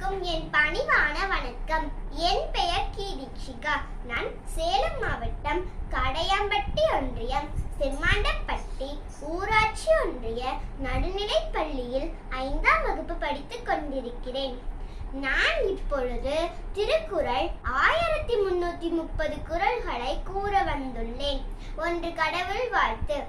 அனைவருக்கும் என் பணிவான வணக்கம். என் பெயர் கி தீக்ஷிகா. நான் சேலம் மாவட்டம் கடையாம்பட்டி ஒன்றியம் செம்மாண்டப்பட்டி ஊராட்சி ஒன்றிய நடுநிலைப் பள்ளியில் 5ஆம் வகுப்பு படித்துக் கொண்டிருக்கிறேன். நான் இப்பொழுது திருக்குறள் 1330 குறள்களை கூற வந்துள்ளேன். ஒன்று கடவுள் வாழ்த்து.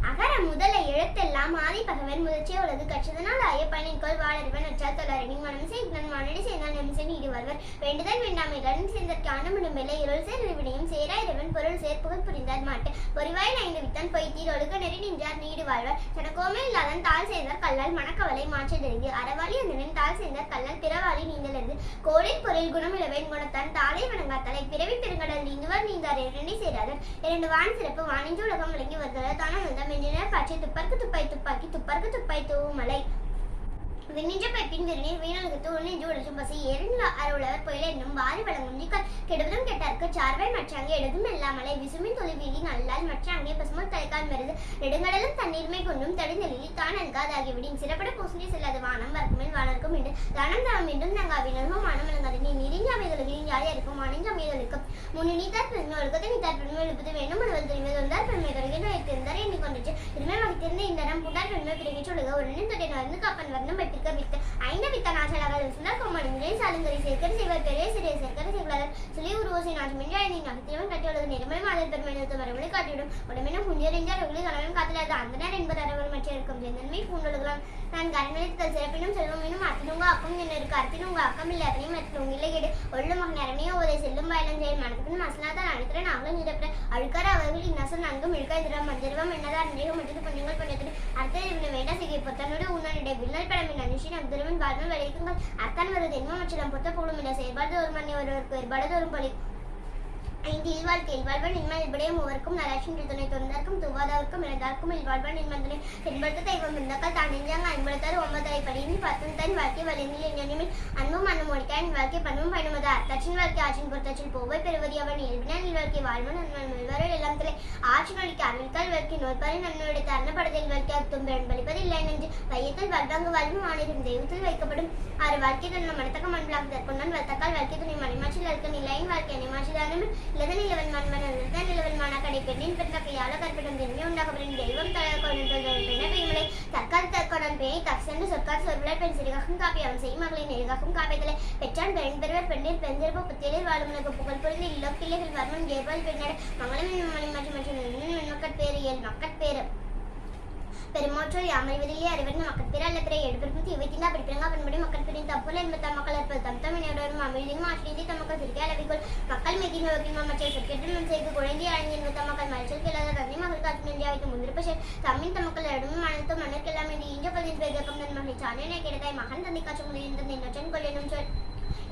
அகர முதல எழுத்தெல்லாம் ஆதி பகவன் முதற்சிய உலகு கற்றதனால் ஐயப்பனின்கோள் வாழறிவன் அச்சால் தொழரணி மனம் செய்தன் மனடி செய்தான் நெம்சை நீடி வருவர் வேண்டுதல் வேண்டாமை கடன் சேர்ந்தற்கு ஆனமிடும் வெள்ளை இருள் சேர் வினையும் சேரா இறைவன் பொருள் சேர் புகழ் புரிந்தார் மாட்டு பொறிவாய் நைந்து வித்தான் பொய்த்தீர் ஒழுக்க நெறி நின்றார் நீடு வாழ்வர் தனக்கோமே இல்லாதன் தாள் சேர்ந்தார் கல்லால் மணக்கவலை மாற்றதெறிந்து அறவாளி அந்தனின் தாள் சேர்ந்தார் கல்லால் பிறவாளி நீந்தலெறிந்து கோளின் பொருள் குணம் இளவேன் குணத்தான் தாளை வணங்காத்தலை பிறவி பெருங்கடல் நீந்துவர் நீந்தார் இரண்டை சேராதர் இரண்டு வான் சிறப்பு வாணிஞ்சு உலகம் விளங்கி வருதல் தான மென்றினர் பச்சை துப்பற்கு துப்பாய் துப்பாக்கி துப்பற்கு துப்பாய் தூமலை விண்ணின்ற பைப்பின் விருநீர் வீணலுக்கு உள்நின்று உழைச்சும் பசி ஏறின் அருளவர் புயல் என்னும் வாரி வழங்கும் நீக்கல் கெடுவதும் கெட்டார்க்கு சார்வாய் மற்றாங்கே எடுதும் எல்லாமலை விசுமின் தொழில்வீதி நல்லால் மற்றாங்கே பசுமல் தலைக்கால் மருது நெடுங்கடலும் தண்ணீர்மை கொண்டும் தடிநெல்லி தான் அன்காதாகிவிடின் சிறப்பட பூசணி செல்லாத வானம் வரக்குமேல் வானருக்கும் என்று தானம் தரம் மீண்டும் நங்காவினரும் மானம் விளங்காது நீ நெறிஞ்சாமைகளுக்கு யாரை இருக்கும் அணிஞ்சாமைகளுக்கும் முன்னு நீத்தார் பெருமை ஒழுக்கத்தை நீத்தார் பெருமை எழுப்பது வேண்டும் ஒருவர் தெரிவது வந்தார் பெருமை தொடர்கின்ற வைத்திருந்தார் எண்ணிக்கொண்டிச்சு இருமை வகித்திருந்த இந்த இடம் புண்டார் பெருமை பிறகு சொல்லுக உடனே தொட்டை நடந்து காப்பன் வர்ணம் வைத்திருக்க வித்து ஐந்து வித்தான் ஆசலாக சுந்தர் கோமன் நிலை சாலுங்கரை சேர்க்கர் செய்வர் பெரிய சிறிய சேர்க்கர் செய்வலர் சுழி உருவோசை நாட்டு மின்றாயனை நகர்த்தியவன் கட்டியுள்ளது நெருமை மாதர் பெருமை நிறுத்த வரவழி காட்டிவிடும் உடனே குஞ்சறிஞ்சார் அவளை கணவன் காத்திலாது அந்தனர் என்பது அரவர் மற்ற இருக்கும் செந்தன்மை பூண்டொழுகலாம் நான் கரநிலைத்தல் சிறப்பினும் செல்வமினும் அத்தினுங்க அக்கம் என்ன இருக்கு அத்தினுங்க அக்கம் இல்லை அத்தனையும் அத்தினுங்க இல்லை கேடு ஒள்ளு மகன் அரணையோ உதை செல்லும் பயலம் செயல் மனத்துக்கு மசனாதான் அழுத்திறன் அவளும் நிரப்புற அழுக்கார அவர்கள் இந்நசம் நன்கும் இழுக்காய்திரம் மஞ்சள்வம் என்னதான் அநேகம் மற்றது பொண்ணுங்கள் பண்ணத்தில் அர்த்த இவனை வேண்டா செய்ய பொத்தனோடு உன்னனிட வில்லல் படமின் அனுஷி நம் திருவன் வாழ்வு விளைக்குங்கள் அர்த்தன் வருது என்ன மற்றம் பொத்த போலும் இல்லை செயல்பாடு ஒரு மணி ஒருவருக்கு ஏற்பாடு ஒரு பலி ஐந்து இல்வாழ்க்கை இல்வாழ்வன் இன்மை இல்படைய மூவருக்கும் நராட்சின் துணை தொண்டர்க்கும் துவாதவர்க்கும் இழந்தார்க்கும் இல்வாழ்வன் இன்மந்தனை தென்படுத்த தெய்வம் இருந்தால் தான் நெஞ்சாங்க 56 9 படியின் 10 தன் வாழ்க்கை வலிமையில் எண்ணெனில் அன்பும் அன்னும் ஒழிக்கான் வாழ்க்கை பண்பும் பயனுமது அத்தச்சின் வாழ்க்கை ஆற்றின் பொறுத்தச்சில் போவை பெறுவதி அவன் இயல்பினால் இல்வாழ்க்கை வாழ்வன் நன்மன் மெல்வர்கள் எல்லாம் தலை ஆற்றின் ஒழிக்க அமிழ்கால் வாழ்க்கை நோய்பாரி நன்மையுடைய தரணப்படுதல் வாழ்க்கை அத்தும் பலிப்பதில்லை நெஞ்சு வையத்தில் வாழ்வாங்கு வாழ்வும் ஆணிரும் தெய்வத்தில் வைக்கப்படும் 6 வாழ்க்கை தன்னை மனத்தக்க மண்பலாக தற்கொண்டான் வளர்த்தக்கால் வாழ்க்கை துணை மணிமாற்றில் அழுக்க நிலையின் வாழ்க்கை அணிமாற்றிதானும் இல்லதன் இளவன் மண்மன் இல்லதன் இளவன் மான கடை பெண்ணின் பெற்ற கையாள கற்பிடம் தின்மை உண்டாகப்படும் தெய்வம் பெணை தற்கால் தற்கொடன் பேணி தக்சென்று சொற்கால் சொற்களை பெண் சிறுகாக்கும் காப்பி அவன் செய்யும் மகளின் நெருகாக்கும் காப்பைகளை பெற்றான் பெண் பெறுவர் பெண்ணில் பெண்சிறப்பு புத்தியலில் வாழும் புகழ் பொருள் இல்லோ பிள்ளைகள் வர்மன் ஏற்பல் பெண்ணாடு மங்களம் மணி மற்றும் மக்கட்பேறு மக்கட்பேறு பெருமோற்றோர் அமைவதிலே அறிவன் மக்கட்பேர் அல்ல பிற எழுப்பிற்கும் தீவைத்தின் படிப்பிறங்க அவன்படி மக்கட்பேரின் தப்புல என்பது மக்கள் இருப்பது தம் இணையோடும் அமிழ்தின் மாற்றினி தமக்கள் சிறுக்கை அளவிற்குள் மக்கள் மீதி நோக்கின் மச்சை சொற்கேற்று செய்து குழந்தை அழிந்து என்பது மக்கள் மறைச்சல் கேளாத தந்தை மகள் காற்று இந்தியா வைத்து முந்திருப்ப தம்மின் தமக்கள் இடமும் மனத்தும் மன்னர்க்கெல்லாம் இந்த ஈஞ்ச பதில் பேர்க்கம் தன் மகளை சாணனை கிடைத்தாய் மகன் தந்தை காட்சி முதலில் தந்தை நொச்சன் கொள்ளும் சொல்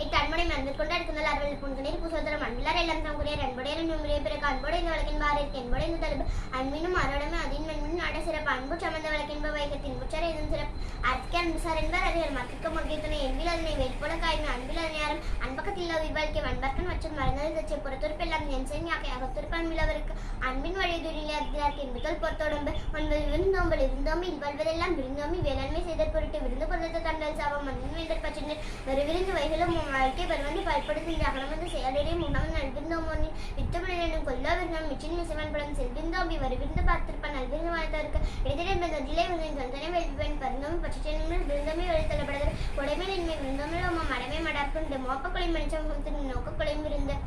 இத்தன்முறை மன்பிற் கொண்டு அடுக்குங்கள் அறுவல் புன்கணில் பூசோதரம் அன்பிலார் எல்லாம் தங்குரிய அன்புடைய நுமுறைய பிறகு அன்போடு இந்த வழக்கின் பாரிற்கு என்போடு இந்த தடுப்பு அன்பினும் அரோடமே அதின் மென்மின் நாட சிறப்பு அன்பு சமந்த வழக்கின்ப வைக்கத்தின் புச்சர் எதுவும் சிறப்பு அற்கே அன்பு சார் என்பார் அறிவர் மக்கிக்க முக்கியத்துணை என்பில் அதனை வேட்போட காய்மை அன்பில் அதனை யாரும் அன்பக்கத்தில் உயிர்வாழ்க்கை வன்பர்க்கன் மற்றும் மறந்தது தச்சை புறத்துறுப்பெல்லாம் என்சன் யாக்கை அகத்துறுப்பு அன்பிலவருக்கு அன்பின் வழி துணிலே அக்கிறார்க்கு என்புகள் பொறுத்தோடம்பு ஒன்பது விருந்தோம்பல் இருந்தோம்பி இல்வல்வதெல்லாம் விருந்தோம்பி வேளாண்மை செய்தற் பொருட்டு விருந்து பொருளத்தை தண்டல் சாபம் மண்ணின் வேந்தர் பற்றினர் ஒரு விருந்து வகைகளும் வாழ்க்கை பருவனை பயன்படுத்துகின்ற அகலமந்து செயலடைய முகம் நல்விருந்தோமோனின் வித்துவிடனும் கொல்லா விருந்தம் மிச்சின் மிசவன் படம் செல்விருந்தோம்பி வருவிருந்து பார்த்திருப்பான் நல்விருந்து வாழ்த்தவருக்கு இடைத்திட திலை வந்து தந்தனை வெல்வன் பருந்தோமி பற்றிச்சென்னும் விருந்தோமி வெளித்தள்ளப்படுதல் உடைமையில் இன்மை விருந்தோமில் மடமை மடர்க்குண்டு மோப்பக்கொலை மனுச்சமுகத்தின் நோக்கக்கொலையும் விருந்து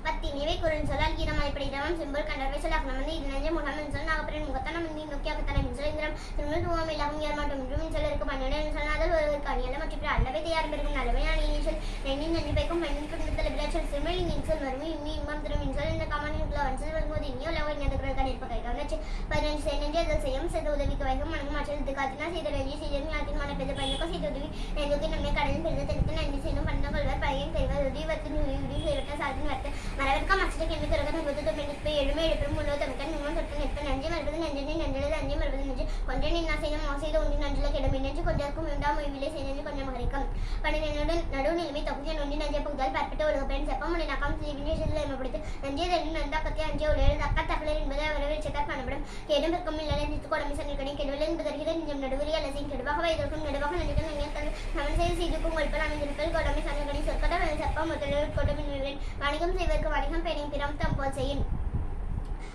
பத்தி நிவை குரல் சொல்லால் கீரம் அடிப்படையிடம் செம்பல் கண்டவை சொல்லாக நமந்து இது நஞ்ச முகம் சொல் நாகப்பரின் முகத்தான முந்தி நோக்கியாக தன மின்சலிந்திரம் திருமல் தூவம் இல்லாமல் யார் மாட்டோம் என்று மின்சலருக்கு பன்னெண்டு சொல்லாதல் ஒருவருக்கு அணியல மற்றும் அல்லவை தயார் பெருக்கும் நல்லவையான நீச்சல் நெண்ணின் நன்றி பைக்கும் மண்ணின் குடும்பத்தில் விளையாச்சல் சிறுமல் இன்சல் வறுமை இம்மி இம்மாம் திரும் மின்சல் இந்த கமானின் வன்சல் வரும்போது இனியோ லவ இனதுக்கள் கணிப்ப கை கவனிச்சு 15 செஞ்சு அதில் செய்யும் செய்த உதவிக்கு வைக்கும் மனக்கு மாற்றல் இது காத்தினா செய்த ரஜி செய்தம் யாத்தின் மன பெரிய பையனுக்கோ செய்த உதவி நெஞ்சுக்கு நம்மை கடலில் பெருந்த தெற்கு நன்றி செய்யும் பண்ண கொள்வர் பையன் கைவர் உதவி வத்தின் உதவி செய்வட்ட சாத்தின் வர்த்த மரவர்க்க மச்சத்துக்கு என்ன திறக்க முகத்து பெண்ணுக்கு எழுமை எழுப்பும் முன்னோ தமிழ் நிம்மம் தொட்டு நிற்ப நஞ்சு மறுபது நஞ்சனி நஞ்சலது அஞ்சு மறுபது நஞ்சு கொஞ்சம் நின்னா செய்யணும் மோசைத ஒன்றின் நஞ்சில் கிடமை நெஞ்சு கொஞ்சம் வேண்டாம் மொழிவிலே செய்து கொஞ்சம் மகரிக்கும் பன்னிரண்டுடன் நடுநிலைமை தொகுதியை நொண்டி நஞ்சை புகுதால் பற்பட்ட உலக பெண் செப்பமுனை நக்கம் விநியோகத்தில் எமப்படுத்து நஞ்சிய தண்ணி நந்தாக்கத்தை அஞ்சே உலகில் அக்கா தகவலர் என்பதை வரவேற்கத்தார் காணப்படும் கேடும் பிற்கும் இல்லை நிறுத்து கொடமை சங்கடனை கெடுவல் என்பதற்கு நெஞ்சம் நடுவரி அல்லசின் கெடுவாக வைத்திருக்கும் நடுவாக நடிக்கும் நெஞ்சல் சமன் செய்து சீதுக்கும் கொள்பல் அமைந்திருப்பல் கொடமை சனகனை சொற்கட செப்பம் முதலில் கொடுமின் வணிகம் செய்வதற்கு வணிகம் பெயரின் பிறம் தம்போல் செய்யும்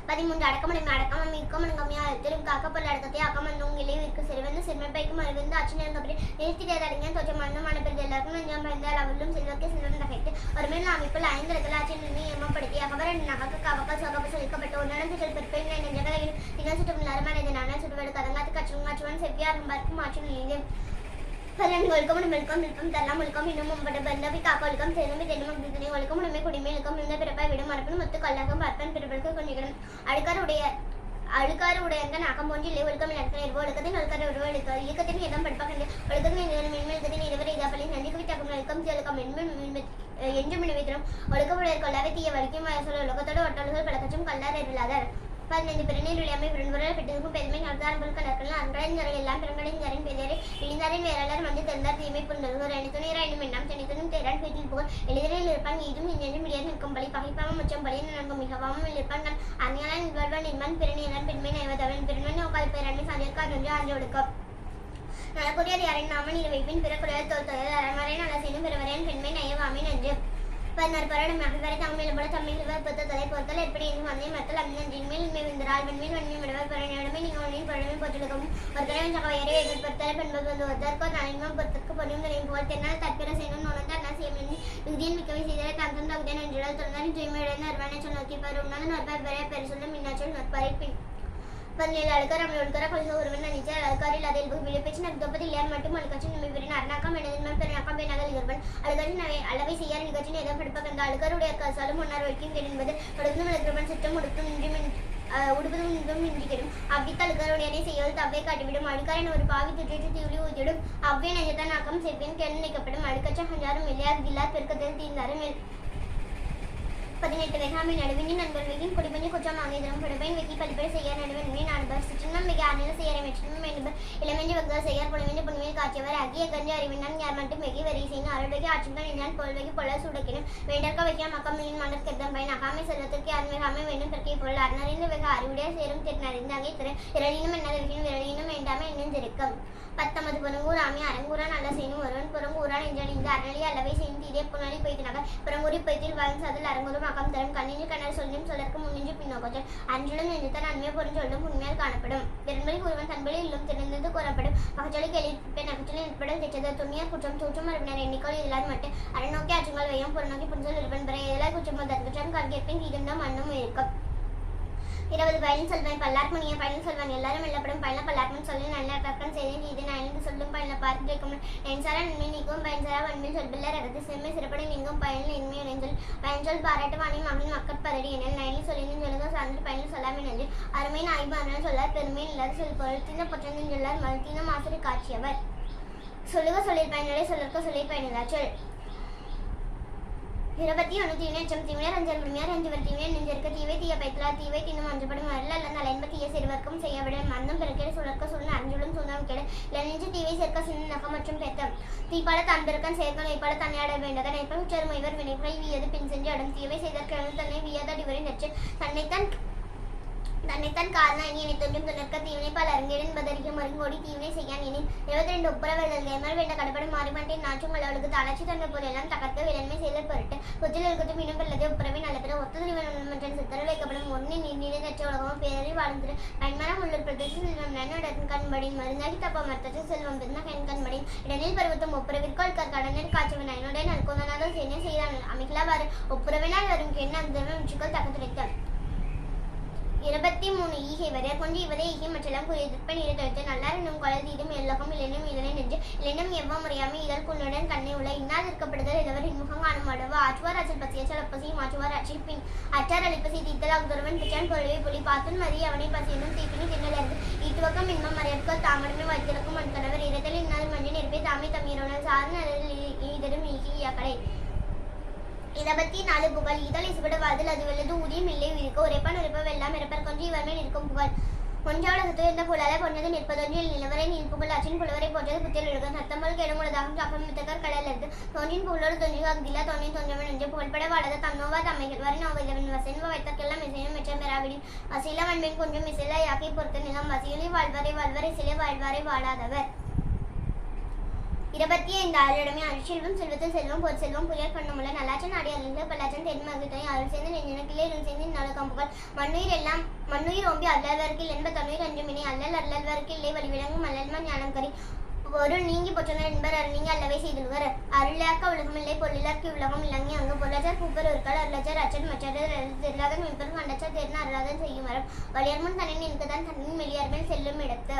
13 அடக்கமடைமை அடக்கம் இக்கமணங்கம்மையால் திரும் காக்கப்பொருள் அடக்கத்தை அக்கமந்தோங் இலைவிற்கு செல்வந்து சிறுமைப்பைக்கும் அறிவிந்து அச்சனங்கப்படி நிறுத்தியது அடங்கிய தொற்ற மண்ணும் அனுப்பிறது எல்லாருக்கும் நெஞ்சம் பயந்தால் அவளும் செல்வಕ್ಕೆ செல்வம் தகைத்து ஒருமேல் அமைப்பில் 5 இடத்தில் ஆட்சியை ஏமப்படுத்தி அகவர் நகக்க கவக்க சோகப்ப சொல்லிக்கப்பட்ட உன்னடம் திகழ் பிற்பை நெஞ்சகலையில் திகழ் சுற்றும் நறுமனை நான சுடுவடு கதங்காத்து கச்சுங்காச்சுவன் செவ்வியார் பார்க்கும் ஆட்சி நினைந்து பலன் ஒழுக்கம் மெழுக்கம் விழுப்பம் தரலாம் ஒழுக்கம் இன்னும் மும்பட பந்தவி காக்க ஒழுக்கம் சேனமே தென்னும் தினை ஒழுக்கம் உண்மை குடிமை ஒழுக்கம் இந்த பிறப்பாய் விடும் மரப்பன் முத்து கல்லாகம் பற்பன் பிறப்பிற்கு கொஞ்சம் அழுக்காறு உடையங்கன் அகம் போன்று இல்லை ஒழுக்கம் இலக்கண இருவோ ஒழுக்கத்தின் ஒழுக்கார உருவ எழுத்தார் இயக்கத்தின் இடம் படிப்பாக ஒழுக்கத்தின் மென்மேல்கத்தின் இருவரை இதாப்பலை நன்றிக்கு தக்கும் ஒழுக்கம் ஒழுக்கம் என்று மினவித்திரம் ஒழுக்கமுடைய கொள்ளாவை தீய வலிக்கும் வயசுல ஒழுக்கத்தோடு ஒட்டல்கள் பழக்கச்சும் கல்லார் இல்லாதார் 15 பிறநீர் விளையாமை பிறன்பொருள் பெற்றதுக்கும் பெருமை நடத்தார் கலக்கலாம் அன்றைய எல்லாம் பிறங்கடைஞரின் பெயரை இழிந்தாரின் வேளாளர் வந்து தந்தார் தீமை புரிந்தது அணித்துணீர் ஐந்தும் எண்ணாம் தனித்துணும் தேரான் பேட்டில் போல் எளிதில் இருப்பான் இதும் இன்றும் முடியாது நிற்கும் பலி பகைப்பாம முச்சம் பலி நன்கும் மிகவும் இருப்பான் கண் அந்நியான் இவ்வாழ்வான் நின்மான் பிறநீரன் பெண்மை நைவதவன் பெருமன் நோக்கால் பேரன்மை சாதியற்கார் என்று ஆண்டு ஒடுக்கம் நலக்குடியார் யாரின் நாமன் இரவைப்பின் பிற குறையால் தோல்தொழில் அரண்மறை நல செய்யும் பிறவரையன் பெண்மை நயவாமி நன்று பன்னற்பரடம் மகிழ்வரை தம்மையில் போல தம்மையில் புத்தலை பொறுத்தல் எப்படி என்று வந்தே மத்தல் அந்நின் மேல் உண்மை விந்தரால் வெண்மீன் வன்மை விடுவர் பரணிடமே நீங்கள் ஒன்றின் பழமை போற்றிருக்கும் ஒரு தடவை சகவையரை எதிர்படுத்தல் பெண்பது வந்து ஒருத்தருக்கு ஒரு நலின்மம் பொறுத்தற்கு பொன்னும் நிலையும் போல் தென்னால் தற்பிற செய்யணும் நோனந்தார் நான் செய்யும் விதியின் மிக்கவை செய்தலை தந்தம் தகுதியன் என்றால் தொடர்ந்தால் தூய்மையுடன் நர்வானை சொல் நோக்கி பருவனாலும் நொற்பாய் பெற பெரு சொல்லும் மின்னாச்சல் நொற்பாரை பின் 17 அழுக்கார் நம்மளை ஒழுக்கார கொள்கை ஒருவன் நினைச்சால் அழுக்காரில் அதில் விழிப்பேச்சு நகப்பது இல்லையார் மட்டும் அழுக்காட்சி நிமிவரின் அரணாக்கம் எனதின்மன் பெருநாக்கம் பெண்ணாக இருவன் அழுக்காட்சி அளவை செய்யார் நிகழ்ச்சி எதோ படிப்ப கந்த அழுக்காருடைய கசாலும் முன்னார் வைக்கும் என்பது ஒடுக்கும் இருக்கிறவன் சுற்றம் உடுக்கும் உடுப்பதும் இன்றும் இன்றிக்கிடும் அவ்வித்த அழுக்காருடையனை செய்வது தவ்வை காட்டிவிடும் அழுக்காரின் ஒரு பாவி துற்றிட்டு தீவிரி ஊதிடும் அவ்வே நெஞ்சத்தான் ஆக்கம் செவ்வின் கெழு நிற்கப்படும் அழுக்கச்ச ஹஞ்சாரும் இல்லையார் கில்லார் பெருக்கத்தில் தீர்ந்தாரும் 18 வெகாமின் நடுவின் நண்பர் வெகின் குடிபஞ்சு குற்றம் ஆங்கிதரும் படுபையின் வெக்கி பலிப்படை செய்ய நடுவன் நண்பர் சின்னம் மிக அணில செய்யற மெச்சினும் என்பர் இளமெஞ்சு வகுதல் செய்யார் புலமெஞ்சு புண்மையில் காட்சியவர் அகிய கஞ்சு அறிவினான் யார் மட்டும் வெகி வரி செய்யும் அருள்வகி ஆட்சிகள் என்றான் பொருள்வகி பொருள் சுடக்கினும் வேண்டற்க வைக்க மக்கள் மீன் மண்டர் கெத்தம் பயன் அகாமை செல்வத்திற்கு அருமைகாமை வேண்டும் பிறக்கை பொருள் அறநறிந்து வெக அறிவுடைய சேரும் திறனறிந்து அங்கே திரு இரளினும் என்ன வெகினும் விரலினும் வேண்டாமை என்னும் திருக்கம் 19 புறங்கூர் ஆமி அரங்கூரா நல்ல செய்யும் ஒருவன் புறங்கூரான் என்றணிந்து அறநலி அளவை செய்யும் தீரே புனலி பொய்த்தினாக புறங்கூறி பொய்த்தில் வளன் சதில் அரங்கூரும் அகம் தரும் கண்ணின்று கண்ணர் சொல்லும் சொல்லற்கு முன்னின்று பின்னோக்கத்தில் அன்றிலும் நெஞ்சுத்தான் அண்மையை பொருள் சொல்லும் உண்மையால் காணப்படும் பெரும்பலி ஒருவன் தன்பலி இல்லும் திறந்தது கூறப்படும் பகச்சொலி கேள்விப்பேன் நகச்சொலி ஏற்படும் தெச்சது துணியர் குற்றம் தூற்றும் மரபினர் எண்ணிக்கோள் இல்லாத மட்டும் அறநோக்கி அச்சுங்கள் வையம் புறநோக்கி புரிஞ்சல் இருப்பன் பிற எதிராக குற்றம் தற்குற்றம் கற்கேற்பின் தீதும் மண்ணும் இருக்கும் 20 பயன் சொல்வன் பல்லார்மணிய பயன் சொல்வன் எல்லாரும் வெல்லப்படும் பயன பல்லார்மன் சொல்லி நல்ல கற்கன் செய்தேன் இது நயந்து சொல்லும் பயனை பார்த்து கேட்கும் நென்சாரா நன்மை நீக்கும் பயன்சாரா வன்மையில் சொல்பில்ல ரகத்து செம்மை சிறப்படை நீங்கும் பயனில் இன்மை இணைஞ்சொல் பயன்சொல் பாராட்டு வாணி மகன் மக்கட்பரடி எனில் நயனில் சொல்லினும் சொல்லுங்க சார்ந்து பயனில் சொல்லாமல் நெஞ்சு அருமையின் ஆய்வானால் சொல்லார் பெருமையில் இல்லாத சொல் பொருள் பொற்றந்தின் சொல்லார் மல்தீனம் ஆசிரி காட்சியவர் சொல்லுக சொல்லில் பயனிலை சொல்லற்க சொல்லி பயனில்லா சொல் 21 தீவினைச்சம் தீவினர் அஞ்சல் உரிமையார் அஞ்சுவர் தீவினர் நெஞ்சிருக்க தீவை தீய பைத்தலார் தீவை தீனும் அஞ்சப்படும் வரல அல்ல நலன்ப தீய சிறுவர்க்கும் செய்யவிடும் மந்தம் பிறக்கேடு சுழற்க சூழ்நிலை அஞ்சுடன் சூழ்நிலை கேடு நெஞ்சு தீவை சேர்க்க சின்ன நகம் மற்றும் பெத்தம் தீப்பால தன் பிறக்கன் சேர்க்க நெய்ப்பால தன்னை அட வேண்டக நெய்ப்பல் உச்சரும் இவர் வினைகளை வியது பின் சென்று அடும் தீவை செய்தற்கு தன்னை வியதடிவரை நச்சு தன்னைத்தான் காரணம் இனி தோன்றும் துணர்க்க தீவினை பல அரங்கேடன் பதறிக்க மருங்கோடி தீவினை செய்யான் எனின் 22 ஒப்புரவர்கள் கேமல் வேண்ட கடப்படும் மாறுபாட்டின் நாற்றும் அளவுக்கு தாளாட்சி தன்னை போலெல்லாம் தகர்க்க விலன்மை செய்தல் பொருட்டு புத்தில் இருக்கட்டும் இன்னும் பிள்ளதை ஒப்புரவை நல்ல பிற ஒத்தது மற்ற சித்தரல் வைக்கப்படும் ஒன்னு நீண்ட நச்ச உலகமும் பேரறி வாழ்ந்து கண்மரம் உள்ளூர் பிரதேச செல்வம் நன்னடன் கண்படி மருந்தாகி தப்ப மர்த்தத்தில் செல்வம் பிறந்த கண்படி இடனில் பருவத்தும் ஒப்புரவிற்கோள் கடனர் காய்ச்சவன் என்னுடைய நல்கொந்தனாதல் செய்ய செய்தான் அமைக்கலாவாறு ஒப்புரவினால் வரும் கெண்ண அந்த உச்சிக்கோள் தக்கத்துரைத்தார் 23 ஈகை வரை கொண்டு இவரே ஈகை மற்றெல்லாம் குறிப்பிட்ட நீரை தொழித்து நல்லார் என்னும் கொலை தீதும் எல்லகம் இளைஞம் இதனை நெஞ்சு இளைஞம் எவ்வளவு முறையாமை இதழ் குன்னுடன் கண்ணை உள்ள இன்னாது இருக்கப்படுதல் இளவர் இன்முகம் காணும் அளவு ஆற்றுவார் அச்சல் பசியச்சல் அப்பசியும் ஆற்றுவார் அச்சில் பின் அச்சார் அழிப்பசி தீத்தல் அங்குதொருவன் பிச்சான் பொருளை புலி பார்த்தும் மதி அவனை பசியனும் தீப்பினி தின்னலருக்கு ஈட்டுவக்கம் இன்பம் மறையற்க தாமரமே வைத்திருக்கும் மண்கணவர் இரத்தல் இன்னாது மஞ்சள் நெருப்பை தாமை தம்மீரோனால் சார்ந்த இதரும் ஈகி அக்கடை 24 புகழ் இதழ் இசுபட வாதில் அது வெள்ளது ஊதியம் இல்லை இருக்க உரைப்பான் உரைப்ப வெல்லாம் இறப்பர் கொஞ்சம் இவர் மேல் இருக்கும் புகழ் ஒன்றாவளகத்து இருந்த புலாலை பொன்னது நிற்பதொன்றில் நிலவரை நீர் புகழ் அச்சின் புலவரை போன்றது புத்தியில் எழுக சத்தம்பல் கெடுமுள்ளதாகும் சாப்பம் மித்தகர் கடல் எடுத்து தோன்றின் புகழோடு தோன்றிய அக்திலா தோன்றின் தோன்றவன் என்று புகழ்பட வாழத தன்னோவா தம்மைகள் வரை நோவிலவன் வசைன்ப வைத்தக்கெல்லாம் இசையும் மெச்சம் பெறாவிடின் வசையில வன்பின் கொஞ்சம் இசையில யாக்கை பொறுத்த நிலம் வசையிலே வாழ்வரை வாழ்வரை சிலை வாழ்வாரை வாழாதவர் 25 ஆறுடமே அருட்செல்வம் செல்வத்தில் செல்வம் பொது செல்வம் புயல் பண்ணுமுள்ள நல்லாச்சன் நாடி அருள் பல்லாச்சன் தென் மகிழ்த்தனை அருள் சேர்ந்து நெஞ்சினக்கிலே இருள் சேர்ந்து நல்ல கம்புகள் மண்ணுயிர் ஓம்பி அல்லல்வர்க்கில் என்ப தன்னுயிர் அஞ்சுமினி அல்லல்வர்க்கு இல்லை வழிவிளங்கும் அல்லல்மா ஞானம் கறி பொருள் நீங்கி பொற்றனர் என்பர் அருணீங்க அல்லவை செய்துள்வர் அருளாக்க உலகம் இல்லை பொருளிலக்கு உலகம் இலங்கை அங்கு பொருளாச்சர் பூப்பர் ஒருக்கால் அருளாச்சர் அச்சன் மச்சர் தெரியாதன் மிப்பரும் கண்டச்சர் தேர்ன அருளாதன் செய்யும் வரம் வலியர்முன் தன்னின் எனக்குதான் தன்னின் வெளியார்மேல் செல்லும் இடத்து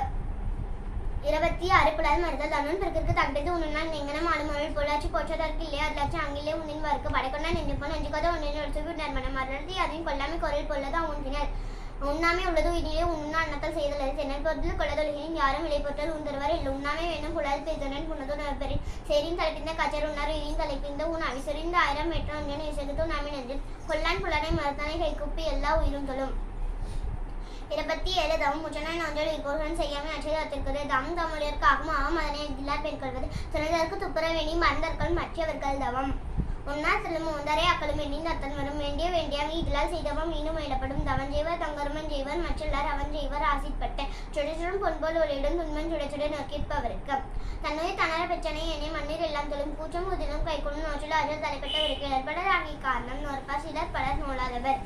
26 புலால் மறுத்தல் தன்னன் பிறகு தப்பித்து உன்னால் எங்கனம் ஆளுமொழில் பொள்ளாச்சி போற்றதற்கு இல்லையா அதுலாச்சு அங்கிலே உன்னின் வருக்கு படைக்கொண்டா நெஞ்சுப்போன் நெஞ்சுக்கோத உன்னின் எடுத்து நர்மணம் மறுத்தி அதன் கொல்லாமை குரல் பொல்லதா உன்பினர் உண்ணாமே உள்ளது இனிலே உண்ணா அன்னத்தல் செய்தல் தென்னல் பொருள் கொள்ளதொழிலின் யாரும் விலை பொற்றல் உந்தருவர் இல்லை உண்ணாமே வேணும் புலால் பெய்தனன் புனதோ நற்பெறி சேரின் தலைப்பிந்த கச்சர் உன்னார் இனின் தலைப்பிந்த உன் அவிசரிந்த 1000 மீட்டர் ஒன்றன் விசகத்தோ நாமே நெஞ்சில் கொல்லான் புலனை மறுத்தனை கைக்குப்பி எல்லா உயிரும் தொழும் 27 தம் முற்றனாய் நோஞ்சல் இக்கோர்கள் செய்யாமை அச்சை அத்திருக்கிறது தம் தம்முடையர்க்காகும் ஆம் அதனை இல்லார் பெண்கொள்வது துணைதற்கு துப்புர வேணி மறந்தர்கள் மற்றவர்கள் தவம் உன்னார் செல்லும் உந்தரை அக்களும் எண்ணின் அத்தன் வரும் வேண்டியாமை இதழால் செய்தவம் மீண்டும் இடப்படும் தவன் செய்வர் தங்கருமன் செய்வர் மற்றெல்லார் அவன் செய்வர் ஆசிப்பட்ட சுடச்சுடன் பொன்போல் ஒளியிடும் துன்பன் சுடச்சுட நோக்கியிருப்பவருக்கு தன்னுடைய தனர பிரச்சனை என்னை மண்ணீர் எல்லாம் தொழும் கூச்சம் உதிலும் கைக்குள்ளும் நோற்றில் அஜல் தலைப்பட்டவருக்கு இடர்படர் ஆகிய காரணம் நோற்பார் சிலர் பலர் நோலாதவர்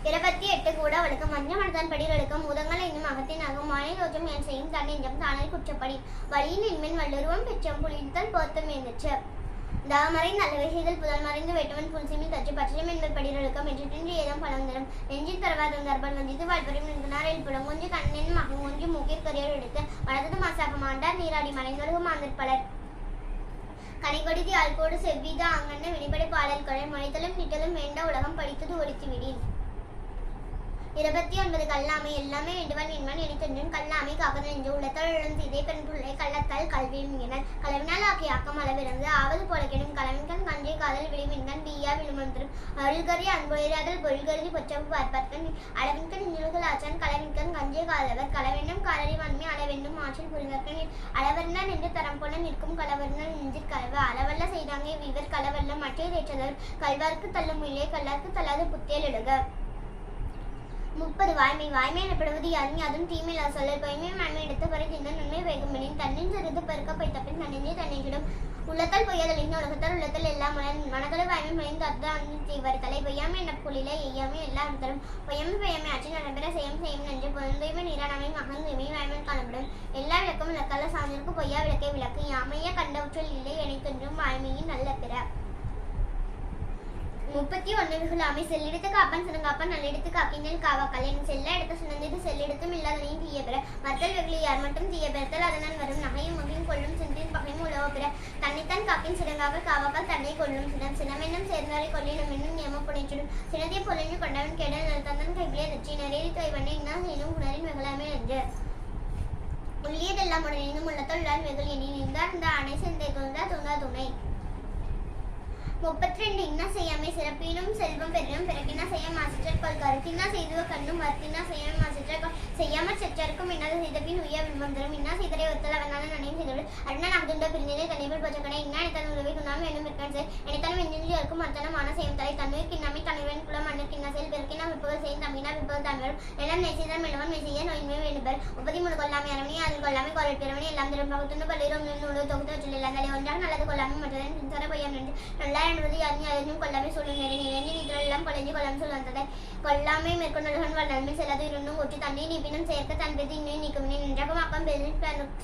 28 கூட அவளுக்கு மஞ்ச மனதான் படி ஒழுக்கம் முதங்கள் என்னும் அகத்தின் அகம் மானை தோற்றம் என் செய்யும் தன்னெஞ்சம் தானல் குற்றப்படி வழியின் இன்மென் வல்லுருவம் பெற்றம் புலித்தல் போர்த்தம் என்னச்சு தாமரை நல்லவை செய்தல் புதல் மறைந்து வேட்டுவன் புல்சிமில் தச்சு பச்சையம் என்பது படி ஒழுக்கம் என்று ஏதம் பலம் தரும் நெஞ்சில் தரவாதம் தர்பல் வஞ்சித்து வாழ்வரையும் நின்றாரில் புலங்கொஞ்சு கண்ணென் மகங்கொஞ்சு மூக்கிற் கரியர் எடுத்து வளர்த்தது மாசாக மாண்டார் நீராடி மறைந்தொழுகு மாந்தர் பலர் கனைகொடிதி ஆள்கோடு செவ்வித அங்கண்ண வினிபடை பாடல் கொடை மொழித்தலும் நிட்டலும் வேண்ட உலகம் படித்தது ஒழித்து விடின் 29 கல்லாமை எல்லாமே வேண்டுவன் என்பன் எனித்தொன்றும் கல்லாமை காப்பது என்று உலத்தழும் இதே பெண் பிள்ளை கள்ளத்தால் கல்வியும் என களவினால் ஆக்கிய ஆக்கம் அளவிறந்து ஆவது போல கெடும் களவின்கண் கஞ்சை காதல் விளிமின்கண் பீயா விழுமந்திரும் அருள்கறி அன்புயிராதல் பொருள்கருதி பொச்சவு பார்ப்பர்கண் அளவின்கண் இஞ்சுகள் ஆச்சான் களவின்கண் கஞ்சை காதவர் களவென்னும் காலறி வன்மை அளவென்னும் ஆற்றல் புரிந்தற்கண் அளவர்ணன் என்று தரம் போல நிற்கும் களவர்ணன் நெஞ்சிற் கலவு அளவல்ல செய்தாங்க இவர் களவல்ல மற்ற ஏற்றதவர் கல்வார்க்கு தள்ளும் இல்லை கல்லார்க்கு தள்ளாது புத்தேல் எழுக 30 வாய்மை எனப்படுவது யாருமே அதுவும் தீமையிலா சொல்லல் பொய்மை வாய்மை எடுத்து பறி தின்ன நன்மை வேகும்படின் தன்னின் சிறிது பெருக்க பைத்தப்பின் தன்னின்றே தன்னைக்கிடும் உள்ளத்தால் பொய்யாதலின் உலகத்தால் உள்ளத்தில் எல்லாம் மனதளவு வாய்மை மறைந்து அதுதான் செய்வார் தலை பொய்யாமை என புலில எய்யாமை எல்லாம் அந்தரும் பொய்யாமை ஆட்சி நடைபெற செய்யும் நன்று பொருந்தூய்மை நீரானமை மகன் தூய்மை வாய்மை காணப்படும் எல்லா விளக்கும் விளக்கால சார்ந்திருக்கு பொய்யா விளக்கை விளக்கு யாமைய கண்டவற்றில் இல்லை எனைத்தொன்றும் வாய்மையின் நல்ல பிற 31 ஆமை செல்லெடுத்து காப்பன் சிறங்காப்பன் நல்லெடுத்து காக்கினல் காவாக்கால் என் செல்ல எடுத்து சுனந்திட்டு செல்லெடுத்தும் இல்லாதனையும் தீய பெற மத்தல் வெகுளி யார் மட்டும் தீய பெறத்தல் அதனால் வரும் நகையும் மகையும் கொள்ளும் சென்றின் பகையும் உழவ பெற தன்னைத்தான் காக்கின் சிறங்காக காவாக்கால் தன்னை கொள்ளும் சினமென்னும் சேர்ந்தாரை கொள்ளினும் என்னும் நியம புனைச்சிடும் சினத்தை பொருளின் கொண்டவன் கெடல் தந்தன் கைவிலே தச்சி நிறைய தைவனை இன்னா செய்யும் உணரின் வெகுளாமை என்று உள்ளியதெல்லாம் உடனே உள்ளத்தொள் வெகுள் எண்ணி நின்றார் இந்த அணை செந்தை தோன்றா துணை 32 இன்னா செய்யாமை சிறப்பினும் செல்வம் பெரினும் பிறகினா செய்ய மாசிற்றல் கொள் கருத்தினா செய்துவ கண்ணும் வர்த்தினா செய்யாமை மாசிற்றல் செய்யாமற் செற்றருக்கும் இன்னாத செய்தபின் உய்ய வில்வந்தரும் இன்னா செய்தரை ஒத்தல் அவனால நனையும் செய்தோடு அண்ணா நாகுண்ட பிரிந்தே தனிபல் போச்சக்கடை இன்னா எனத்தன் உதவி துணாமல் என்னும் இருக்கன் செய் எனத்தனும் எஞ்சிருக்கும் அர்த்தனமான செய்யும் தலை தன்னுயிர் கிண்ணாமை தன்னுவன் குலம் மன்னர் கிண்ணா செல் பெருக்கினா விப்புகள் செய்யும் தம்பினா விப்புகள் தமிழும் எல்லாம் நெய்செய்தால் மெல்லவன் மெய்செய்ய நோய்மை வேண்டுபர் 33 கொல்லாமை அரவணி அதில் கொல்லாமை கொள்ளல் பிறவனி எல்லாம் திரும் பகுத்துண்டு பல்லிரும் நூலு தொகுத்து வச்சில் எல்லாம் தலை ஒன்றாக நல்லது கொல்லாமை மற்றதன் சிந்தர பொய்யம் நின்று நல்லா என்பது யாரும் யாரும் கொல்லாமை சொல்லும் நிறைய நீரெல்லாம் கொலைஞ்சு கொள்ளாமல் சொல்லுவதை கொல்லாமை மேற்கொண்டவர்கள் நன்மை செல்லாது இருந்தும் ஒற்றி தண்ணி நீப்பினும் சேர்க்க தன் பெற்று இன்னும் நீக்கும் நின்றாகும் அக்கம் பெரு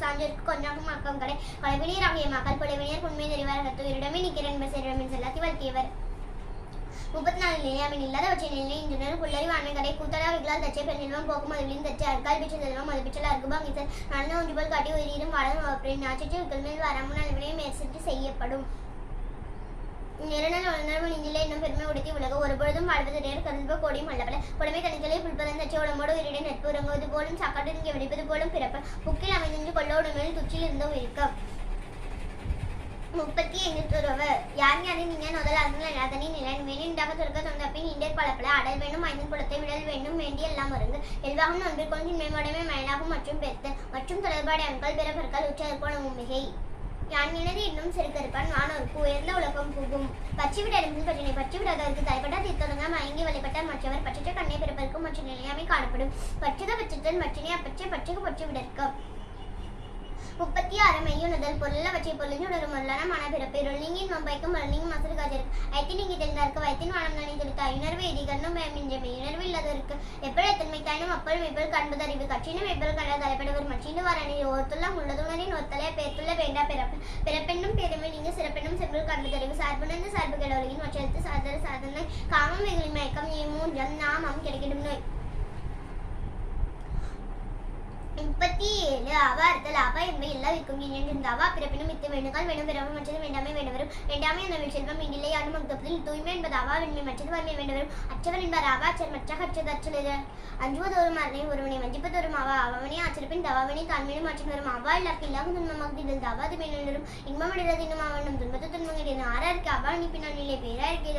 சாஞ்சிற்கு கொஞ்சாகும் அக்கம் கடை கொலைவினியர் ஆகிய மக்கள் புலைவினியர் உண்மை தெரிவாரகத்து இரிடமே நிற்கிறேன் செல்வமின் செல்லாத்தி வளர்த்தியவர் 34 நிலையாமின் இல்லாதவற்றை நிலை இன்றுனர் புள்ளறி வாண்மை கடை கூத்தலாவிகளால் தச்சை பெண்ணில்வம் போக்கும் மதுவிலின் தச்சு அற்கால் பிச்சை செல்வம் மது பிச்சல் அருகுபாங் இசல் நல்ல ஒன்றுபோல் காட்டி உயிரிடும் வளரும் அப்படின் நாச்சிட்டு உங்கள் மேல் வரமுன் அளவினையும் மேற்சிட்டு செய்யப்படும் நிறநல் உணர்வு நெஞ்சிலே என்னும் பெருமை உடுத்தி உலக ஒருபொழுதும் வாழ்வதற்கு கருதுப கோடியும் அல்லப்பல புடமை கணிகளை புல்பதன் தச்சை உடம்போடு உயிரிடை நட்பு உறங்குவது போலும் சாக்காட்டு இங்கே வெடிப்பது போலும் பிறப்பு புக்கில் அமைந்து கொள்ளோடு மேல் துச்சில் இருந்த உயிர்க்கம் 35 யார் யாரை நீங்கள் முதல் அதனை நிலன் வேணுண்டாக துறக்க தொண்டப்பின் இண்டர் பலப்பல அடல் வேண்டும் ஐந்தன் குளத்தை விடல் வேண்டும் வேண்டி எல்லாம் வருங்க எல்வாகும் நண்பர் கொண்டு மேம்படமே மயனாகும் மற்றும் பெருத்து மற்றும் தொடர்பாடு அன்கள் பிறப்பற்கள் உச்சற்கோணமும் மிகை யான் எனது இன்னும் செருக்கருப்பான் வானோருக்கு உயர்ந்த உலகம் புகும் பச்சிவிட இடமில் பற்றினை பச்சிவிடாதவருக்கு தலைப்பட்ட தீர்த்தொழுங்க மயங்கி வழிபட்ட மற்றவர் பற்றற்ற கண்ணை பிறப்பதற்கும் மற்ற நிலையாமை காணப்படும் பற்றுக பற்றத்தன் மற்றினை அப்பற்ற பற்றுக்கு பற்றி விடற்கும் 36 மெய்யுணர்தல் பொருளவற்றை பொருளினுடரும் பொருளான மனப்பிறப்பு நீங்கின் மம்பைக்கும் மருளிங்கும் மசரு காஜருக்கு ஐத்தி நீங்கி தெரிந்தாருக்கு வைத்தின் வளம் தனி துடித்த ஐயுணர்வு எதிகண்ணும் மின்ற மெய்யுணர்வு இல்லாதவருக்கு எப்படி எத்தன்மை தாயினும் அப்பல் மெய்ப்பல் காண்பதறிவு கட்சினும் மெய்ப்பல் கண்ட தலைப்படவர் மச்சின்னு வரணி ஓர்த்துள்ள உள்ளதுணரின் ஒத்தலை பேர்த்துள்ள வேண்டா பிறப்பு பிறப்பெண்ணும் பெருமை நீங்க சிறப்பெண்ணும் செவ்வல் காண்பதறிவு சார்புணர்ந்து சார்பு கிழவர்களின் மற்றெழுத்து சாதன சாதனை காமம் வெகுளி மயக்கம் மூன்றம் நாமம் கிடைக்கிடும் நோய் 37 அவார்த்தல் அவா என்பவை எல்லாவிற்கும் இணைந்திருந்த அவா பிறப்பினும் மித்து வேணுகால் வேணும் பிறவும் மற்றது வேண்டாமை வேண்டவரும் வேண்டாமை என்னவில் செல்வம் இண்டில்லை யாரும் மக்தப்பதில் தூய்மை என்பது அவா வெண்மை மற்றது வன்மை வேண்டவரும் அச்சவர் என்பார் அவா அச்சர் மற்ற அச்சது அச்சல் அஞ்சுவதோறும் அரணை ஒருவனை வஞ்சிப்பதோறும் அவா அவனே ஆச்சரிப்பின் தவாவனை தான்மேலும் மாற்றம் வரும் அவா இல்லாக்கு இல்லாகும் துன்பமாக இதில் தவாது மேலும் இன்பமடைகிறது இன்னும் அவனும் துன்பத்து துன்பங்கள் ஆறாருக்கு அவா நீ பின்னானிலே பேராருக்கு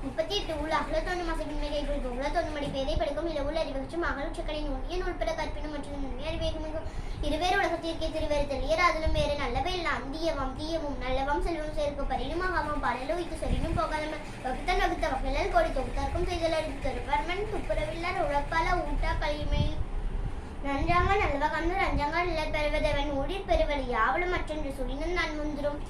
38 உள்ள அகலத்தோண்டு மாசப்பின்மை கைப்பிடிக்கும் உள்ள மடி பேதை படிக்கும் இல்ல உள்ள அறிவச்சும் அகலுச்சக்களின் உண்ணிய நூல்பெற கற்பினும் மற்றும் இருவேறு உலகத்திற்கே திருவேறு தெளியர் அதிலும் வேறு நல்லவை எல்லாம் தீயவம் தீயவும் நல்லவம் செல்வம் சேர்க்கு பரிணுமாகவும் பாடலோ வைத்து சொரினும் போகாமல் வகுத்தல் வகுத்த வகையில் கோடி தொகுத்தார்க்கும் செய்தல் திருவர்மன் துப்புரவில்லார் உழப்பால ஊட்டா கலிமை நன்றாங்க நல்லவ கண்டு ரஞ்சங்கள் இல்லை பெறுவதவன் ஊழிற் பெறுவல் யாவலும் மற்றொன்று சுழினும் நான் முந்திரும்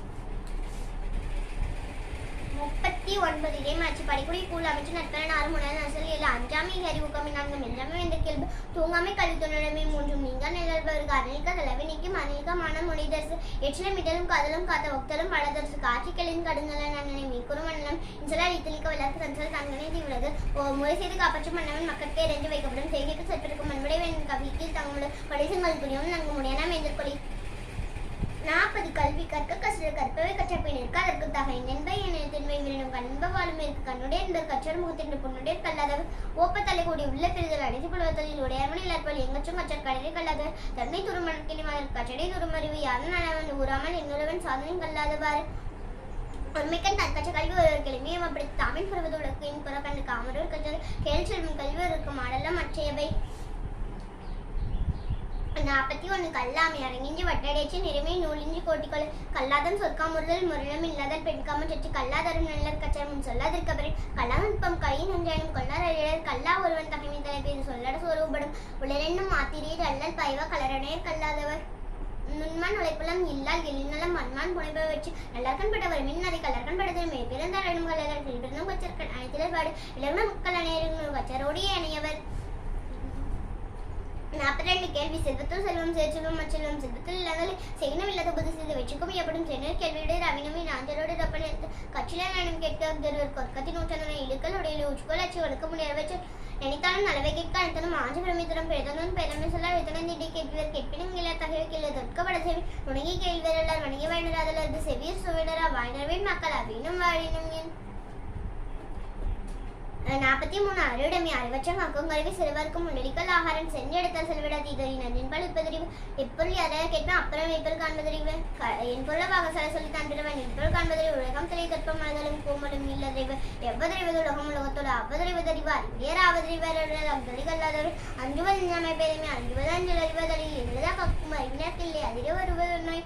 39 இடைமாட்சி படிக்குடி கூழ் அமைச்சு நட்பென 6 முன்னாள் நசல் 7 அஞ்சாமை அறிவுக்கமை 4 மெல்லாமை என்ற கேள்வி தூங்காமை கழித்துணரமை 3 நீங்க நிகழ்வருக்கு அணிக தலைவி நீக்கும் அணிக மனம் முடிதரசு எச்சிலும் இடலும் கதலும் காத்த ஒக்தலும் பழதரசு காட்சிகளின் கடுங்கல நன்னனை மீக்குறு மன்னலம் இன்சலால் இத்தலிக்க விளக்கு சஞ்சல் தங்கனை தீவிலகு முறை செய்து காப்பாற்றும் மன்னவன் மக்களுக்கு இறைஞ்சு வைக்கப்படும் செய்திக்கு சற்றிருக்கும் மண்படை வேண்டிய கவிக்கு தங்களுடைய படைசங்கள் புரியும் நன்கு முடியான மேந்தற்கொலை 40 கல்வி கற்க கற்றல் கற்பவை கற்றப்பினிற்கு அதற்கு தகை நென்பை என திண்மை விரணும் கண்ப வாழும் இருக்கு கண்ணுடைய என்பர் கற்றல் முகத்தின் பொண்ணுடைய கல்லாதவர் ஓப்பத்தலை கூடி உள்ள பெறுதல் அனைத்து புலவத்தலில் உடையவன் இல்லாற்பல் எங்கச்சும் கற்றல் கடலை கல்லாதவர் தன்னை துருமணக்கினி கற்றடை துருமறிவு யாரும் நனவன் ஊறாமல் எங்களுவன் சாதனை கல்லாதவாறு உண்மைக்கண் தற்கற்ற கல்வி ஒருவர் கிளம்பியும் அப்படி தமிழ் பருவது உலகின் புறக்கண்டு காமரூர் கற்றல் கேள் செல்வம் கல்வி ஒருக்கு மாடலாம் மற்றையவை 41 கல்லாமை அரங்கிஞ்சி வட்டடைச்சு நிறமை நூலிஞ்சி கோட்டிக்கொள் கல்லாதம் சொற்காமுறுதல் முரளம் இல்லாதல் பெண்காம சற்று கல்லாதரும் நல்லர் கச்சரமும் சொல்லாதிருக்கவரை கல்லாநுட்பம் கையின் நன்றானும் கொள்ளார் அழியர் கல்லா ஒருவன் தகைமை தலைப்பு இது சொல்லட சோறுபடும் உடலென்னும் ஆத்திரீர் அல்லல் பைவ கலரணையர் கல்லாதவர் நுண்மான் உழைப்புலம் இல்லால் எழில்நலம் மண்மான் புனைப்பை வச்சு நல்லர்கண் பட்டவர் மின் அதை கலர்கண் படுதல் மே பிறந்தாரும் கல்லர் பிறந்தும் கச்சற்கண் அனைத்திலர் பாடு இளவன முக்கள் அணையரும் கச்சரோடியே அணையவர் 42 கேள்வி செல்வத்துள் செல்வம் சேர்ச்செல்வம் மற்றெல்வம் செல்வத்தில் இல்லாதல் செய்யணும் இல்லாத புது செய்த வெற்றிக்கும் எப்படும் சென்னர் கேள்வியுடைய ரவினமின் ஆஞ்சலோடு தப்பனை கட்சியில நானும் கேட்க கொற்கத்தின் ஊற்றனை இழுக்கல் உடைய உச்சுக்கோள் அச்சு ஒழுக்க முடியாது வச்சு நினைத்தாலும் நலவை கேட்க அனைத்தனும் ஆஞ்ச பிரமித்தனம் பிறந்தனும் பெருமை சொல்ல வித்தனந்திடி கேட்பவர் கேட்பினும் இல்ல தகவல் கேள்வி தொட்கப்பட செவி உணங்கி கேள்வியரல்லார் வணங்கி வேண்டராதலது செவியர் சுவையினரா வாய்னர்வின் மக்கள் அவையினும் வாழினும் என் 43 அறுடமை அறிவற்றம் அக்கும் கல்வி சிறுவர்க்கும் முன்னெளிக்கல் ஆகாரம் சென்று எடுத்தால் செல்விட தீதறி நன்றின் பழுப்பதறிவு எப்பொருள் யாரையா கேட்பேன் அப்புறம் எப்பொருள் காண்பதறிவு என் பொருள வாகசால சொல்லி தந்திருவன் எப்பொருள் காண்பதறிவு உலகம் தலை தற்பம் மனதலும் கோமலும் இல்லதறிவு எவ்வதறிவது உலகம் உலகத்தோடு அவ்வதறிவதறிவு அறிவுடையர் ஆவதறிவர் அவ்வதறிகல்லாதவர் அஞ்சுவது இல்லாமை பேருமை அஞ்சுவது அஞ்சல் அறிவதறி எழுதா கக்கும் அறிஞர்க்கில்லை அதிர வருவது நோய்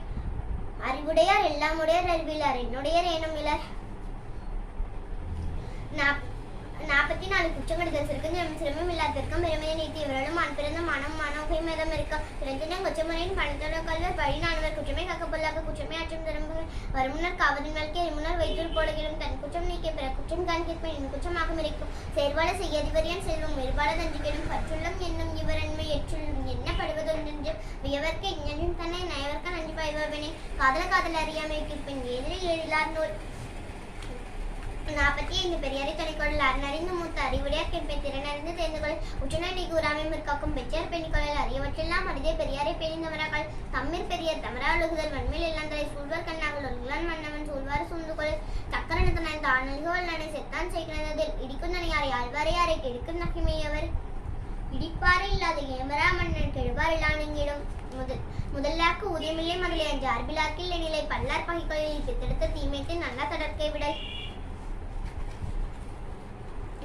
அறிவுடையார் எல்லாம் உடையர் அறிவிலார் என்னுடையர் ஏனும் இலர் 44 குற்றங்கடுதல் சிரமம் இல்லாதற்கும் பெருமையை நீத்தி இவர்களும் ஆண் பிறந்த மனம் மனோகை மேதம் இருக்க பிறந்தினம் கொச்சமுறையின் பணத்தோட கல்வர் பழி நானவர் குற்றமே கக்கப்பொல்லாக குற்றமே ஆற்றும் திரும்ப வருமுன்னர் காவலின் வாழ்க்கை முன்னர் வைத்தூர் போடுகிறோம் தன் குற்றம் நீக்கிய பிற குற்றம் காண்கிற்பேன் என் குற்றமாக இருக்கும் செயற்பாடு செய்யதிவரியான் செல்வம் வேறுபாடு தஞ்சுகிடும் பற்றுள்ளம் என்னும் இவரன்மை எற்றுள்ளும் என்னப்படுவதொன்று வியவர்க்கு இஞ்ஞனும் தன்னை நயவர்க்க நன்றி பாய்வனை காதல அறியாமை கிற்பேன் ஏழில் எழிலார் நூல் 45 பெரியாரை துணைக்கொள்ளல் அறனறிந்து மூத்த அறிவுடையார் கேட்பை திறனறிந்து தெரிந்து கொள் உற்றுநடி கூறாமை முற்காக்கும் பெற்றார் பெண்ணிக்கொள்ளல் அறியவற்றெல்லாம் அரிதே பெரியாரை பேணிந்தவராக்கள் தம்மிற் பெரியார் தமரா ஒழுகுதல் வன்மேல் இல்லாந்தலை சூழ்வர் கண்ணாங்கள் ஒழுகுலான் மன்னவன் சூழ்வாறு சூழ்ந்து கொள் தக்கரணத்தனான் தானல்கோள் நனை செத்தான் செய்கிறதில் இடிக்குந்தனை யாரை ஆழ்வாரை யாரை கெடுக்கும் நகைமையவர் இடிப்பாறை இல்லாத ஏமரா மன்னன் கெழுவார் இல்லானிங்கிடும் முதலாக்கு உதயமில்லை மகளே அஞ்சு அர்பிலாக்கில் நிலை பல்லார் பகைக்கொள்ளில் பித்தெடுத்த தீமைத்து நல்லா தொடர்க்கை விடல்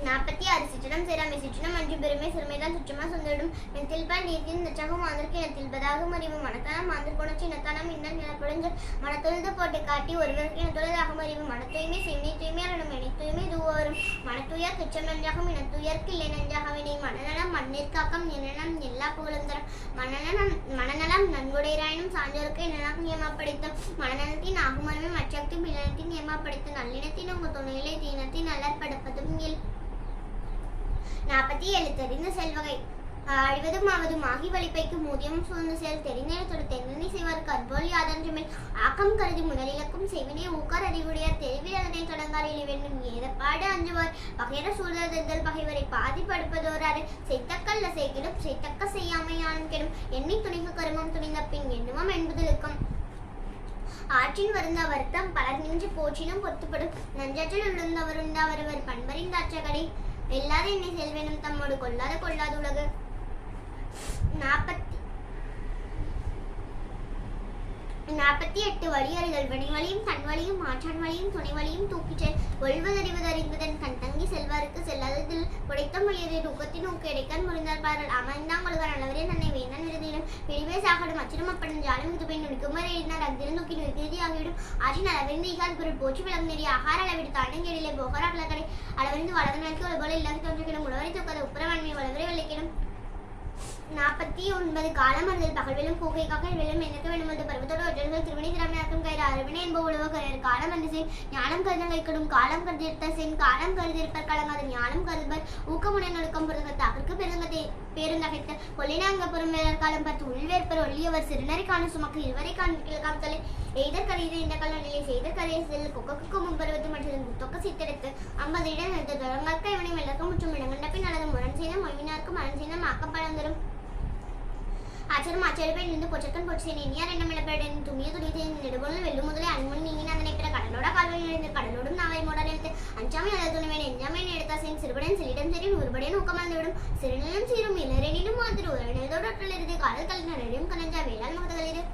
46 சிற்றினம் சேராமை சிற்றினம் அஞ்சு பெருமை சிறுமைதான் சுற்றமா சொந்திடும் நெத்தில் பால் நீர்த்தின் நச்சகம் மாந்தருக்கு இனத்தில் பதாகும் அறிவு மனத்தானம் மாந்தர் குணச்சி இனத்தானம் இன்னல் எனப்படுஞ்ச மனத்தொழுது போட்டு காட்டி ஒருவருக்கு இனத்தொழுதாகும் அறிவு மனத்தூய்மை செம்மை தூய்மையாளனும் என தூய்மை தூவரும் மனத்துயர் துச்சம் நஞ்சாகும் இனத்துயர்க்கு இல்லை நஞ்சாகவினை மனநலம் மண்ணிற்காக்கம் நிலநலம் எல்லா புகழும் தரும் மனநலம் நன்கொடையராயினும் சான்றோருக்கு இனநாக நியமப்படுத்தும் மனநலத்தின் ஆகுமரமே மற்றக்கு பிள்ளனத்தின் நியமப்படுத்தும் நல்லினத்தின் உங்கள் துணையிலே தீனத்தின் நல்லற்படுப்பதும் இயல் 47 தெரிந்த செல்வகை அழிவதும் ஆவதும் ஆகி வலிப்பைக்கு மூதியமும் சூழ்ந்து செயல் தெரிந்தனத்தோடு தென்னி செய்வார் கற்போல் யாதன்றமேல் ஆக்கம் கருதி முதலிலக்கும் செய்வினை ஊக்கார் அறிவுடையார் தெருவில் அதனை தொடங்கார் இனி வேண்டும் ஏதப்பாடு அஞ்சுவார் பகையர சூழ்தல் பகைவரை பாதி படுப்பதோராறு செய்தக்கல்ல செய்கிடும் செய்தக்க செய்யாமையானும் கெடும் எண்ணி துணிவு கருமம் துணிந்த பின் எண்ணுமம் என்பதிலுக்கும் ஆற்றின் வருந்த வருத்தம் பலர் நின்று போற்றினும் பொத்துப்படும் நஞ்சாற்றில் உள்ளவருண்டவரவர் பண்பறிந்த அச்சகடை எல்லாரும் என்னை செல்வேனும் தம்மோடு கொள்ளாத உலகு 48 வழியறிதல் வினைவழியும் தன்வழியும் மாற்றான் வழியும் துணை வழியும் தூக்கிச்செல் ஒழ்வதறிவதறிந்ததன் கண் தங்கி செல்வாருக்கு செல்லாததில் உடைத்த மொழியதை நூக்கத்தின் ஊக்கு இடைக்கன் முறிந்தார் பாரல் அமைந்தான் கொள்க நல்லவரே தன்னை வேந்தன் விருதியிலும் பிரிவே சாகடும் அச்சிடும் அப்படும் ஜாலம் இது போய் நுடிக்குமாறு எழுதினார் அங்கிருந்து நோக்கி நிறுத்தி ஆகிவிடும் ஆற்றின் அளவிருந்து ஈகால் பொருள் போற்றி விளம் நெறி ஆகார அளவிடு தாண்டங்கேடிலே போகராக்கள கடை அளவிருந்து வளர்ந்த நாளைக்கு ஒரு போல இல்லாத தோன்றுகிடும் உழவரை தூக்காத உப்புரவன்மை வளவரை விளைக்கிடும் 49 காலம் அறிதல் பகல்வெளும் பூகை காக்கல் வெளும் எனக்கு வேணுமது பருவத்தோடு ஒற்றர்கள் திருவினை திறமையாக்கும் கயிறு அறுவினை என்ப உழவ கயிறு காலம் வந்து செய் ஞானம் கருதல் வைக்கடும் காலம் கருதிருத்த சென் காலம் கருதிருப்பர் கலங்காத ஞானம் கருதுபர் ஊக்கமுனை நடுக்கம் பொருங்கத்தாவிற்கு பேருந்தகைத்த கொல்லினாங்க புறம் வேறர் காலம் பார்த்து உள்வேற்பர் ஒள்ளியவர் சிறுநரை காணும் சுமக்கு இருவரை காண்பிக்கலாம் தலை எய்தர் கரையிது இந்த கல்ல நிலை செய்த கரையை செல் கொக்கக்கு முன்பருவத்து மற்றும் முத்தொக்க சித்தெடுத்து 50 இடம் எடுத்து தொடர்ந்தாக்க இவனை வெள்ளக்க முற்றும் இடங்கண்ட பின் அல்லது முரண் செய்த மொழிவினாருக்கு மரண் செய்த மாக்கம் பழந்தரும் ஆச்சரும் ஆச்சரிப்பை நின்று பொச்சக்கன் பொச்சு இனியார் என்ன மிளப்பேடன் துணிய துணித்தை நெடுபொருள் வெள்ளு முதலே அன்முன் நீங்கி அதனை பிற கடலோட கால்வழி எழுந்து கடலோடும் நாவை மூடல் எடுத்து அஞ்சாமை அல்லது துணிவேன் எஞ்சாமை எடுத்தா சென் சிறுபடன் செல்லிடம் சரி ஒருபடியும் ஊக்கமந்து விடும் சிறுநிலம் சீரும் இளரெனிலும் மாதிரி ஒரு நிலத்தோடு ஒற்றல் இருந்து காதல் கலைஞரையும் கலைஞ்சா வேளாண் முகதகளிரு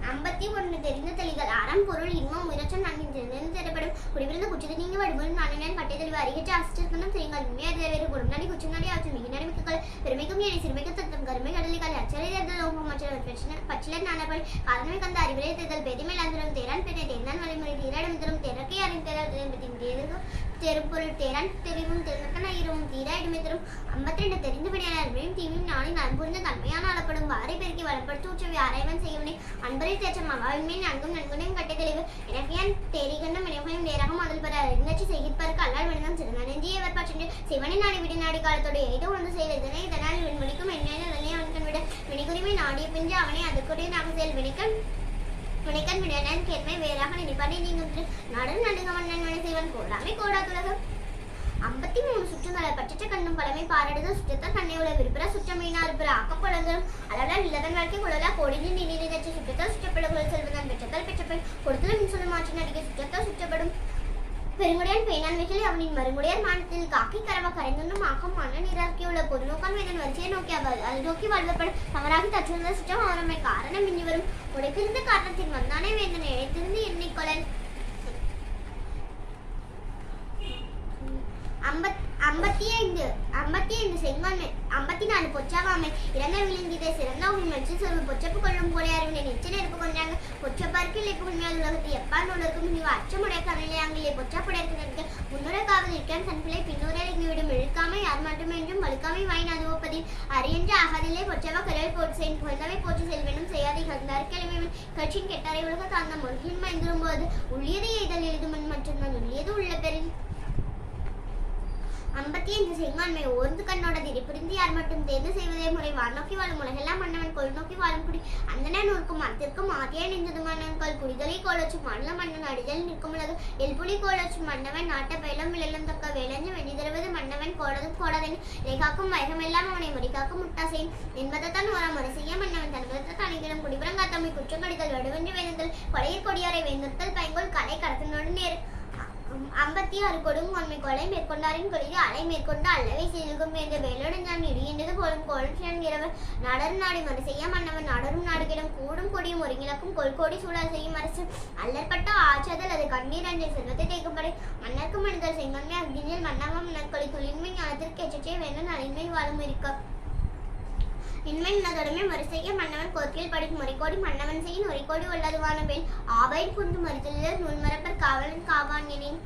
51 தெரிந்த தெளிகள் அறம் பொருள் இன்பம் உயிரச்சம் நான்கின் தெரிந்து தெரியப்படும் குடிவிருந்த குற்றத்தை நீங்க வடுபொருள் நானின் கட்டை தெளிவு அறிகற்ற அசிச்சனம் செய்யுங்கள் உண்மையாக தேவையறு குடும்பநாடி குற்றநாடி ஆற்றும் மிகுநாடி மிக்குகள் பெருமைக்கும் ஏனை சிறுமைக்கு தத்தம் கருமை கடலில் அச்சரிதல் ஓங்கும் மற்ற பச்சிலர் நானபடி காலமை கந்த அறிவுரை தேர்தல் பேதிமேல் அந்தரும் தேரான் பெண்ணை தேர்ந்தான் வழிமுறை தீராடும் தரும் தெரக்கை அறிந்த தேர்தல் தெருப்பொருள் தேரான் தெரிவும் தெருக்கனாயிரும் தீரா இடமே தரும் 52 தெரிந்து வினையாளர்களையும் தீமையும் நாளின் அன்புரிந்த தன்மையான அளப்படும் வாரை பெருக்கி வளப்படுத்த உச்சவி ஆராய்வன் செய்யவனை அன்பரை தேச்சம் அவாவின்மை நன்கும் நன்குனையும் கட்டை தெளிவு எனக்கையான் தேரிகண்டம் இணைமையும் நேராக முதல் பெற அறிஞச்சி செய்கிற்பாருக்கு அல்லால் விடுதான் சிறுநனஞ்சியவர் பற்றி சிவனை நாடி விட நாடி காலத்தோடு எய்த உணர்ந்து செயல் இதனால் விண்வெளிக்கும் என்னை அதனை அவனுக்கன் விட வினைக்குரிமை நாடிய பிஞ்சு அவனை அதுக்குரிய நாக செயல் வினைக்கன் விடனன் கேட்மை வேறாக நினைப்பானே நீங்கள் நடுநடுங்க மன்னன் மனை செய்வன் கோடாமை கோடாத்துலகம் 53 சுற்றங்களை பற்றிச்ச கண்ணும் பழமை பாராடுதல் சுற்றத்தால் கண்ணை உள்ள விருப்புற சுற்றமையினா இருப்பிற ஆக்கப்பொழுதும் அளவில் இல்லதன் வாழ்க்கை குழலா கொடிந்து நினைச்சு சுற்றத்தால் சுற்றப்படுகள் செல்வதன் பெற்றத்தால் பெற்றப்பெண் கொடுத்தல மின்சொல்ல மாற்றி நடிகை சுற்றத்தால் சுற்றப்படும் பெருங்குடியான் பேனான்மைகளை அவனின் மறுமுடியார் மானத்தில் காக்கி கரவ கரைந்துண்ணும் ஆக்கம் மன நீராக்கியுள்ள பொது நோக்கான் வேதன் வரிசையை நோக்கி அது நோக்கி வாழ்வப்படும் தவறாகி தச்சுள்ள சுற்றம் அவரமை காரணம் மிஞ்சி வரும் உடைப்பிருந்த காரணத்தின் வந்தானே வேந்தன் இழைத்திருந்து எண்ணெய் கொலன் 55 செங்கோன்மை 54 பொச்சாவாமை இறந்த விழுந்திதை சிறந்த உண்மை மனுஷன் சொல்லும் பொச்சப்பு கொள்ளும் போலே அறிவினை நிச்சயம் நெருப்பு கொண்டாங்க பொச்சப்பாருக்கு இழைப்பு உண்மையால் உலகத்தை எப்பால் நூலுக்கும் இவ் அச்சமுடைய கவலையாங்கிலே பொச்சாப்புடையதற்கு முன்னுரைக்காவது இருக்கான் தன் பிள்ளை பின்னூரை விடும் இழுக்காமை யார் மட்டுமென்றும் வலுக்காமை வாயின் அதுவப்பதில் அறியென்ற அகதிலே பொச்சவா கருவை போட்டு செய் புகழ்ந்தவை போற்றி செல்வனும் செய்யாதை கந்தார் கிழமையின் கட்சியின் கெட்டாரை உலக தாந்த மொழியின் மைந்திரும் போது உள்ளியதை எய்தல் எழுதுமன் மற்றும் நான் உள்ளியது உள்ள பெரிய 55 செங்கோன்மை ஓர்ந்து கண்ணோட திரி புரிந்து யார் மட்டும் தேர்ந்து செய்வதே முறை வானோக்கி வாழும் உலகெல்லாம் மன்னவன் கொள் நோக்கி வாழும் குடி அந்தன நூறுக்கும் மரத்திற்கும் ஆதியா நின்றது மன்னன் கொள் குடிதலை கோலச்சு மாநில மன்னன் அடிதல் நிற்கும் உலகு எல்புலி கோலச்சு மன்னவன் நாட்ட பயிலும் விழலும் தக்க வேளஞ்சு வெண்ணி தருவது மன்னவன் கோடதும் கோடாதன் இலைகாக்கும் வைகமெல்லாம் அவனை முறிகாக்கும் முட்டாசையும் என்பதைத்தான் ஒரு முறை செய்ய மன்னவன் தன் விதத்தை தனிகளும் குடிபுறங்காத்தமை குற்றம் கடிதல் வடுவென்று வேந்தல் கொடையில் கொடியாரை வேந்தத்தல் பைங்கோல் கலை கடத்தினோடு நேர் 56 கொடுங்கொன்மை கொலை மேற்கொண்டாரின் கொடிது அலை மேற்கொண்டு அல்லவை செய்துகும் என்ற வேலுடன் நான் இடியென்றது போலும் கோல்கிறவர் நடரும் நாடு மறு செய்ய மன்னவன் நடரும் நாடுகிடம் கூடும் கொடியும் ஒருங்கிழக்கும் கொள்கோடி சூழல் செய்யும் அரசு அல்லற்பட்ட ஆச்சாதல் அது கண்ணீர் அஞ்சை செல்வத்தை தேய்க்கும்படி மன்னருக்கு மனிதர் செங்கன்மை அக்னியில் மன்னவம் மன்னர்கொலை துளின்மை ஞானத்திற்கு எச்சே வேணும் நலின்மை வாழும் இருக்க இன்மை இன்னதொடமே மறுசெய்ய மன்னவன் கோர்க்கில் படிக்கும் முறைக்கோடி மன்னவன் செய்யும் உரைக்கோடி உள்ளதுவான பேல் ஆவை குண்டு மறுதலில் நூல்மரப்பர் காவலன் காவான் எனின்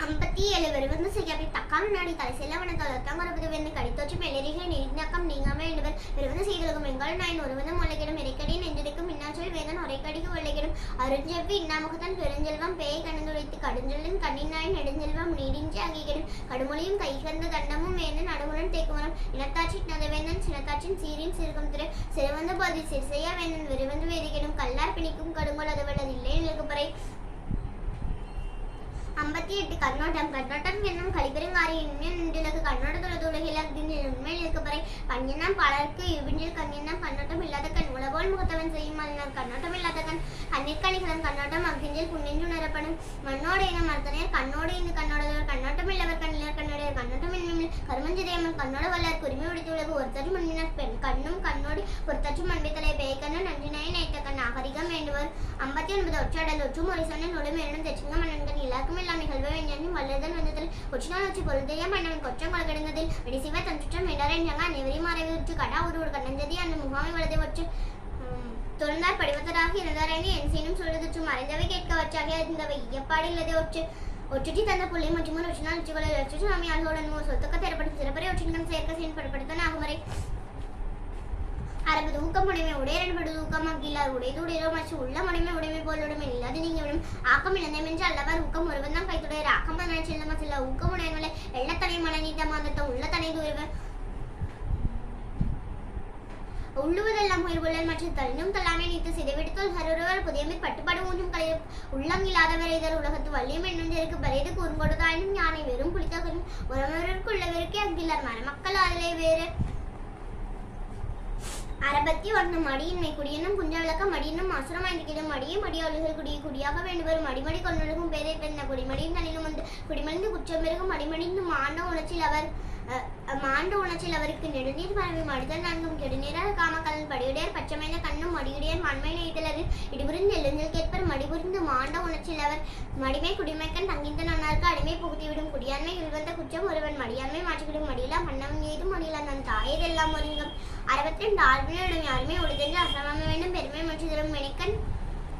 57 வெறுவந்து செய்யப்படி தக்கான நாடி தலை செல்லவன தொலைத்தங்கரபது வென்று கடித்தோச்சு மெல்லரிகை நெறிநக்கம் நீங்காமல் என்பவர் வெறுவந்து செய்தலும் எங்கள் நாயின் ஒருவந்த முளைக்கிடும் இறைக்கடி நெஞ்சிருக்கும் இன்னாச்சொல் வேதன் உரைக்கடிக்கு வெள்ளைக்கிடும் அருஞ்செவ்வி இன்னாமுகத்தன் பெருஞ்செல்வம் பேயை கணந்துரைத்து கடுஞ்சொல்லின் கண்ணினாய் நெடுஞ்செல்வம் நீடிஞ்சி அங்கீகிடும் கடுமொழியும் கைகந்த தண்டமும் வேந்தன் நடுமுடன் தேக்குமரம் இனத்தாட்சி நதவேந்தன் சினத்தாட்சின் சீரின் சிறுகம் திரு சிறுவந்த போதி சிறுசையா வேந்தன் வெறுவந்து வேதிக்கிடும் கல்லார் பிணிக்கும் கடுங்கோல் அதுவல்லது இல்லை நிலக்குப்பறை 58 கண்ணோட்டம் என்னும் கலிபெருங்காரி இன்னுலகு கண்ணோட்டத்துலது உலகில் உண்மை இருக்கப்பறை கண்ணெண்ணம் பலருக்கு இவ்வின்றில் கண்ணெண்ணம் கண்ணோட்டம் இல்லாத கண் உலகோல் முகத்தவன் செய்யும் மன்னர் கண்ணோட்டம் இல்லாத கண் கண்ணிற்கணிகளும் கண்ணோட்டம் அக்கிஞ்சில் புண்ணின்று உணரப்படும் மண்ணோடு என மறுத்தனர் கண்ணோடு இந்த கண்ணோடவர் கண்ணோட்டம் இல்லவர் கண்ணிலர் கண்ணோடையர் கண்ணோட்டம் என்னும் கருமஞ்சிதேமன் கண்ணோட வல்லார் குருமை உடைத்து உலகு ஒருத்தற்று மண்ணினர் பெண் கண்ணும் கண்ணோடு பொறுத்தற்று மண்பை தலை பேய்கண்ணு நன்றினாய் நேற்ற கண் நாகரிகம் வேண்டுவர் 59 ஒற்றாடல் ஒற்றும் ஒரு சொன்ன நொடு மேலும் தெச்சுங்க மன்னன்கண் எல்லாருக்கும் நிகழ்வு வெஞ்ஞானியும் வல்லதன் வந்ததில் ஒற்றினால் வச்சு பொருள்தையா மன்னவன் கொற்றம் கொலகெடுங்கதில் வெடிசிவ தன்றுற்றம் வேண்டாரெஞ்சாங்க அனைவரையும் மறைவிற்று கடா ஒரு கண்ணஞ்சதி அந்த முகாமை வலதை வச்சு தொழுந்தார் படிவத்தராக இருந்தாரேனே என் சீனும் சொல்வதற்று மறைந்தவை கேட்க வச்சாக இருந்தவை ஐயப்பாடு இல்லதை ஒற்றுட்டி தந்த புள்ளை மற்றும் ஒற்றினால் வச்சுக்கொள்ள லட்சம் சுவாமி ஆளுடன் சொத்துக்க தேரப்படும் சிறப்பறை ஒற்றின் சேர்க்க சீன் படப்படுத்த நாகுமறை அரபது ஊக்கமுடைமை உடையரன்படு ஊக்கமாக்கிலார் உடையது உடையோ மற்றும் உள்ள முடைமை உடைமை போலுடைமை இல்லாது நீங்க விடும் ஆக்கம் இழந்தம் என்று அல்லவர் ஊக்கம் ஒருவன் கைத்துடைய ஆக்கம் பண்ண செல்லமா செல்ல ஊக்கமுடையவங்களை வெள்ளத்தனை மன நீட்டமாந்தத்த உள்ளத்தனை தூர்வர் உள்ளுவதெல்லாம் உயிர்கொள்ளல் மற்றும் தள்ளும் தள்ளாமை நீத்து சிதைவிடுத்தல் ஹரொருவர் புதியமை பட்டுப்பாடு ஊன்றும் கலை உள்ளம் இல்லாதவர் இதழ் உலகத்து வள்ளியும் என்னொன்றிற்கு பரைது கூர்கொடுதாயினும் யானை வெறும் புலித்தகரும் ஒருவருக்குள்ளவருக்கே அங்கில்லார் மணமக்கள் அதிலே வேறு 61 மடியின்மை குடியினும் குஞ்ச விளக்க மடியினும் அசுரமாய்ந்திடும் மடியை மடியாளுகள் குடியாக வேண்டுவர் மடிமடி கொண்டொழுகும் பேரை பெண்ண குடிமடியின் தனிலும் வந்து குடிமடிந்து குற்றம் பெருகும் மடிமடிந்து மாண்ட உணர்ச்சியில் அவருக்கு நெடுநீர் பரவி மடிதல் நான்கும் கெடுநீராக காமக்கலன் படியுடையர் பச்சமைந்த கண்ணும் மடியுடையர் மண்மை நெய்தலரில் இடிபுரிந்து எழுந்தல் கேட்பர் மடிபுரிந்து மாண்ட உணர்ச்சியில் அவர் மடிமை குடிமைக்கன் தங்கிந்த நன்னாருக்கு அடிமை புகுத்திவிடும் குடியாண்மை இல்வந்த குற்றம் ஒருவன் மடியாண்மை மாற்றிவிடும் மடியிலா மன்னவன் ஏதும் மடியிலா தன் தாயர் எல்லாம் ஒருங்கம் 62 ஆழ்வினிடம் யாருமே ஒளிதென்று அசமம் வேண்டும் பெருமை மற்றும் தரும்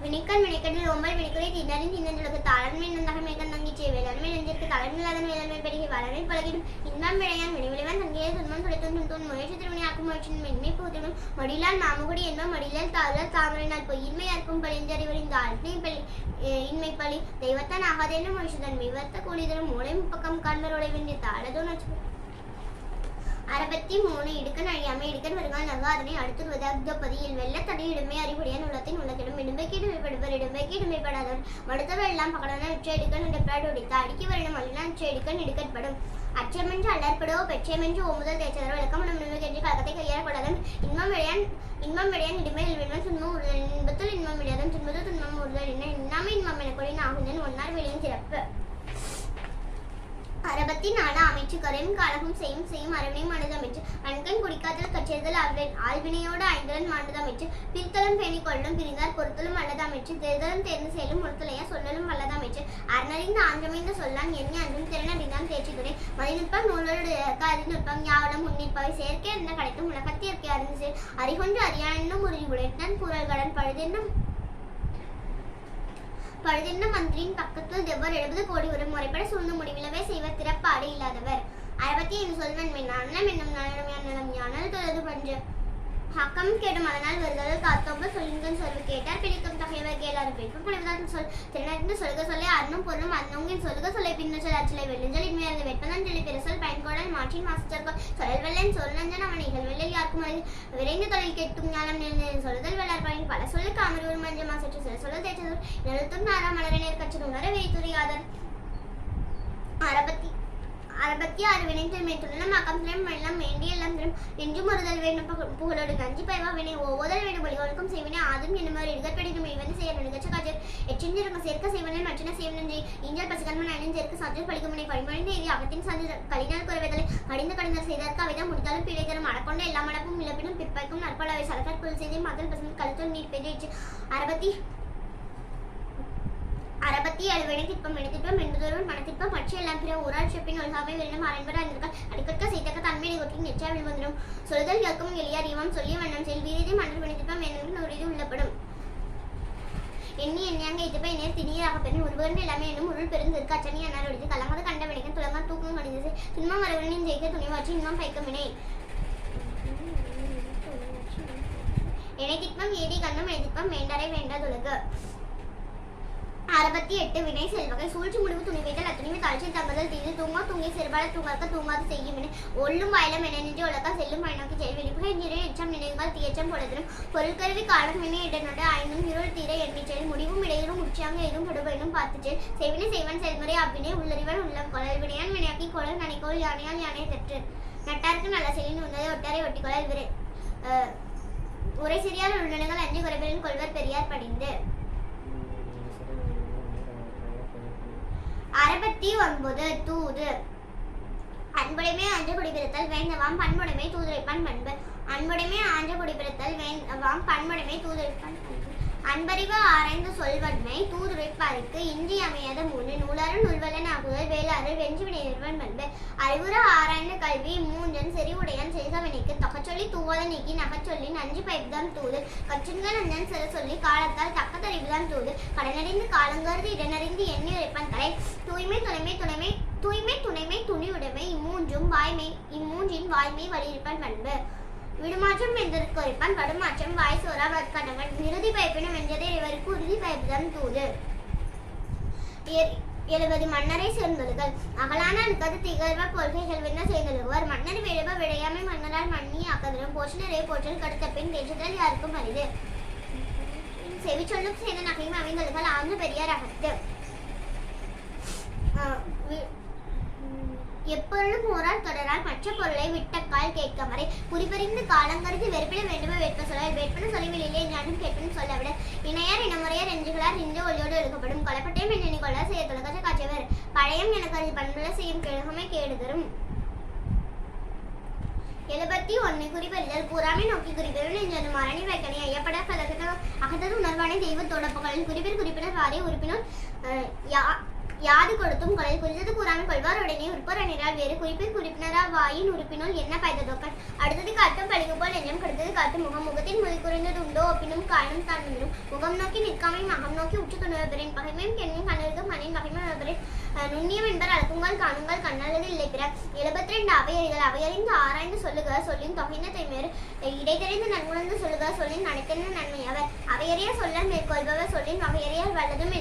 வினைக்கண்ணில் ஓம்பல் வினைக்குறை தின்னறின் தின்னலுக்கு தாளன்மை நந்தக மேற்கன் தங்கிச்சே வேளாண்மை நெஞ்சிற்கு தலைமையில்லாதன் வேளாண்மை பெருகி வளனை பழகிடும் இன்பம் விளையான் வினைவிளைவன் தங்கிய துன்பம் துடைத்தும் தூண் முயற்சி திருமணி ஆக்கும் முயற்சியின் மென்மை புகுத்திடும் மடியிலால் மாமுகுடி என்பம் மடியிலால் தாழல் தாமரையினால் பொய்யின்மை அற்கும் பழிஞ்சறிவர் இந்த ஆழ்மை பழி இன்மை பழி தெய்வத்தான் ஆகாதேனும் முயற்சிதன் விவர்த்த கூலிதரும் மூளை முப்பக்கம் காண்பர் உழைவின்றி தாழதோ நச்சு 63 இடுக்கன் அழியாமை இடுக்கன் வருகால் நக அதனை அடுத்துவதாக பதியில் வெள்ளத்தடை இடுமை அறிவுடையான் உள்ளத்தின் உள்ளத்திடும் இடும்பைக்கு இடுமைப்படுவர் இடும்பைக்கு இடுமைப்படாதவன் மடுத்தவர் எல்லாம் பகடான உச்ச இடுக்கன் இடப்பாடு உடைத்த அடுக்கி வரிடம் அழினா உச்ச இடுக்கன் இடுக்கட்படும் அச்சமென்று அல்லற்படோ பெற்றமென்று ஓமுதல் தேய்ச்சதரோ விளக்கமனம் நினைவுகென்று கழகத்தை கையாளப்படாதன் இன்பம் விடையான் இடுமையில் வெண்மன் துன்பம் உறுதல் இன்பத்தில் இன்பம் விடையாதன் துன்பத்தில் துன்பம் உறுதல் என்ன இன்னாமை இன்பம் எனக்கொழின் ஆகுதன் ஒன்னார் வெளியின் சிறப்பு 64 அமைச்சு கரையும் காலகம் செய்யும் அரவணை மாண்டது அமைச்சு அன்கண் குடிக்காதல் கச்சேதல் ஆழ்வினையோடு ஐந்தலன் மாண்டது அமைச்சு பிரித்தலும் பேணி கொள்ளும் பிரிந்தார் பொறுத்தலும் அல்லது அமைச்சு தேர்தலும் தேர்ந்து செயலும் ஒருத்தலையா சொல்லலும் வல்லது அமைச்சு அறநறிந்த ஆஞ்சமைந்த சொல்லான் எண்ணி அன்றும் திறன் அறிந்தான் தேர்ச்சித்துறை மதிநுட்பம் நூலோடு அறிநுட்பம் யாவலம் முன்னிற்பவை செயற்கை அறிந்த கிடைத்தும் உலகத்திற்கே அறிந்து அறிகொன்று அறியானும் உறுதி உடைத்தான் கூறல் கடன் பழுதென்ன மந்திரியின் பக்கத்தில் தெவ்வர் 70 கோடி ஒரு முறைப்பட சூழ்ந்து முடிவிலவே செய்வர் திறப்பாடு இல்லாதவர் 65 சொல்வன்மை நலம் என்னும் நலம் ஞானல் தொழுது பஞ்ச ஹக்கம் கேடும் அதனால் வருதல் காத்தோம்ப சொல்லுங்கள் சொல்லு கேட்டார் பிடிக்கும் தகையவர் கேளாறு பிடிக்கும் புனிவதான் சொல் திறனறிந்து சொல்லுக சொல்லை அருணும் பொருளும் அன்னோங்கின் சொல்லுக சொல்லை பின்னச்சல் அச்சலை வெள்ளிஞ்சல் இன்மையாவது வெப்பதஞ்சலி பெருசல் பயன்கோடல் மாற்றின் மாஸ்டர்கள் சொல்லல் வெள்ளன் சொல்லஞ்சன் அவன் இகழ்வெள்ளில் யாருக்கும் விரைந்து தொழில் கேட்கும் ஞானம் சொல்லுதல் வெள்ளார் பயன் பல சொல்லு காமருவர் மஞ்சள் மாசற்று சில சொல்ல தேய்ச்சது நிலத்தும் நாரா மலரினர் கச்சது உணர வைத்துரியாதர் 66 வினைத்தில் மேற்கொள்ளலாம் அக்கம் எல்லாம் வேண்டிய எல்லாம் திறம் என்றும் ஒருதல் வேண்டும் புகழோடு நஞ்சு பைவா வினை ஓதல் வேண்டும் ஒளிகளுக்கும் செய்வனே ஆதும் என்னமாறு இடர்படிக்கும் இவன் செய்ய நிகழ்ச்சி காட்சி எச்சிஞ்சிருக்க சேர்க்க செய்வனே மற்றன செய்வனே இஞ்சல் பசுகன்மன் அணிந்து சேர்க்க சாற்றில் படிக்குமனை பரிமணி தேவி அகத்தின் சான்று கலினால் குறைவதலை கடிந்த செய்தற்க அவைதான் முடித்தாலும் பிழை தரும் அடக்கொண்ட எல்லா மடப்பும் இழப்பினும் பிற்பைக்கும் நற்பளவை சலக்கற்குள் செய்து மகள் பசுமை கழுத்தல் நீர் பெய்து 67 வினைத்திற்பம் வினைத்திற்பம் என்பதொருவன் மனத்திற்பம் மற்ற எல்லாம் பிற ஊராட்சி பின் ஒழுகாமை வெள்ளம் அரண்பட அறிஞர்கள் அடிக்கற்க செய்தக்க தன்மையை கொட்டி நெச்சா விழுவந்திரும் சொல்லுதல் கேட்கும் எளியார் இவம் சொல்லிய வண்ணம் செல் வீரத்தை மன்னர் வினைத்திற்பம் என்னும் ஒரு இது உள்ளப்படும் எண்ணி எண்ணியாங்க இதுப்பை நேர் திடீராக பெண் ஒருவன் எல்லாமே என்னும் உருள் பெருந்திருக்கு அச்சனி அன்னார் ஒழித்து கலங்காத கண்ட வினைக்க துளங்க தூக்கம் கடிந்தது துன்பம் வரவனின் ஜெயிக்க துணிவாற்றி இன்னும் பைக்கும் வினை இணைத்திற்பம் ஏடி கண்ணும் இணைத்திற்பம் வேண்டாரை வேண்டாதுலகு 68 வினை செல்வகை சூழ்ச்சி முடிவு துணிவைதல் அத்துணிவை தாழ்ச்சி தங்குதல் தீது தூங்கா தூங்கி செருபால தூங்காக்க தூங்காது செய்யும் வினை ஒள்ளும் வாயிலம் என நின்று உலகா செல்லும் பயனோக்கி செயல் வெளிப்புகை நீரை எச்சம் நினைவுகள் தீயச்சம் பொழுதிலும் பொருட்கருவி காலம் வினை இடனோடு ஐந்தும் இருள் தீர எண்ணி செயல் முடிவும் இடையிலும் உச்சியாங்க எதுவும் படுபயனும் பார்த்து செயல் செய்வினை செய்வன் செயல்முறை அவ்வினை உள்ளறிவன் உள்ளம் கொள்ளல் வினையான் வினையாக்கி கொள்ளல் நனைக்கோள் யானையால் யானை தற்று நட்டாருக்கு நல்ல செயலின் உன்னதை ஒட்டாரை ஒட்டிக்கொள்ளல் விரை உரை சிறியால் உள்ளனங்கள் அஞ்சு குறைபெறின் கொள்வர் பெரியார் படிந்து 69 தூது அன்புடைமை ஆஞ்ச குடிபிறத்தல் வேந்தவாம் பண்புடைமை தூதுரைப்பான் பண்பு அன்புடைமை ஆஞ்ச குடிபிறத்தல் வேந்தவாம் பண்புடைமை தூதுரைப்பான் அன்பறிவு ஆராய்ந்து சொல்வன்மை தூதுரைப்பாருக்கு இன்றி அமையாத மூன்று நூலாறு நூல்வலன் ஆகுதல் வேளாறு வெஞ்சு வினை நிறுவன் பண்பு அறிவுற ஆராய்ந்த கல்வி மூன்றன் செறிவுடையான் செய்த வினைக்கு தொகச்சொல்லி தூவாத நீக்கி நகச்சொல்லி நஞ்சு பைப்புதான் தூது கற்றுங்கள் அஞ்சன் சிற சொல்லி காலத்தால் தக்க தறிவுதான் தூது கடனறிந்து காலங்கருது இடனறிந்து எண்ணி உரைப்பான் தலை தூய்மை துணைமை துணிவுடைமை இம்மூன்றின் வாய்மை வலியிருப்பான் பண்பு விடுமாற்றம் என்றதற்கு உரைப்பான் கடுமாற்றம் வாய் சோரா கணவன் இறுதி பயப்பினம் என்றதை இவருக்கு உறுதி பயப்புதான் தூது 70 மன்னரை சேர்ந்தொழுகள் அகலான அணுக்கது திகழ்வ கொள்கைகள் என்ன செய்தொழுகுவர் மன்னர் விழுவ விடையாமை மன்னரால் மண்ணி ஆக்கதிரும் போஷனரே போற்றல் கடுத்த பின் தேற்றுதல் யாருக்கும் அரிது செவி சொல்லும் செய்த நகையும் அமைந்தொழுகள் ஆழ்ந்த பெரியார் அகத்து எப்பொருளும் ஓரால் தொடரால் மற்ற பொருளை விட்டக்கால் கேட்க வரை குறிப்பறிந்து காலங்கருதி வெறுப்பிட வேண்டுமோ வேட்ப சொல்லால் வேட்பன சொல்லிவிலே ஞானம் கேட்பனும் சொல்லவிட இணையார் இனமுறையார் என்றுகளார் இன்று ஒளியோடு எடுக்கப்படும் கொலப்பட்டையும் எண்ணி கொள்ள செய்ய தொலைக்காட்சி காட்சியவர் பழையம் எனக்கு அது பண்புல செய்யும் கிழகமே கேடு தரும் 71 குறிப்பறிதல் கூறாமை நோக்கி குறிப்பிடும் நெஞ்சது மரணி வைக்கணி ஐயப்பட கலகத அகத்தது உணர்வானை தெய்வ தோடப்புகளின் குறிப்பினர் வாரி உறுப்பினர் யாது கொடுத்தும் கொலை குறித்தது கூறாமல் கொள்வார் உடனே உறுப்பர் அணிரால் வேறு குறிப்பினரா வாயின் உறுப்பினுள் என்ன பயந்ததோக்கள் அடுத்தது காட்டும் பழிக்கு போல் நெஞ்சம் கடுத்தது காட்டும் முகத்தின் மொழி குறைந்தது உண்டோ ஒப்பினும் காரணம் தான் வந்துடும் முகம் நோக்கி நிற்காமை மகம் நோக்கி உற்று துணுவப்பெறேன் பகைமையும் கெண்மையும் கண்ணருக்கு மனின் பகைமை வப்பெறேன் நுண்ணியம் என்பர் அழகுங்கள் காணுங்கள் கண்ணல்லது இல்லை பிற 72 அவையறிகள் அவையறிந்து ஆராய்ந்து சொல்லுக சொல்லின் தொகையினத்தை மேறு இடைத்தறிந்து நன்குணர்ந்து சொல்லுக சொல்லின் நடைத்தென்ன நன்மையவர் அவையறிய சொல்ல மேற்கொள்பவர் சொல்லின் வகையறியால் வல்லதும்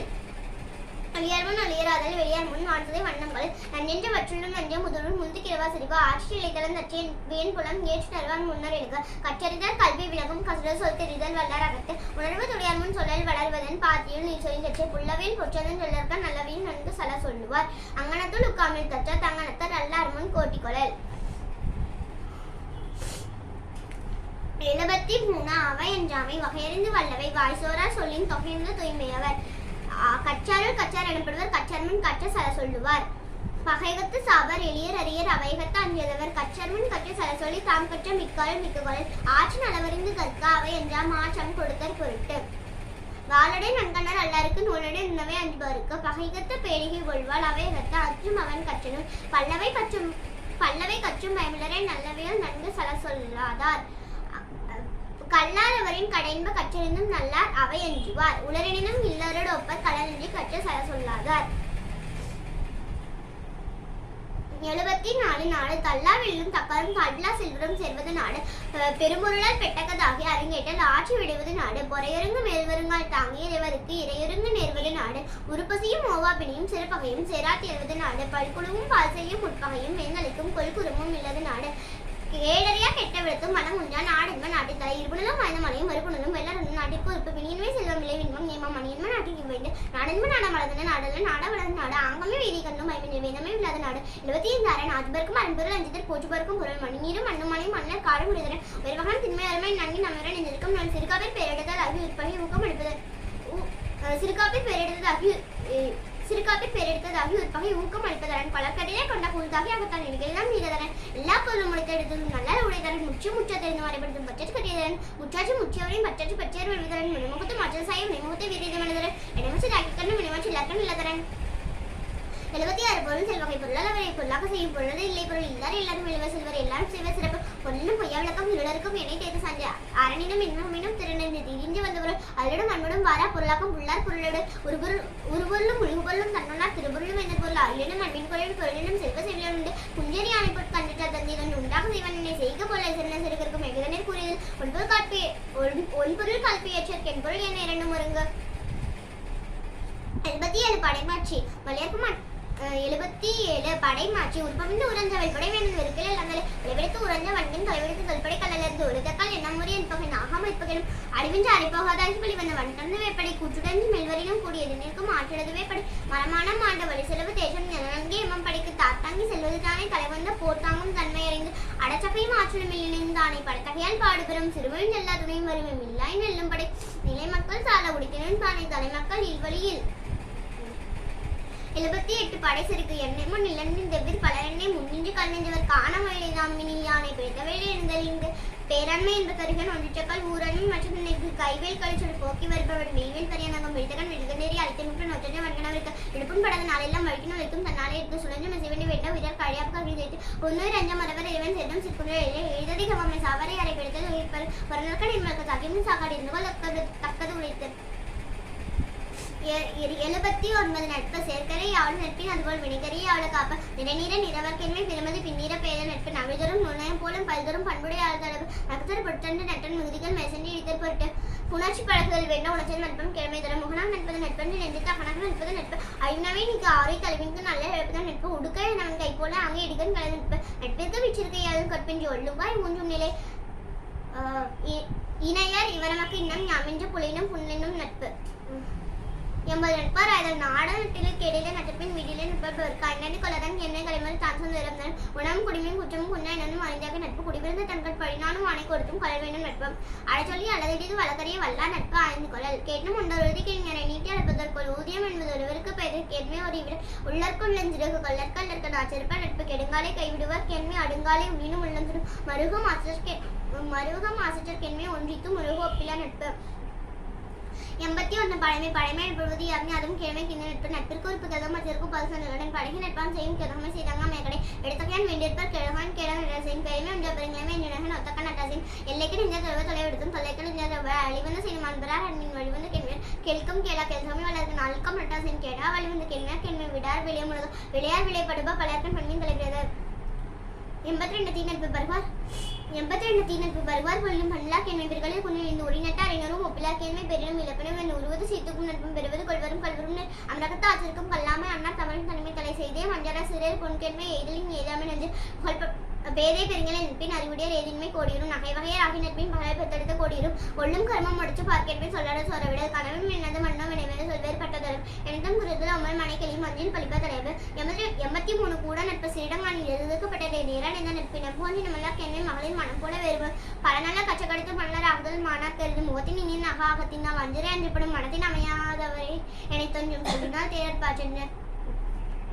அழியார்முன் அழியராதல் வெளியார் முன் வாழ்ந்ததை வண்ணங்கள் நன்றென்ற வற்றுள்ளும் நஞ்ச முதலும் முந்து கிழவா சிரிவா ஆட்சி இலைத்தளம் தற்றிய வேன் புலம் ஏற்று நல்வான் முன்னர் எடுக்க கற்றறிதல் கல்வி விலகும் கசுட சொல் தெரிதல் வல்லார் அகத்து உணர்வு துடையார் முன் சொல்லல் வளர்வதன் பாத்தியில் நீ சொல்லி தற்றை புள்ளவேல் பொற்றதன் சொல்லற்க நல்லவையும் நன்கு சல சொல்லுவார் அங்கனத்துள் உட்காமில் தற்ற தங்கனத்தர் அல்லார் முன் கோட்டிக்கொள்ளல் 73 அவை என்றாமை வகையறிந்து வல்லவை வாய்சோரா சொல்லின் தொகைந்த தூய்மையவர் கச்சாருள் கச்சார் எனப்படுவர் கச்சார்மன் கற்ற சல சொல்லுவார் பகைகத்து சாவர் எளியர் அரியர் அவைகத்து அஞ்சியதவர் கச்சர்மன் கற்ற சல சொல்லி தாம் கற்ற மிக்கால் மிக்குகொள் ஆற்றின் அளவறிந்து கற்க அவை என்றாம் மாற்றம் கொடுத்தற் பொருட்டு வாளடை நன்கண்ணர் அல்லாருக்கு நூலடை உணவை அன்பருக்கு பகைகத்து பேடிகை கொள்வாள் அவைகத்து அற்றும் அவன் கற்றனும் பல்லவை கற்றும் பயமில்லரை நல்லவையால் நன்கு சல சொல்லாதார் கல்லாதவரின் கடைன்ப கற்றறிந்தும் நல்லார் அவை என்றுவார் உலரெனினும் இல்லரோடு ஒப்பர் கடலின்றி கற்ற சல சொல்லாதார் 74 நாடு தல்லாவிலும் தக்கரும் கல்லா செல்வரும் சேர்வது நாடு பெரும்பொருளால் பெட்டகதாகி அரங்கேற்றல் ஆட்சி விடுவது நாடு பொறையொருங்கு மேல்வருங்கால் தாங்கி இறைவருக்கு இறையொருங்கு நேர்வது நாடு உருப்பசியும் ஓவாப்பினியும் சிறப்பகையும் சேராத்தி எழுவது நாடு பல்குழுவும் பால் செய்யும் முற்பகையும் வெங்கலிக்கும் கொள்குறுமும் இல்லது நாடு கேடறியா கெட்ட விழுத்தும் மனம் உண்டா நாடென்ப நாட்டில் தலை இருபுணலும் மயந்த மலையும் மறுபுணலும் வெள்ளரும் நாட்டிற்கு உறுப்பு வினியின்மை செல்வம் விளைவின்பம் நியமம் மணியன்ம நாட்டில் இவ்வைந்து நாடன்ம நாட வளர்ந்த நாடல்ல நாட வளர்ந்த நாடு ஆங்கமே வீதி கண்ணும் மைமின் வேதமே இல்லாத நாடு 75 அரண் ஆஜ்பருக்கும் அன்பொருள் அஞ்சுதல் போற்றுபருக்கும் பொருள் மணிநீரும் மண்ணுமலையும் மன்னர் காடு முடிதரன் ஒரு வகனம் திண்மை அருமை நன்கி நம்முடன் நின்றிருக்கும் நான் சிறுகாவில் பேரிடுதல் ஆகிய உற்பகை ஊக்கம் அளிப்பது சிறுகாவில் பேரெடுத்ததாகி உற்பகை ஊக்கம் அளிப்பதரன் பலக்கடிலே கொண்ட புழுதாகி அகத்தான் நிலையெல்லாம் நீதரன் எல்லா பொருளும் முடித்தெடுத்ததும் நல்ல உடைதரன் முச்ச தெரிந்து வரைபடுத்தும் பச்சை கட்டியதரன் முச்சாச்சு முச்சியவரையும் பச்சாச்சு பச்சையர் விழுதரன் மணிமுகத்து மச்சல் சாயும் மணிமுகத்தை வீரியம் எழுதரன் இடமச்சு தாக்கிக்கண்ணு மணிமச்சு இலக்கணம் இல்லதரன் 76 பொருள் செல்வகை பொருளால் அவரை பொருளாக செய்யும் பொருள் இல்லை பொருள் இல்லார் எல்லாரும் எழுவ செல்வர் எல்லாரும் செய்வ சிறப்பு பொருளும் பொய்யா விளக்கம் இருளருக்கும் என்னை தேர்ந்து சாஞ்ச அரணினும் இன்னும் திறனிருந்து திரிஞ்சு வந்தவரும் அல்லிடம் அன்புடன் வாரா பொருளாக்கும் புள்ளார் பொருளோடு ஒரு பொருளும் முழுகு பொருளும் தன்னொன்னார் திருப்பொருளும் எந்த பொருள் அல்லிடம் அன்பின் குரலின் பொருளினும் செல்வ செல்வியம் உண்டு குஞ்சரி ஆணைப்பட்டு கண்டிட்ட தந்திரன் உண்டாக செய்வன் என்னை செய்க போல சிறந்த சிறுக்கும் எகுதனர் கூறியது ஒன்பொருள் கல்பியற்றற்கு என்பொருள் என்ன இரண்டும் ஒருங்கு 77 படைமாட்சி வலியர்க்குமான் 77 படைமாட்சி உற்பமிந்து உறஞ்ச வெல்படை வேணும் வெறுக்கல் இளங்கலை விளைவெடுத்து உறஞ்ச வண்டின் தலைவெடுத்து தொல்படை கல்லலிருந்து ஒரு தக்கால் எண்ணமுறை என்பகை நாகம் வைப்பகனும் அடிவின்று அரைப்போகாதாகி பலி வந்த வண்டர்ந்து வேப்படை கூற்றுடன் மெல்வரினும் கூடியது நிற்கும் ஆற்றிடது வேப்படை மரமான மாண்ட வழி செலவு தேசம் நலங்கி எம்மம் படைக்கு தாத்தாங்கி செல்வது தானே தலைவந்த போர்த்தாங்கும் தன்மை அறிந்து அடச்சப்பையும் ஆற்றலும் இல்லினும் தானே படத்தகையால் பாடுபெறும் சிறுவழில் எல்லா துணையும் வருவம் இல்லாய் நெல்லும் படை நிலை மக்கள் சால உடித்தினும் தானே தலைமக்கள் இல்வழியில் 78 படை செருக்கு எண்ணெய் நிலனின் தெவ்விர் பலரெண்ணை முன்னின்று கல்நெஞ்சவர் காண வயதாமினி யானை பிடித்த வேலை எழுந்தறிந்து பேரன்மை என்ப கருகன் ஒன்றிச்சக்கால் ஊரணின் மற்றும் கைவேல் கழிச்சொல் போக்கி வருபவர் வெய்வேல் கரியானகம் விழுத்தகன் விழுகநேரி அழைத்தமுற்று நொற்றஞ்ச வன்கனவிற்கு இடுப்பும் படகு நாளெல்லாம் வழிக்கினும் வைக்கும் தன்னாலே எடுத்து சுழஞ்ச மெசிவண்டி வேண்ட வீரர் கழியாப்பு கல்வி சேர்த்து பொன்னூர் அஞ்சம் மரவர் இறைவன் செல்வம் சிற்குன்ற எழுததி கவமை சாவரை அறை பிடித்தது உயிர்ப்பர் பொருள்கள் என்பதற்கு தகிமும் சாக்காடு இருந்து தக்கது உழைத்து 79 நட்பு சேர்க்கரை யாழ் நட்பின் அதுபோல் வினிகரியை அவளை காப்ப நிறநீர நிறவர்க்கென்மை பிறமது பின்னீர பேர நட்பு நவிதரும் நுழையம் போலும் பல்தரும் பண்புடைய ஆழ்தளவு நகத்தர் பொட்டண்டு நட்டன் முகுதிகள் மெசண்டி இடித்தல் பொருட்டு புணர்ச்சி பழகுதல் வேண்ட உணர்ச்சல் நட்பம் கிழமை தரும் முகனாம் நட்பது நட்பன்று நெஞ்சு தகனாக நட்பது நட்பு ஐநவே நீக்கு ஆரை தலைவிற்கு நல்ல இழப்புதான் நட்பு உடுக்க நவன் கை போல அங்கே இடுகன் கலந்து நட்பு நட்பிற்கு விச்சிருக்கையாலும் கற்பின்றி ஒள்ளுவாய் ஊன்றும் நிலை இணையர் இவரமக்கு இன்னும் ஞாமின்ற புலினும் புண்ணினும் நட்பு 80 நட்பார் அதன் நாடகத்திலே கேடிலே நட்பின் வீடிலே நட்பவருக்கு அண்ணனி கொலதன் என்னை கலைமல் தான்சன் இறந்தன் உணவும் குடிமையும் குற்றமும் குன்ன என்னும் அறிந்தாக நட்பு குடிபிறந்த தன்கள் பழினானும் அணை கொடுத்தும் கலவேணும் நட்பம் அழைச்சொல்லி அளவிடிது வழக்கறிய வல்லா நட்பு ஆய்ந்து கொள்ளல் கேட்டும் உண்டொருதி கிழங்கனை நீட்டி அழைப்பதற்குள் ஊதியம் என்பது ஒருவருக்கு பெயர் கேள்வி ஒரு விட உள்ளற்குள்ளஞ்சிறகு கொள்ளற்கல்லற்க நாச்சிருப்ப நட்பு கெடுங்காலை கைவிடுவார் கேள்வி அடுங்காலை உள்ளினும் உள்ளந்திரும் மருகம் ஆசற்றற்கென்மை ஒன்றித்தும் முருகு ஒப்பிலா நட்பு 81 பழமை என்பது யாருமே அதுவும் கிழமை கிண்ண நட்பு நட்பிற்கு ஒரு புத்தகம் மற்றருக்கும் பரிசனுடன் பழகி நட்பான் செய்யும் கிழமை செய்தாங்க மேக்கடை எடுத்தகையான் வேண்டியிருப்பார் கிழகான் கிழவன் செய்யும் பெருமை உண்ட பெருங்கிழமை என்னுடன் ஒத்தக்க நட்டாசின் எல்லைக்கு நின்ற தொலைவெடுத்தும் தொலைக்கு நின்ற அழிவந்த செய்யும் அன்பரார் அன்பின் வழிவந்த கெண்மையர் கெழுக்கும் கேளா கெல்சாமி வளர்க்கு நாளுக்கம் நட்டாசின் கேடா வழிவந்த கெண்மையார் கெண்மை விடார் வெளியே முழுதும் விளையார் விளையப்படுபா பலர்க்கன் பண்பின் தலைகிறது 82 தீநட்பு பருவார் 82 தீநட்பு பருவார் கொள்ளும் பண்லாக் என்மை பெருகளில் குன்னிழிந்து ஒளிநட்ட அறிஞரும் ஒப்பிலாக் என்மை பெரினும் இலக்கணம் என் உருவது சீத்துக்கும் நட்பும் பெறுவது கொள்வரும் கல்வரும் அமரகத்து ஆச்சரிக்கும் கல்லாமை அண்ணா தமிழ் தனிமை தலை செய்தே மஞ்சள சிறர் பொன்கென்மை எதிலின் ஏதாமை நெஞ்சு பேதை பெருங்கலை நட்பின் அறிவுடையர் ஏதின்மை கோடியும் நகை வகையர் ஆகிய நட்பின் பகலை பெற்றெடுத்த கோடியும் ஒள்ளும் கர்மம் முடிச்சு பார்க்கென்மை சொல்லாட சொரவிட கனவும் என்னது மன்னோ வினைவேறு சொல்வேறு பட்டதரும் எனதும் குருதுல அமல் மனைக்கெளி மஞ்சில் பழிப்ப தலைவர் 83 கூட நட்பு சிறிடங்கானில் எதிர்க்கப்பட்ட நேரான இந்த நட்பின் நட்போன்றி நம்மளா கென்மை மகளின் மனம் போல வேறு பல நல்ல கச்சக்கடித்து மன்னர் ஆகுதல் மாணாக்கருது முகத்தின் இனிய நகா அகத்தின் வஞ்சரை அன்றிப்படும் மனத்தின் அமையாதவரை என்னை தோன்றும் சொல்லினால் தேர்ப்பாச்சென்ற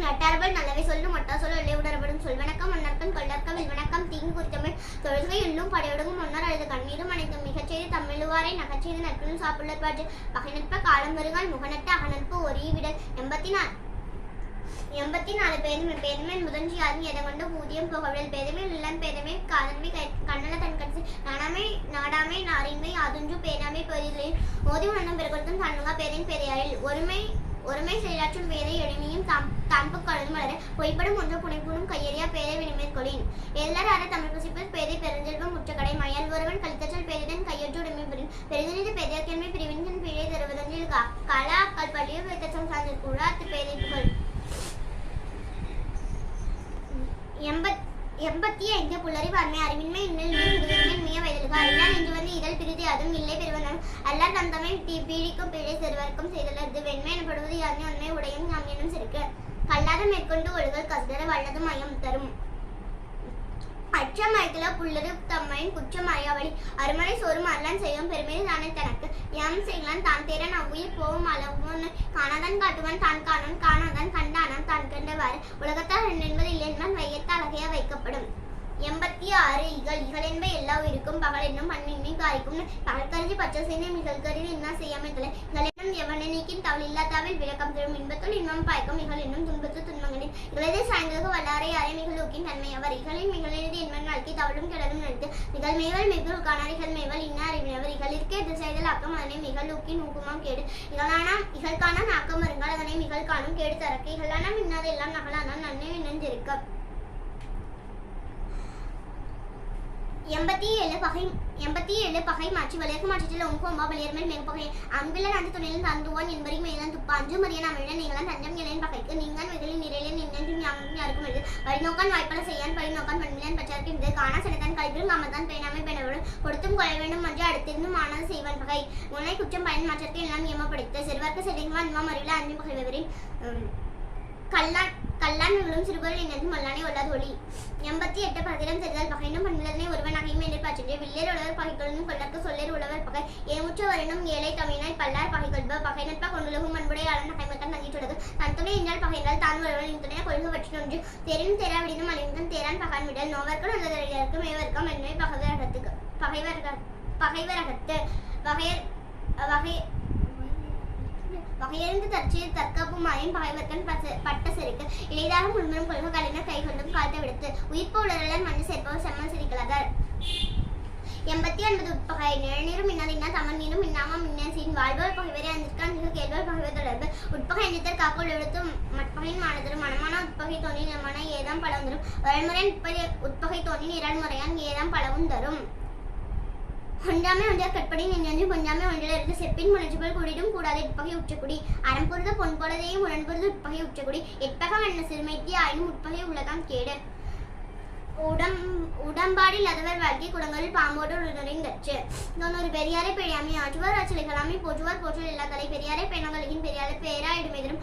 நட்டார்பல் நல்லவை சொல்லும் மட்டா சொல்ல இல்லை உடற்படும் சொல்வணக்கம் மன்னர்க்கம் கொள்ளர்க்கம் வில்வணக்கம் தீங்கு குறித்தமிழ் தொழில்கை எள்ளும் படையொடுங்கும் முன்னர் அழுது கண்ணீரும் அனைத்தும் மிகச்செய்து தமிழுவாரை நகச்செய்து நட்பும் சாப்புள்ளர் பாட்டு பகை நட்ப காலம் வருகால் முகநட்ட அகநட்பு ஒரே விடல் 84 பேதமை முதஞ்சி யாரும் எதை கொண்டு ஊதியம் புகழல் பேதமை இல்லம் பேதமை காதன்மை கண்ணல தன் கட்சி நாடாமை நாரின்மை அதுஞ்சு பேராமை பெரிதிலே மோதி உணர்ந்தும் பெருக்கொடுத்தும் தன்னுங்கா பேரின் பெரியாரில் ஒருமை செயலாற்றும் பேரை எளிமையும் தாம்பு கலந்து மலர பொய்ப்படும் ஒன்று புனைப்புணும் கையறியா பேரை வினிமேற்கொள்ளின் எல்லாரும் அற தமிழ் புசிப்பர் பேரை பெருஞ்செல்வம் முற்றக்கடை மயால் ஒருவன் கலித்தச்சல் பேரிடன் கையொற்று உடைமை பெறும் பெருதனிது பெரியார்க்கென்மை பிரிவின் பிழை தருவதென்றில் கலா அக்கால் பள்ளியோ வைத்தச்சம் சார்ந்திருக்கூடா அத்து பேரை புகழ் 85 புல்லறி வன்மை அறிவின்மை இன்னிய வயதில் அறிஞர் என்று வந்து இதழ் பிரிதி அதுவும் இல்லை பெறுவனும் எல்லா தம் தம்மை பீடிக்கும் பீடை செருவர்க்கும் செய்துள்ளது வெண்மை எனப்படுவது யாருமே உண்மை உடையும் நாம் என்னும் சிறுக்கு கல்லாத மேற்கொண்டு ஒழுகல் கசடர வல்லது மயம் தரும் அச்சமயத்துல புல்லறு தம்மையின் குற்றம் அறியாவழி அருமனை சோறும் அருளான் செய்யும் பெருமை தானே தனக்கு எம் செய்யலாம் தான் தேரன் அவ்வுயிர் போகும் அளவு காணாதான் காட்டுவான் தான் காணும் காணாதான் கண்டானான் தான் கண்டவாறு உலகத்தால் என்பது இல்லை என்பது வையத்தால் அகையா வைக்கப்படும் 86 இகல் என்ப எல்லா உயிருக்கும் பகல் என்னும் பன்னின்மை காய்க்கும் பகல் கருதி பச்சை செய்ய மிகல் கருதி என்ன செய்யாமல் தலை இகல் என்னும் எவனை நீக்கின் தவள் இல்லாதாவில் விளக்கம் தரும் இன்பத்துள் இன்பம் பாய்க்கும் இகல் என்னும் துன்பத்து துன்பங்களில் இகழதை சாய்ந்தது வல்லாரை யாரை மிகல் ஊக்கின் தன்மை அவர் இகலின் மிகழெழுதி என்பன் வாழ்க்கை தவளும் கிடலும் நடித்து மிகல் மேவல் மிகல் காணார் இகல் மேவல் இன்ன அறிவினவர் இகலிற்கு எது செய்தல் ஆக்கம் அதனை மிகல் ஊக்கின் ஊக்குமாம் கேடு இகல் காணான் ஆக்கம் வருங்கால் அதனை மிகல் காணும் கேடு தரக்கு இகலானாம் இன்னாத எல்லாம் நகலானால் நன்மை இணைந்திருக்க 87 பகை மாற்றி வளையக்கு மாற்றில் ஒன்பா வலியர்மேல் மேற்பகை அன்பில அந்த துணையில் தந்துவான் என்பதை மேலான் துப்பா அஞ்சு மரியான் அமைழ நீங்களாம் தஞ்சம் இளையன் பகைக்கு நீங்கள் முதலில் நிறையில நின்றும் யாருக்கும் எழுது வழிநோக்கான் வாய்ப்பல செய்யான் வழிநோக்கான் பண்பிலான் பச்சார்க்கு காணா சனத்தான் கல்வியும் அமர்தான் பேணாமை பேணவரும் கொடுத்தும் கொள்ள வேண்டும் என்று அடுத்திருந்தும் ஆனது செய்வான் பகை உன்னை குற்றம் பயன் மாற்றத்தை எல்லாம் நியமப்படுத்த செல்வார்க்கு செடிங்குவான் இம்மா அறிவில அன்பு பகைவரின் கல்லான் விழும் சிறுபொருள் இணைந்து மல்லானே உள்ளது ஒளி 88 பதிலம் செய்தால் பகையினும் பண்பிலதனை ஒருவன் அகையும் என்று பாய்ச்சே வில்லேர் உழவர் பகைகளும் கொள்ளற்கு சொல்லேர் உழவர் பகை ஏமுற்ற வரணும் ஏழை தமிழாய் பல்லார் பகை கொள்ப பகை நட்ப கொண்டுலகும் அன்புடைய ஆளன் நகைமத்தான் நங்கிட்டுள்ளது தன் துணை என்றால் பகையால் தான் ஒருவன் இத்துணைய கொள்கை பற்றினொன்று தேரின் தேராவிடினும் அழிந்தும் தேரான் பகான் விடல் நோவர்க்கும் நல்லதற்கும் மேவர்க்கும் என்னை பகைவரகத்து வகையறிந்து தற்செயல் தற்காப்புமாயும் பகைவர்க்கன் பட்ட செருக்கு இளைதாக முழுமரும் கொள்கை கலைஞர் கை கொண்டும் காலத்தை விடுத்து உயிர்ப்பு உலரலன் மண் சேர்ப்பவர் செம்மல் சிரிக்கலாதார் 89 உட்பகை நிழநீரும் இன்னாதின்னா தமன் நீரும் இன்னாமம் இன்னசின் வாழ்வோர் பகைவரை அஞ்சிற்கான் மிக கேள்வர் பகைவர் தொடர்பு உட்பகை அஞ்சித்தர் காக்கோள் எழுத்து மட்பகையின் மானதரும் மனமான உட்பகை தோணி நிறமான ஏதாம் பலவும் தரும் வரல்முறை உட்பகை தோணி நிரல்முறையான் ஏதாம் பலவும் தரும் ஒன்றாமே ஒன்றார் கற்பனை நெஞ்சு கொஞ்சாமே ஒன்றில் இருந்து செப்பின் முனைச்சுபல் கூடிடும் கூடாது உட்பகை உச்சக்குடி அறம் பொருத பொன் போலதையும் உடன்பொருது உட்பகை உச்சக்குடி எட்பகம் என்ன சிறுமைக்கு ஆயினும் உட்பகை உள்ளதான் கேடு உடம்பாடில் அதவர் வாழ்க்கை குடங்களில் பாம்போடு நுழைந்தச்சு ஒரு பெரியாரை பெரியாமை ஆற்றுவார் அச்சலைகளாமை போற்றுவார் போற்றல் இல்லாதலை பெரியாரை பெண்ணங்களின் பெரியாரை பேராயிடுமெதிரும்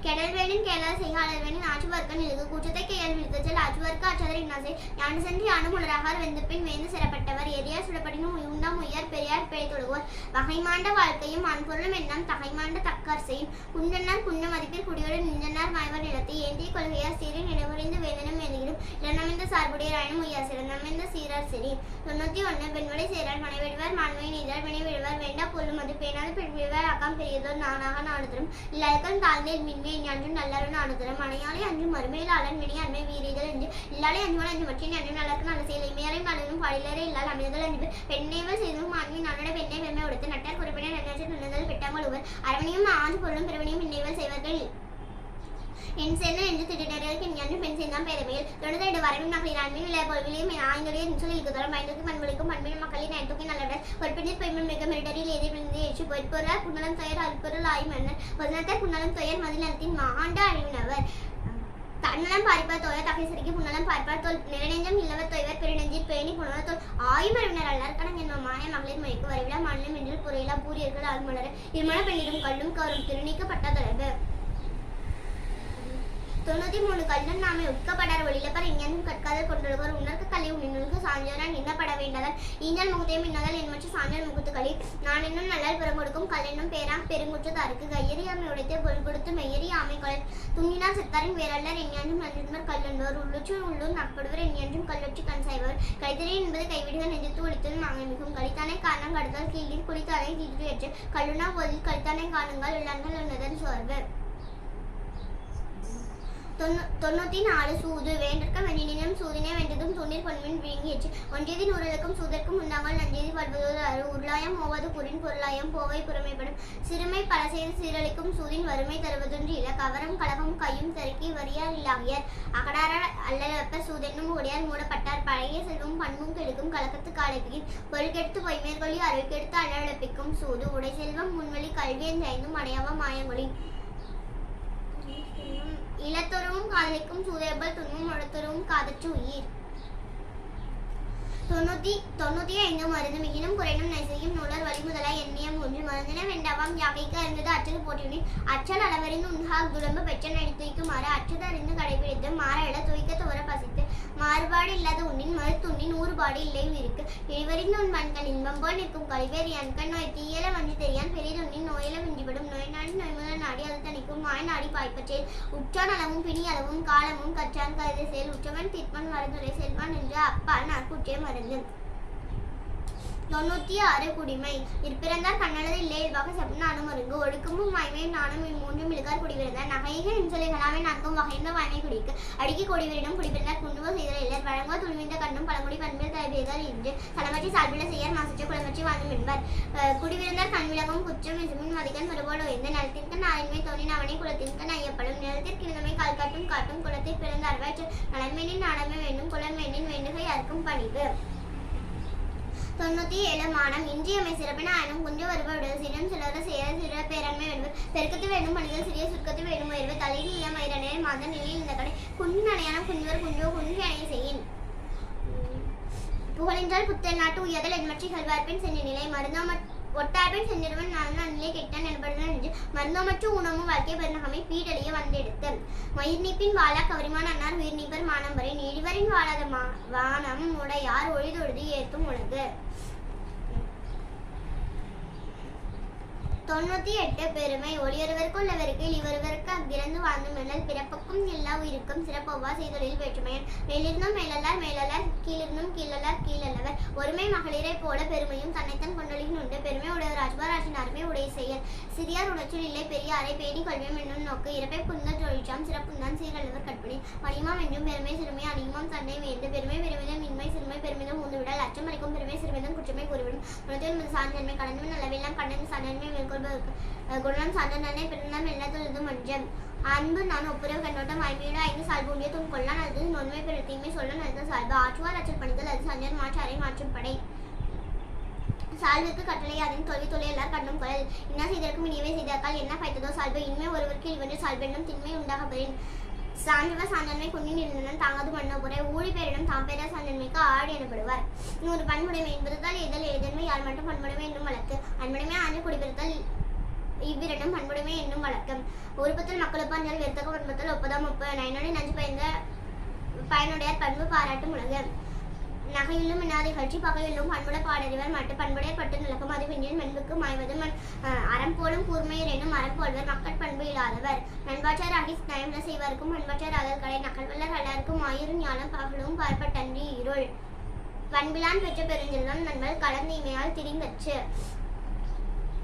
கெடல் வேணும் கேளாத செய்காளர் வேணும் ஆற்றுவார்க்கன் இழுகு கூச்சத்தை கையால் விழுத்தச்சல் ஆற்றுவார்க்கு ஆற்றதர் இன்னாசை யாண்டு சென்று யானும் உலராகார் வெந்தப்பின் வேந்து சிறப்பட்டவர் எரியார் சுடப்படினும் உண்டாம் உயர் பெரியார் பிழை தொழுவோர் வகைமாண்ட வாழ்க்கையும் அன்பொருளும் எண்ணம் தகைமாண்ட தக்கார் செய்யும் குன்றனார் புண்ண மதிப்பில் குடியோடு நின்றனார் மாய்வர் நிலத்தை ஏந்திய கொள்கையார் சீரின் நினைவுறிந்து வேதனம் வேண்டுகிறோம் இளநமிந்த சார்புடையராயினும் உய்யா சிறந்தமிந்த சீரார் சரி 91 பெண்வடை சேரால் மனைவிடுவார் மாண்பை நீதார் வினை விடுவார் வேண்டா பொருளும் அது பேணாது பெண் விடுவார் அக்காம் பெரியதோர் நானாக நாடுதரும் இல்லாதக்கன் தாழ்ந்தேன் மின்மை ஞான்றும் நல்லரும் நாடுதரும் மனையாளை அன்று மறுமையில் அலன் வினை அண்மை வீரிதல் என்று இல்லாலே அஞ்சுவன் அஞ்சு மற்றின் அன்று நல்லருக்கு நல்ல செயல் இமையாரை நலனும் பாடிலரே இல்லால் அமைதல் அன்பு பெண்ணைவல் செய்தும் மாண்பை நானோட பெண்ணை பெருமை உடுத்து நட்டார் குறிப்பிட நட்டாற்று நல்லதல் பெட்டாமல் ஒருவர் அரவணையும் ஆண்டு பொருளும் பெருவனையும் இன்னைவல் செய்வார்கள் என் சென்ன என்று திட்டருக்கு ஞான பெண் செய்தான் பெருமையில் 92 வரவின் நகரின் விலை பொருளியும் ஆய்ந்தொழிய சொல்லிக்கு தரம் பயனுக்கு பண்புகளுக்கும் பண்பின் மக்களின் நயத்துக்கு நல்லவர் பொறுப்பினர் பெண்மை மிக மிரட்டரில் எதிர்விழுந்து ஏற்று பொறுப்பொருள் புன்னலம் துயர் அல்பொருள் ஆய் மன்னர் பொதுநத்தர் புன்னலம் துயர் மதிநலத்தின் மாண்ட அறிவினவர் தன்னலம் பார்ப்பார் தோய தகை சிறிக்கு புன்னலம் பார்ப்பார் தோல் நிறநெஞ்சம் இல்லவர் தொய்வர் பெருநெஞ்சில் பேணி புனவர் தோல் ஆயும் அறிவினர் அல்லற்கணங்க என் மாய மகளிர் மொழிக்கு வரவிழா மாநிலம் என்றில் புறையிலா பூரியர்கள் ஆழ்மலர் இருமண பெண்ணிடம் கல்லும் கவரும் திருநீக்கப்பட்ட தொடர்பு 93 கல்லும் நாமே உட்கப்படார் ஒளிலப்பர் இங்கேயும் கற்காதல் கொண்டொருவர் உணர்க்கு கலை உன்னுக்கு சான்றான் எண்ணப்பட வேண்டதால் ஈஞ்சல் முகத்தையும் இன்னதால் என் மற்ற சான்றல் முகத்துக்களி நான் இன்னும் நல்லால் புறம் கொடுக்கும் கல் என்னும் பேராம் பெருங்குற்றத்தாருக்கு கையறி ஆமை உடைத்து பொருள் கொடுத்து மெய்யறி ஆமை கொலை துணினார் சித்தாரின் வேறல்லர் எஞ்ஞான்றும் நன்றின்மர் கல்லென்பவர் உள்ளூற்று உள்ளூர் நட்படுவர் எஞ்ஞான்றும் கல்லொற்றி கண் செய்வர் கைத்தறி என்பது கைவிடுக நெஞ்சத்து ஒழித்தது நாங்கள் மிகும் கலித்தானை காரணம் கடத்தால் கீழில் குளித்தானை கீழ் ஏற்று கல்லுனா போதில் கலித்தானை காணுங்கள் உள்ளார்கள் உன்னதன் சோர்வு 94 சூது வேண்டற்க வெண்ணினும் சூதினை வென்றதும் துணிர் பொன்மின் விழுங்கியச்சு ஒன்றியதி நூறலுக்கும் சூதற்கும் உண்டாங்கள் நஞ்செய்தி படுவதோடு உருளாயம் ஓவது புரின் பொருளாயம் போவை புறமைப்படும் சிறுமை பல செய்து சீரழிக்கும் சூதின் வறுமை தருவதொன்று இல கவரம் கலகம் கையும் தருக்கி வரியார் இல்லாகியர் அகடார அல்லப்ப சூதென்னும் உடையார் மூடப்பட்டார் பழைய செல்வம் பண்பும் கெடுக்கும் கலக்கத்து காலப்பியின் பொருள்கெடுத்து பொய்மேற்கொள்ளி அருள்கெடுத்து அழப்பிக்கும் சூது உடை செல்வம் முன்வழி கல்வி என்ற ஐந்தும் அடையாவ மாயங்கொழி இளத்தொருவும் காதலிக்கும் சூதையபல் துன்பம் உடத்தொருவும் காதற்று உயிர். 95 மருந்து மிகினும் குறைனும் நைசையும் நூலர் வழி முதலாய் எண்ணியம் ஒன்று மருந்தின வெண்டவாம் யாகைக்கு அறிந்தது அச்சது போட்டியுனின் அச்சல் அளவறிந்து உண்ஹாக் துளம்பு பெற்ற நடித்துய்க்குமாறு அச்சது அறிந்து கடைபிடித்து மாறஇட துய்க்க துவர பசித்து மாறுபாடு இல்லாத உண்ணின் மறுத்துண்ணின் ஊறுபாடு இல்லை இருக்கு இழிவறிந்து உன் பண்கண் இன்பம் போல் நிற்கும் கழிவேறி அன்கண் நோய் தீயல வஞ்சி தெரியான் பெரிதுண்ணின் நோயில விஞ்சிவிடும் நோய் நாடி நோய் முதல் நாடி அது தணிக்கும் மாய் நாடி பாய்ப்பச்சேல் உற்றான் அளவும் பிணி அளவும் காலமும் கற்றான் கருது செயல் உற்றவன் தீர்ப்பன் மருந்துரை செல்வான் என்று அப்பால் நற்குற்றே மருந்து. 96 குடிமை இற்பிறந்தார் கண்ணளது இல்லை இல்வாக செப்பனானும் ஒருங்கு ஒழுக்கமும் வாய்மையும் நானும் இம்மூன்றும் இழுக்கார் குடிவிருந்தார் நகைகள் இன்சொலைகளாமே நான்கும் வகைந்த வாய்மை குடிக்கு அடுக்கி கொடிவிரினும் குடிபிறந்தார் குண்டுவோ செய்தல் இல்லர் வழங்குவ துணிந்த கண்ணும் பழங்குடி பண்பில் தலைபேதல் இன்று களமற்றி சார்பில செய்யார் மாசற்ற குளமற்றி வாழ்ந்தும் என்பார் குடிவிருந்தார் கண்விளக்கும் குற்றம் இசுமின் மதிக்கன் ஒருபோல் உயர்ந்த நிலத்திற்கு நாளின்மை தோன்றின் அவனை குலத்திற்கு நையப்படும் நிலத்திற்கு இருந்தமை கால் காட்டும் குலத்தில் பிறந்த அறவாற்று நலன்மேனின் நாடமை வேண்டும் குலமேனின் வேண்டுகை அறுக்கும் பணிவு. 97 மானம் இன்றியமை சிறப்பின ஆயினும் குஞ்ச வருவ சினம் சிலர சேர சிற பேரன்மை வேண்டும் பெருக்கத்து வேண்டும் பணிகள் சிறிய சுருக்கத்து வேண்டும் உயர்வு தலைநீய மயிரநேர் மாத நிலையில் இந்த கடை குன்னணையான குஞ்சவர் குஞ்சோ குஞ்சு அணைய செய்யின் புகழின்றால் புத்தல் நாட்டு உயர்தல் என்மற்றி கல்வார்பின் சென்ற நிலை மருந்தாம ஒட்டார்பின் சென்றிருவன் நான் நிலை கெட்டான் எனப்படுதல் என்று மருந்தோமற்ற ஊனமும் வாழ்க்கை பெருநகமை பீடழிய வந்தெடுத்து மயிர் நீப்பின் வாழா கவரிமான் அன்னார் உயிர் நீப்பர் மானம் வரை நீடிவரின் வாழாத வானம் உடையார் ஒழிதொழுது ஏத்தும் உலகு. 98 பெருமை ஒளியொருவருக்கு உள்ளவருக்கு இவருவருக்கு அங்கிருந்து வாழ்ந்து மெல்லல் பிறப்புக்கும் எல்லா உயிருக்கும் சிறப்பொவ்வா செய்தொழில் வேற்றுமையன் மேலிருந்தும் மேலல்லார் கீழிருந்தும் கீழல்லவர் ஒருமை மகளிரை போல பெருமையும் தன்னைத்தன் கொண்டொழின் உண்டு பெருமை உடைய ராஜ்பாராஜின் அருமை உடைய செயல் சிறியார் உணர்ச்சல் இல்லை பெரியாரை பேணி கொள்வியம் என்னும் நோக்கு இறப்பை புந்தல் தொழிற்சாம் சிறப்புந்தான் சீரல்லவர் கற்பனை மணிமாம் என்னும் பெருமை சிறுமை அணிமாம் தன்னை வேந்து பெருமை பெருமிதம் இன்மை சிறுமை பெருமிதம் ஊந்துவிடல் அச்சம் அளிக்கும் பெருமை சிறுமிதம் குற்றமை கூறிவிடும் உணர்த்தின் சார்ந்தன்மை கடந்து நல்லவெல்லாம் கண்ணன் சார்ந்தன்மை மேற்கொள் குணம் சாதனை பிறந்தாம் எல்லாத்தும் மஞ்சள் அன்பு நான் ஒப்புரவு கண்ணோட்டம் ஐமையோட 5 சால்பு உடைய தும் கொள்ளான் அது நொன்மை பிற தீமை சொல்ல நல்ல சால்பு ஆற்றுவார் அச்சல் பணிகள் அது சஞ்சர் மாற்றாரை மாற்றும் படை சால்வுக்கு கட்டளை அதன் தொலை எல்லார் கண்ணும் குரல் என்ன செய்தற்கும் இனியவை செய்தாக்கால் என்ன பயத்ததோ சால்பு இன்மை ஒருவருக்கு இவன்று சால்பெண்ணும் திண்மை உண்டாக பெறின் சான்றிவ சான்றன்மை குன்னின் இருந்தனன் தாங்காது மண்ணோ புறை ஊழி பேரிடம் தாம் பேர சான்றன்மைக்கு ஆடு எனப்படுவார். இன்னொரு பண்புடைமை என்பதால் எதல் எழுதன்மை யார் மட்டும் பண்புடைமை என்னும் வழக்கு அன்புடைமை ஆண்டு குடிபெறுத்தல் இவ்விரண்டும் பண்புடைமை என்னும் வழக்கம். ஒருபத்தில் மக்களுப்பு அஞ்சல் வெறுத்தக பண்புத்தல் ஒப்பதாம் நயனோடு நஞ்சு பயனுடைய பண்பு பாராட்டும் உலகு நகையிலும் இன்னாதை கட்சி பகையிலும் பண்புட பாடறிவர் மட்டு பண்புடைய பட்டு நிலக்கும் அது பின்னின் மென்புக்கு மாய்வது அறம் போலும் கூர்மையர் என்னும் அறம் போல்வர் மக்கள் பண்பு இல்லாதவர் நண்பாற்றார் ஆகி நயம்ல செய்வாருக்கும் பண்பாற்றார் அகல் கடை நகல்வல்லர் அல்லாருக்கும் ஆயிரம் ஞானம் பகலும் பார்ப்பட்டன்றி இருள் பண்பிலான் பெற்ற பெருஞ்செல்வம் நண்பர் கலந்தீமையால் திரிந்தற்று.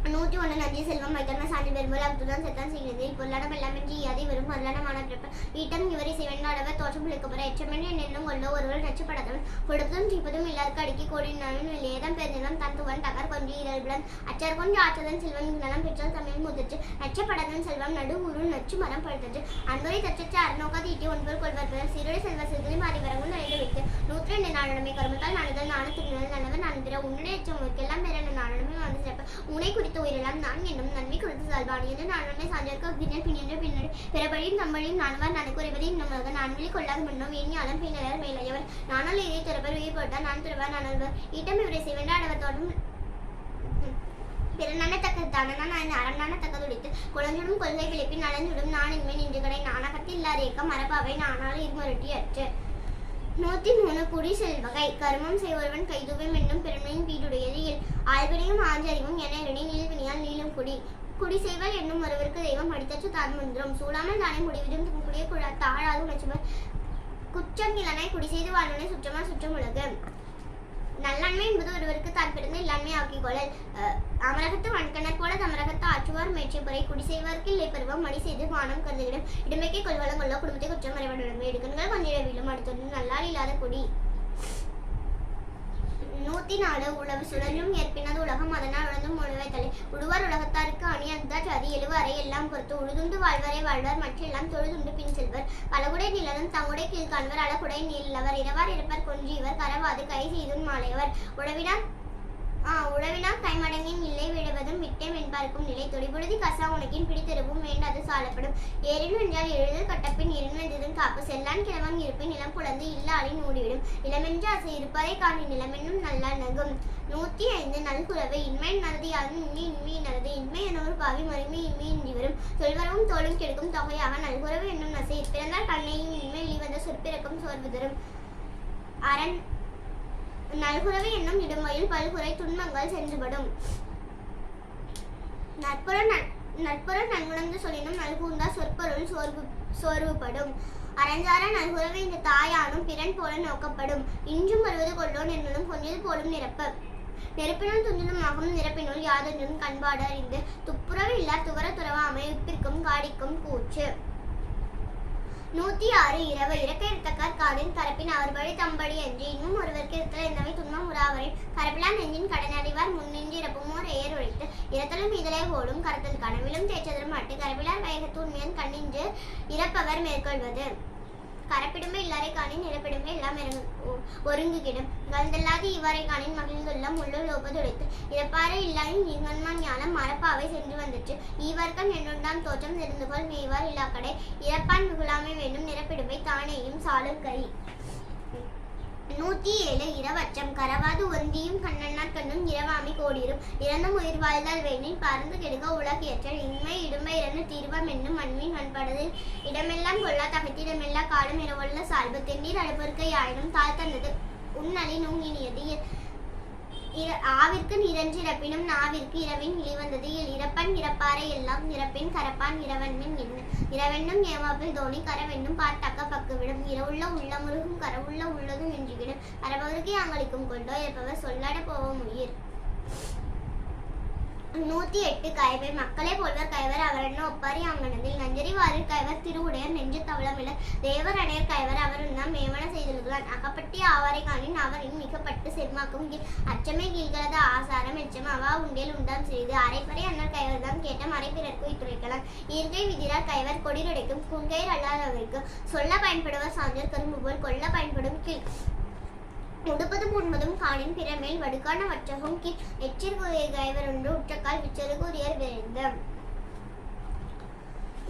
101 நன்றி செல்வம் மைத்தன்மை சான்றி பெரும்போல் அத்துதான் செத்தான் செய்கிறது பொருளாடம் எல்லாமின்றி அதை வெறும் பொருளாடமான பிறப்பு ஈட்டம் இவரை செய்வென்றாடவர் தோற்றம் பிழைக்கப்பட எச்சமென்று என்னென்னும் கொள்ள ஒருவர் நச்சுப்படாதவன் கொடுத்தும் தீப்பதும் இல்லாருக்கு அடுக்கி கோடினாலும் வெளியேதம் பெருநிலம் தன் துவன் தகர் கொன்று இரல்புடன் அச்சர் கொன்று ஆற்றதன் செல்வம் நலம் பெற்றால் தமிழ் முதிர்ச்சு நச்சப்படாதன் செல்வம் நடு உருள் நச்சு மரம் பழுத்தச்சு அன்பரை தச்சற்ற அறநோக்காது ஈட்டி ஒன்பது கொள்வர் பிறர் சீருடை செல்வ சிறுகளை மாறி வரவும் நிறைந்து வைத்து 102 நாடனமை கருமத்தால் நாடுதல் நாடு திருநல் நல்லவர் நான் பிற உன்னுடைய எச்சமுக்கெல்லாம் பிற நாடனமே வந்து சிறப்பு உனை குறித்து உயிரெல்லாம் நான் என்னும் நன்மை கொடுத்து சால்பாணி என்று நானே சான்றற்கு பின்னர் பின்னாடி பிறபடியும் தம்படியும் நான்வார் நனக்கு உரைவதை இன்னும் நான்வெளி கொள்ளாத முன்னும் வேணியாலும் பின்னர் மேலையவர் நானால் இதை திறப்பர் உயிர் போட்டால் நான் திறவர் நானல்வர் ஈட்டம் இவரை செய்வென்றாடவர் தோடும் பிறனான தக்கத்தான அரணான தக்கதுடித்து குழந்தையும் கொள்கை விளைப்பின் நலஞ்சுடும் நான் இன்மை நின்று கடை நாணகத்தில் இல்லாத ஏக்கம் மரபாவை நானால் இருமருட்டி அற்று. 103 குடி செல்வகை கருமம் செய்வொருவன் கைதுவம் என்னும் பெருமையின் வீடுடையது ஆழ்வினையும் ஆஞ்சறிவும் என இரணி நீள்வினியால் நீளும் குடி செய்வல் என்னும் ஒருவருக்கு தெய்வம் அடித்தச்சு தான் முந்திரம் சூடாமல் தானே முடிவிடும் குடிய தாழாது உணச்சுவர் குற்றம் இளனாய் குடி செய்து வாழ்வனை சுற்றம் உலகு நல்லன்மை என்பது ஒருவருக்கு தான் பிறந்த இல்லாண்மை ஆக்கிக் கொள்ளல் அமரகத்து வன்கணர் போல தமரகத்து ஆற்றுவார் மேற்றை புரை குடி செய்வார்க்கு இல்லை பருவம் மடி செய்து வானம் கருதுகிடும் இடுமைக்கை கொள்வளம் கொள்ள குடும்பத்தை குற்றம் மறைவடைமை எடுக்கண்கள் கொஞ்சிடவிலும் அடுத்தொன்று நல்லால் இல்லாத குடி. 104 உழவு சுழலும் ஏற்பினது உலகம் அதனால் உழந்தும் உழவை தலை உழுவார் உலகத்தாருக்கு அணி அந்தார் அது எழுவ அறை எல்லாம் பொறுத்து உழுதுண்டு வாழ்வரை வாழ்வார் மற்றெல்லாம் தொழுதுண்டு பின் செல்வர் பலகுடை நிலனும் தங்குடை கீழ் காண்பர் அழகுடை நீளவர் இரவார் இருப்பர் கொன்று இவர் கரவாது கை செய்தும் மாலையவர் உழவினார் உழவினால் கைமடங்கின் இல்லை விழுவதும் விட்டே வெண்பார்க்கும் நிலை தொடிபொழுதி கசா உனக்கின் பிடித்தெருவும் வேண்டாது சாலப்படும் ஏறினும் என்றால் எழுதல் கட்டப்பின் இருந்ததும் காப்பு செல்லான் கிழவன் இருப்பின் நிலம் புலந்து இல்லாளின் மூடிவிடும் இளமென்று அசை இருப்பதை காணி நிலமென்னும் நல்லா நகும் 105 நல்குறவை இன்மை நலது யாரும் இன்மை நலது இன்மை எனொரு பாவி மறுமை இன்மை இன்றி வரும் சொல்வரவும் தோளும் கெடுக்கும் தொகையாக நல்குறவு என்னும் நசை பிறந்தால் கண்ணையும் இன்மை இழிவந்த சொற்பிறக்கும் சோர்வு தரும் அரண் நல்குறவு என்னும் இடுமையில் பல்குறை துன்பங்கள் சென்றுபடும் நட்புற நன்குணர்ந்து சொல்லினும் நல்குந்தா சொற்பொருள் சோர்வுபடும் அரஞ்சார நல்குறவு இந்த தாயானும் பிறன் போல நோக்கப்படும் இன்றும் வருவது கொள்ளோன் என்னும் கொஞ்சது போலும் நெருப்பினுள் துஞ்சிலுமாகும் நிரப்பினுள் யாதொன்றும் கண்பாடு அறிந்து துப்புரவு இல்லா துவர துறவாமை உப்பிற்கும் காடிக்கும் கூச்சு 106 இரவு இறக்க இருத்தக்கார் காதின் கரப்பின் அவர் வழி தம்படி என்று இன்னும் ஒருவருக்கு இருத்தல் என்னவை துன்பம் உறாவரின் கரப்பிலா நெஞ்சின் கடனடிவார் முன்னின்று இறப்புமோர் ஏர் உழைத்து இரத்தலும் இதழை போலும் கரத்தல் கனவிலும் தேய்ச்சதரும் மாட்டு கரப்பிலார் வேகத்து உண்மையன் கண்ணின்று இறப்பவர் மேற்கொள்வது கரப்பிடுமே இல்லாரை காணின் இறப்பிடுமே எல்லாம் ஒருங்குகிடும் கலந்தல்லாது இவ்வாறை காணின் மகிழ்ந்துள்ளம் உள்ளுள் ஒப்பதுடைத்து இறப்பாறு இல்லாயின் இங்கன்மான் ஞானம் மரப்பாவை சென்று வந்துச்சு ஈவர்க்கம் என்னுண்டான் தோற்றம் நெருந்துகொள் மேய்வார் இல்லாக்கடை இறப்பான் மிகுலாமை வேண்டும் நிரப்பிடுமை தானேயும் சாலும் கை 107 இரவச்சம் கரவாது ஒந்தியும் கண்ணன்னார் கண்ணும் இரவாமை கோடிரும் இறந்தும் உயிர் வாழ்தல் வேண்டின் பறந்து கெடுக்க உலகியற்றல் இன்மை இடும்பை இறந்து தீர்வம் என்னும் மண்மீன் மண்படுதில் இடமெல்லாம் கொள்ளா தகத்திடமெல்லா காலம் இரவொல்ல சால்பு தென்னீர் அடுப்பொருக்கை ஆயினும் தாழ் தந்தது உன்னலி நுங்கினியது ஆவிற்கு நிரஞ்சிறப்பினும் நாவிற்கு இரவின் இழிவந்தது இறப்பன் இறப்பாறை எல்லாம் இறப்பின் கரப்பான் இரவன்மின் என்ன இரவென்னும் ஏமாப்பில் தோணி கரவென்னும் பாட்டக்க பக்குவிடும் இரவுள்ள உள்ளமுருகும் கரவுள்ள உள்ளதும் என்றுவிடும் கரபவருக்கு அங்களிக்கும் கொண்டோ இருப்பவர் சொல்லாட போவோம் உயிர் 108 கைவை மக்களே போல்வர் கைவர் அவரென்ன ஒப்பாரி அங்கனதில் நஞ்சரி வாரில் கைவர் திருவுடையர் நெஞ்சு தவளமில்ல தேவர் அணையர் கைவர் அவருந்தான் மேமன செய்திருக்கிறான் அகப்பட்டி ஆவாரை காணின் அவரின் மிகப்பட்டு செம்மாக்கும் அச்சமே கீழ்களது ஆசாரம் எச்சம் அவா உண்டேல் உண்டாம் செய்து அரைப்பறை அண்ணல் கைவர் தான் கேட்ட மறை பிறர்க்கு இத்துரைக்கலாம் இயற்கை விதிரார் கைவர் கொடிரடைக்கும் குங்கையர் அல்லாதவருக்கு சொல்ல பயன்படுவர் சாஞ்சர் கரும்பு போல் கொல்ல பயன்படும் கீழ் உடுப்பதும் உண்பதும் காணின் பிறமேல் வடுக்கான வற்றகும் கீழ் எச்சிற் கைவர் ஒன்று உற்றக்கால் விச்சருகுரியர் விரைந்த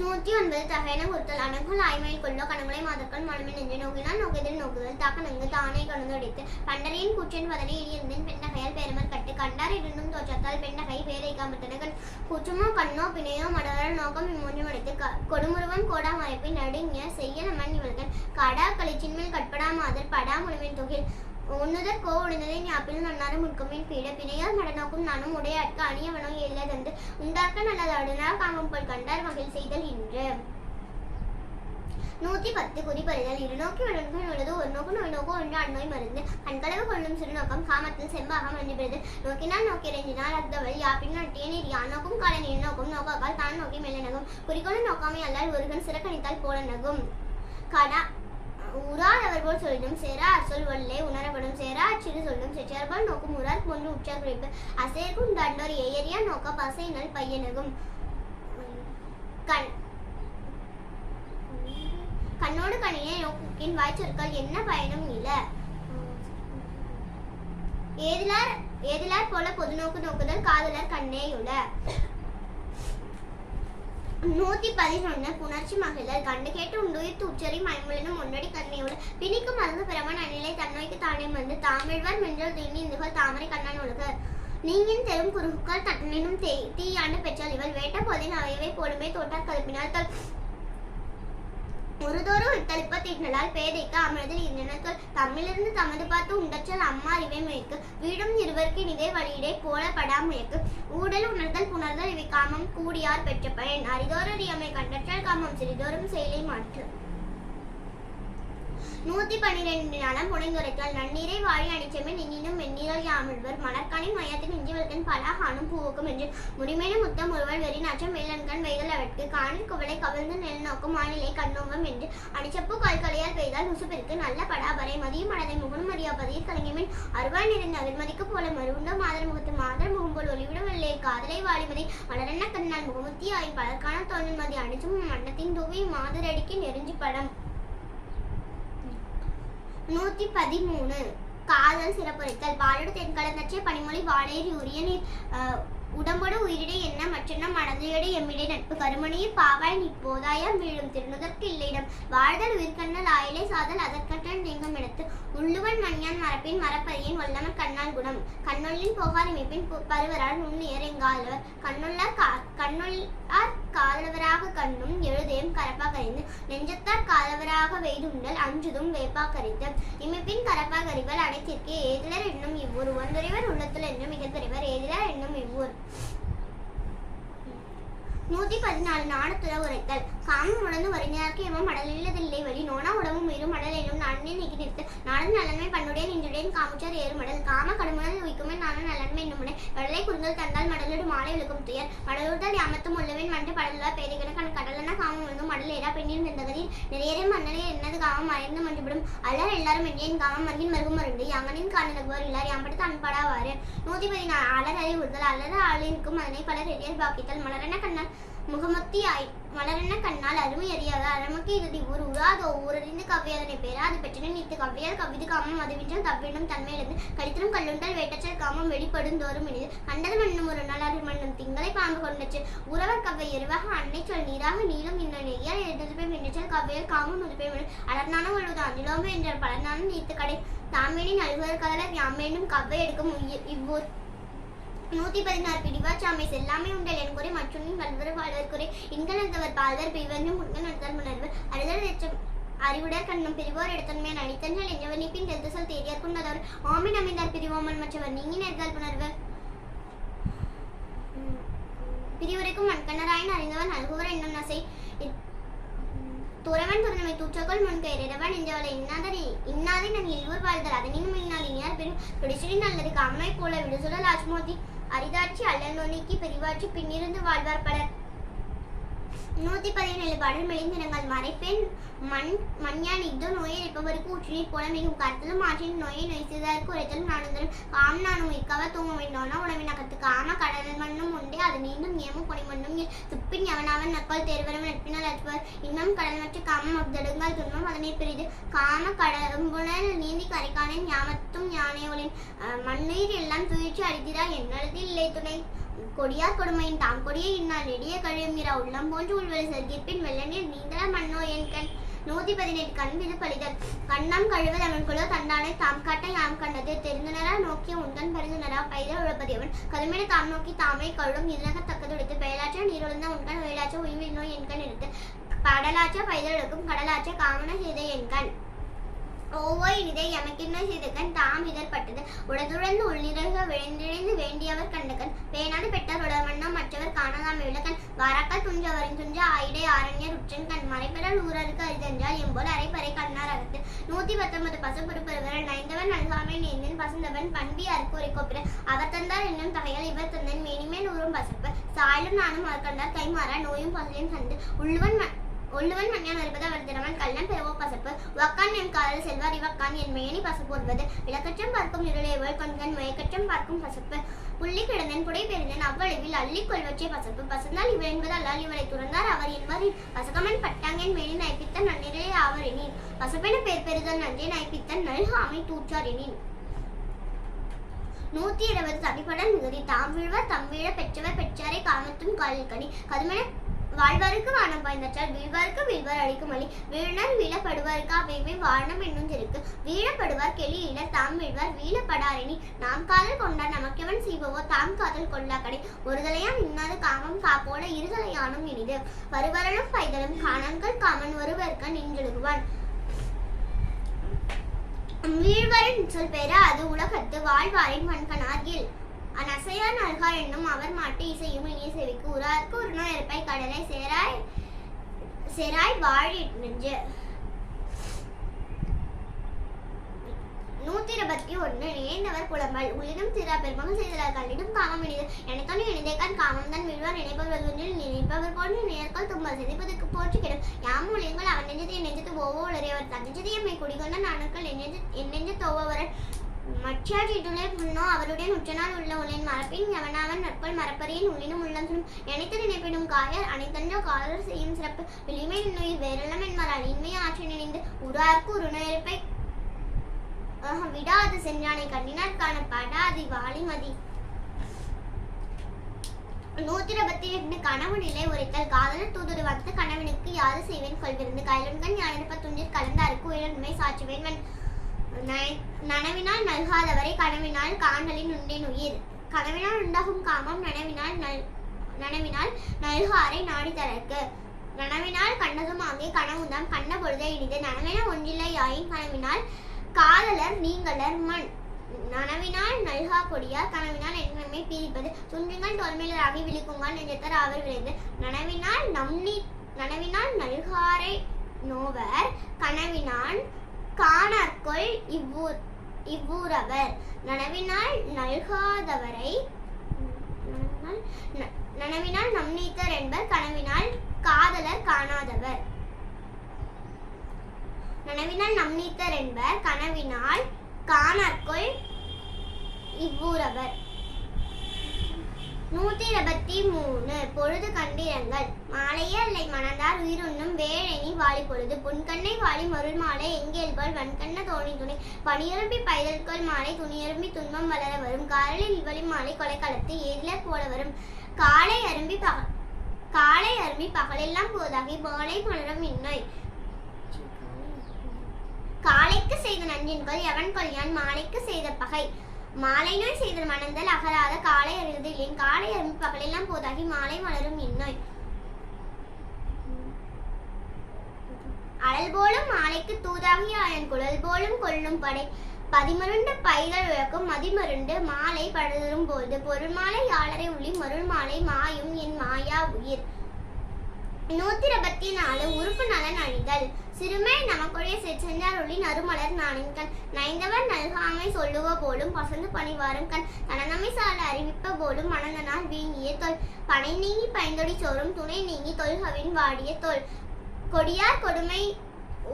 109 தகையன குறுத்தல் அணகுள் ஆய்மையில் கொள்ளோ கணங்களை மாதர்கள் மனமில் நெஞ்சு நோக்கினால் நோக்கியதில் நோக்குதல் தாக்கணங்கு தானே கலந்தொடித்து பண்டரியின் கூற்றின் வதனை இழியந்தன் பெண்ணகையால் பேரமர் கட்டு கண்டார் இருந்தும் தோற்றத்தால் பெண்ணகை வேலை காமத்தனகன் கூற்றமோ கண்ணோ பிணையோ மடவரால் நோக்கம் இம்மூன்றும் அடைத்து கொடுமுருவம் கோடா மறைப்பின் நடுங்கிய செய்ய நமன் இவள்கள் காடா களிச்சின் மேல் கட்படா மாதர் படா முழுவின் தொகில் உன்னுதற் கோ உடைந்ததை ஞாப்பில் நன்னாரும் முன்கமின் பீட பிணையால் மடநோக்கும் நானும் உடையாட்க அணியவனோ எல்லதந்து உண்டாக்க நல்லதாடுனால் காமம் போல் கண்டார் மகிழ் செய்தல் இன்று 110 குறிப்பறிதல் இருநோக்கி விலங்குகள் உள்ளது ஒரு நோக்கு நோய் நோக்கு ஒன்று அந்நோய் மருந்து கண்களவு கொள்ளும் சிறுநோக்கம் காமத்தில் செம்பாக மன்னிப்பது நோக்கினால் நோக்கி இறைஞ்சினால் அக்தவள் யாப்பின் நட்டிய நீர் யானோக்கும் காலை நீர் நோக்கும் நோக்காக்கால் தான் நோக்கி மேலே நகும் குறிக்கோள் நோக்காமை அல்லால் ஒருகன் சிறக்கணித்தால் போல நகும் கடா உறாதவர் போல் சொல்லிடும் சேரா சொல் வல்லே உணரப்படும் சேரா அச்சிறு சொல்லும் செச்சர்பால் நோக்கும் உறார் போன்று உற்றார் குறிப்பு அசைக்கும் தண்டோர் ஏயரியா நோக்க பசையினல் பையனகும் கண்ணோடு கணியை நோக்கின் வாய்ச்சொற்கள் என்ன பயனும் இல்ல ஏதிலார் போல பொது நோக்கு நோக்குதல் காதலர் கண்ணேயுல 111 புணர்ச்சி மகிழ்தல் கண்டு கேட்டு உண்டுயிர்த்து உச்சரி மயமுலனும் ஒன்றடி கண்ணையோடு பிணிக்கும் மருந்து பிறவன் அந்நிலை தன்னோய்க்கு தானே வந்து தாமிழ்வார் மென்றல் தீனி இந்துகள் தாமரை கண்ணன் ஒழுக நீங்கின் தெரும் குறுகுக்கள் தட்டனினும் தீயாண்டு பெற்றால் இவள் வேட்ட போதின் அவையவை போலுமே தோட்டார் கலப்பினார்கள் ஒருதோறும் இத்தளிப்ப திகழால் பேதைக்கு அமர்தில் இருந்தனர்கள் தம்மிலிருந்து தமது பார்த்து உண்டச்சல் அம்மா அறிவை முயக்கு வீடும் இருவருக்கு நிதை வழியிடை போலப்படா முயக்கு ஊடல் உணர்தல் புணர்தல் இவை காமம் கூடியார் பெற்ற பயன் அரிதோர் அறியாமை கண்டற்றால் காமம் சிறிதோறும் செயலை மாற்று 112 நாளம் புனைந்துரைத்தால் நன்னீரை வாழி அணிச்சமே நின்னினும் வெந்நீரால் யாமிழ்வர் மலர்கானின் மையத்தின் இஞ்சிவல்கன் பலகானும் பூவுக்கும் என்று முடிமேனும் முத்தம் ஒருவள் வெறி நாச்சம் மேலன்கண் வைகள் அவற்கு காணில் குவளை கவிழ்ந்து நெல் நோக்கும் வானிலை கண்ணோங்கம் என்று அணிச்சப்பு கால்களையால் பெய்தால் உசுப்பிற்கு நல்ல படாபரை மதியும் மனதை முகனும் மரியா பதியில் கலங்கியமின் அருவாய் நிறைந்த அவிர்மதிக்கு போல மருண்ட மாதர் முகத்து மாதர் முகம் போல் ஒளிவிடவில்லை காதலை வாலிமதி மலரென்ன கண்ணால் முகமுத்தி ஆய் பலர்கான தோன்றும் மதி அணிச்சும் மன்னத்தின் தூவி மாதரடிக்கு நெருஞ்சி படம் 113 காதல் சிறப்புரைத்தல் பாலோடு தென்கலந்தற்ற பனிமொழி வாழேறி உரிய நீர் உடம்போடு உயிரிடை என்ன மற்றென்ன மனதையோடு எம்மிடை நட்பு கருமணியில் பாவாய் நீ போதாயம் வீழும் திருநுதற்கு இல்லையிடம் வாழ்தல் உயிர்கண்ணல் ஆயிலை சாதல் அதற்கற்ற நீங்கும் இடத்து உள்ளுவன் மண்யான் மரப்பின் மரப்பறியின் வல்லமர் கண்ணால் குணம் கண்ணொல்லின் போகார் இமைப்பின் பருவரால் நுண்ணியர் எங்காலவர் கண்ணொல்லார் காதலவராக கண்ணும் எழுதையும் கரப்பாக்கறிந்து நெஞ்சத்தார் காதலவராக வெய்துண்டல் அஞ்சுதும் வேப்பாக்கறித்து இமைப்பின் கரப்பாக்கறிகள் அனைத்திற்கு ஏதிலர் என்னும் இவ்வூர் ஒன்றுரைவர் உள்ளத்தில் என்னும் மிகப்பெரியவர் ஏதிலர் என்னும் இவ்வூர் 114 நாணத்துற உரைத்தல் காமம் உணர்ந்து வருகிறார்க்கு எவம் மடலில்லதில்லை வழி நோனா உடம்பும் உயிரும் மடல் எனும் நானே நீக்கி நிறுத்து நானும் நலன்மை பண்ணுடைய நின்றுடன் காமுச்சர் ஏறு மடல் காம கடுமுதல் உயிக்குமே நானும் நலன்மை என்னுமுனை கடலை குறுந்தல் தந்தால் மடலோடு மாலை விழுக்கும் துயர் மடலூர்தல் யாமத்தும் உள்ளவின் மண்டு படலா பேதைகன கடலன காமம் உணர்ந்து மடல் ஏறா பெண்ணின் நின்றகதில் நிறைய மன்னரே என்னது காமம் மறைந்து மன்றுவிடும் அல்லர் எல்லாரும் எண்ணியன் காமம் மருகின் மருகும் மருந்து யாங்கனின் காணலகுவர் இல்லார் யாம்படுத்த அன்படாவாறு 114 அலர் அறிவுறுதல் அல்லது ஆளினுக்கும் அதனை பலர் எதிர் பாக்கித்தல் மலரன கண்ணால் முகமத்தி மலரன கண்ணால் அருமை அறியாக அறமக்கு இறுதி ஊர் உராதோ ஊரறிந்து கவ்வியதனை பேராது பெற்றின நீத்து கவ்வியால் கவ்விது காமம் அதுவின்றால் தவ்வினும் தன்மையிலிருந்து கடித்திரும் கல்லுண்டல் வேட்டச்சல் காமம் வெளிப்படுந்தோறும் இனிது கண்டது மண்ணும் ஒரு நாள் அரு மண்ணும் திங்களை பாம்பு கொண்டச்சு உறவர் கவ்வை எருவாக அன்னை சொல் நீராக நீளும் இன்ன நெய்யால் எழுதுபை மின்னச்சல் கவ்வியல் காமம் முதுபை மணி அலர்னான உழுவது அஞ்சிலோம்பு என்ற பலனான நீத்து கடை தாமேனின் அழுவர் கதலர் யாமேனும் கவ்வை எடுக்கும் இவ்வூர் 116 பிடிவாச்சாமை செல்லாமை உண்டல் என் குறை மற்றொன்றின் கல்வர் வாழ்வர் குறை இன்கள் நடந்தவர் பால்வர் பிரிவரும் உண்கள் நடத்தல் முணர்வர் அறுதல் எச்சம் அறிவுடர் கண்ணும் பிரிவோர் எடுத்தன்மையான அணித்தன்கள் எஞ்சவனிப்பின் தெல்தசல் தேடியார் கொண்டவர் ஓமின் அமைந்தார் பிரிவோமன் மற்றவர் நீங்கி நடத்தல் புணர்வர் பிரிவுரைக்கும் மண்கண்ணராயின் அறிந்தவன் அல்குவர் என்னும் நசை துறவன் துறந்தமை தூற்றக்கொள் முன்கையிறவன் இந்தவளை இன்னாதை நான் இல்வூர் வாழ்தல் அதனினும் இன்னால் இனியார் பெரும் பிடிச்சிரின் நல்லது காமனை போல விடுசுடல் ஆச்மோதி அரிதாட்சி அல்லல் நோனிக்கு பெரிவாட்சி பின்னிருந்து வாழ்வார் பலர் 117 பாடல் மெலிந்தினங்கள் மறைப்பேன் மண்யான் இத்தோ நோயை இருப்பவருக்கு உற்றுநீர் போல மிகும் கருத்தலும் ஆற்றின் நோயை நோய் செய்ததற்கு உரைத்தலும் நானுந்தரும் காம் நானும் இக்கவ தூங்கும் என்னோனா உணவின் அகத்து காம கடல் மண்ணும் உண்டே அது நீண்டும் நியமும் கொடி மண்ணும் துப்பின் எவனாவன் நற்பால் தேர்வரும் நட்பினால் அற்பவர் இன்னும் கடல் மற்ற காமம் அப்தடுங்கால் துன்பம் அதனை பிரிது காம கடம்புணல் நீந்தி கரைக்கானேன் ஞாமத்தும் யானையோலின் மண்ணுயிர் எல்லாம் துயிற்சி அடித்திரா என்னது இல்லை துணை கொடியார் கொடுமையின் தாம் கொடியை இன்னால் நெடிய கழியும் நிறா உள்ளம் போன்று உள்வரை சர்க்கிப்பின் வெள்ளநீர் நீந்தல மண்ணோ என் கண் 118 கண் விது பழிதல் கண்ணம் கழுவல் அவன்குள்ளோ தண்டானை தாம் காட்ட யாம் கண்டது தெரிந்தனரா நோக்கிய உண்கண் பரிந்துனரா பைதல் உழப்பதியவன் கருமென தாம் நோக்கி தாமே கழும் இதனக தக்கதுடைத்து பெயலாற்ற நீரொழுந்த உண்கண் வேலாற்ற உய்வில் நோய் என்கண் எடுத்து படலாற்ற பைதல் எடுக்கும் கடலாற்ற காமன செய்த என்கண் ஓவோய் இதை எமக்கின்மை செய்தகன் தாம் இதற்பட்டது உடதுழந்து உள்நிறக விழைந்திழைந்து வேண்டியவர் கண்டகன் பேனாது பெற்றார் உடமண்ணம் மற்றவர் காணலாம் விளக்கன் வாராக்கால் துஞ்சவரின் துஞ்ச ஆயிடை ஆரண்யர் உற்றன் கண் மறைப்பெறல் ஊரருக்கு அரிதென்றால் எம்போல் அரைப்பறை கண்ணார் அகத்து 119 பசுபுறு பெறுவரல் நைந்தவன் நல்காமை நேர்ந்தன் பசுந்தவன் பண்பி அறுக்குரை கோப்பிற அவர் தந்தார் என்னும் தகையால் இவர் தந்தன் மேனிமேல் ஊரும் பசப்பு சாயலும் நானும் மறுக்கண்டார் கைமாறா நோயும் பசலையும் சந்து உள்ளுவன் மண்யான் வருவது அவர் திறவன் கல்லன் பெறவோ பசப்பு வக்கான் என் காதல் செல்வார் இவக்கான் என் மேனி பசப்பு வருவது விளக்கற்றம் பார்க்கும் இருளேவள் கொண்கண் மயக்கற்றம் பார்க்கும் பசப்பு புள்ளி கிடந்தன் புடை பெருந்தன் அவ்வளவில் அள்ளி கொள்வற்றை பசப்பு பசந்தால் இவர் என்பது அல்லால் இவரை துறந்தார் அவர் என்பவர் பசகமன் பட்டாங்கன் மேனி நைப்பித்தன் நன்னிலே ஆவர் எனின் பசப்பென பேர் பெறுதல் நன்றே நைப்பித்தன் நல்காமை தூற்றார் எனின் 120 தனிப்படல் மிகுதி தாம் வீழ்வர் தம் வீழ பெற்றவர் பெற்றாரை காமத்தும் காலில் கனி கதுமென வாழ்வாருக்கு வானம் பாய்ந்தால் வீழ்வாருக்கு வீழ்வார் அழிக்கும் அழி வீழ்னர் வீழப்படுவாருக்கு அவைவே வானம் என்னும் இருக்கு வீழப்படுவார் கெளி இளர் தாம் வீழ்வார் வீழப்படாரெனி நாம் காதல் கொண்டார் நமக்கெவன் செய்வோ தாம் காதல் கொள்ளா கடை ஒருதலையான் இன்னாது காமம் காப்போல இருதலையானும் இனிது வருவரலும் பைதலும் காணான்கள் காமன் ஒருவர்க்க நின்றெழுகுவான் வீழ்வரின் சொல் பெற அது உலகத்து வாழ்வாரின் வன்கணார்கில் அனசையான் அல்கார் என்னும் அவர் மாட்டு இசையும் இனிய செவிக்கு உராருக்கு ஒரு நோய் இருப்பை கடலை செராய் வாழி நெஞ்சு 121 நினைந்தவர் புலம்பல் உயிரும் திரா பெருமகள் செய்தலார் கல்லிடும் காமம் இனிது எனக்கான இணைந்தான் காமம் தான் விழுவார் நினைப்பவர் நினைப்பவர் போன்று நேர்கள் தும்பல் சிதைப்பதற்கு போன்று கிடும் யாம் உலகங்கள் அவன் நெஞ்சத்தை நெஞ்சத்து ஓவோ உளறியவர் தன்னெஞ்சதை எம்மை குடிகொண்ட நாட்கள் என் நெஞ்ச தோவவரன் மற்றாற்றிட்டுள்ளே புண்ணோ அவருடைய உற்றனால் உள்ள உலகின் மரப்பின் எவனாவன் நற்பல் மரப்பறியின் உள்ளினும் உள்ளம் சொல்லும் நினைத்து நினைப்பிடும் காயர் அனைத்தன்ற காதல் செய்யும் சிறப்பு வெளிமை நோய் வேறெல்லாம் என்பார் இன்மையை ஆற்றி நினைந்து உரார்க்கு ஒரு நோயிருப்பை விடாது சென்றானை கண்ணினார் காண படாதி வாலிமதி. 122 கனவு நிலை உரைத்தல். காதலர் தூதுரு வந்து கணவனுக்கு யாது செய்வேன் கொள்விருந்து கைலுண்கண் ஞானிருப்ப துஞ்சிற் கலந்தாருக்கு உயிரின்மை சாற்றுவேன் நனவினால் நல்காதவரை கனவினால் காண்டலின் உண்டேன் உயிர். கனவினால் உண்டாகும் காமம் நனவினால் நல்காரை நாடி தரற்கு. நனவினால் கண்டதும் ஆங்கே கனவுந்தாம் கண்ட பொழுதே இனிது. நனவென ஒன்றில்லை யாயின் கனவினால் காதலர் நீங்களர் மண். நனவினால் நல்கா கொடியார் கனவினால் என்னமை பீரிப்பது. துன்றுங்கள் தோல்மையிலராகி விழிக்குங்கள் நெஞ்சத்தர் ஆவர் விளைந்து. நனவினால் நல்காரை நோவர் கனவினான் காணார்கொள் இவ்வூரவர். நனவினால் நல்காதவரை நனவினால் நம்நீத்தர் என்பர் கனவினால் காதலர் காணாதவர். நனவினால் நம்நீத்தர் என்பர் கனவினால் காணார்கொள் இவ்வூரவர். 123 பொழுது கண்டிரங்கள். மாலையே அல்லை மணந்தார் உயிருண்ணும் வேழெனி வாழி பொழுது. பொன்கண்ணை வாழி மருள் மாலை எங்கேல்பால் வன்கண்ண தோணி துணை. பனியரும்பி பைதல்கொள் மாலை துணியரும்பி துன்பம் வளர வரும். காரலில் இவ்வளி மாலை கொலைக்களத்து ஏதிலர் போல வரும். காலை அரும்பி பகலெல்லாம் போதாகி மாலை மலரும் இன்னொய். காலைக்கு செய்த நஞ்சின்கொள் எவன் கொள்யான் மாலைக்கு செய்த பகை. மாலை நோய் செய்த மணந்தல் அகலாத காலை அறிவது இல்லேன். காலை அரும்பி பகலெல்லாம் போதாகி மாலை மலரும் இன்னொய். அழல் போலும் மாலைக்கு தூதாகி ஆயன் குழல் போலும் கொள்ளும் படை. பதிமருண்டு பைகள் உழக்கும் மதிமருண்டு மாலை படரும் போது. பொருள் மாலை யாழரை உள்ளி மருள் மாலை மாயும் என் மாயா உயிர். 124 உறுப்பு நலன் அழிதல். சிறுமை நமக்குடைய செஞ்சார் ஒளி நறுமலர் நானின்கண். நைந்தவர் நல்காமை சொல்லுவ போலும் பசந்து பணிவாரும் கண். தனநமை சால அறிவிப்ப போலும் மணந்தனால் வீங்கிய தொல். பனை நீங்கி பைந்தொடி சோறும் துணை நீங்கி தொல்கவின் வாடிய தொல். கொடியார் கொடுமை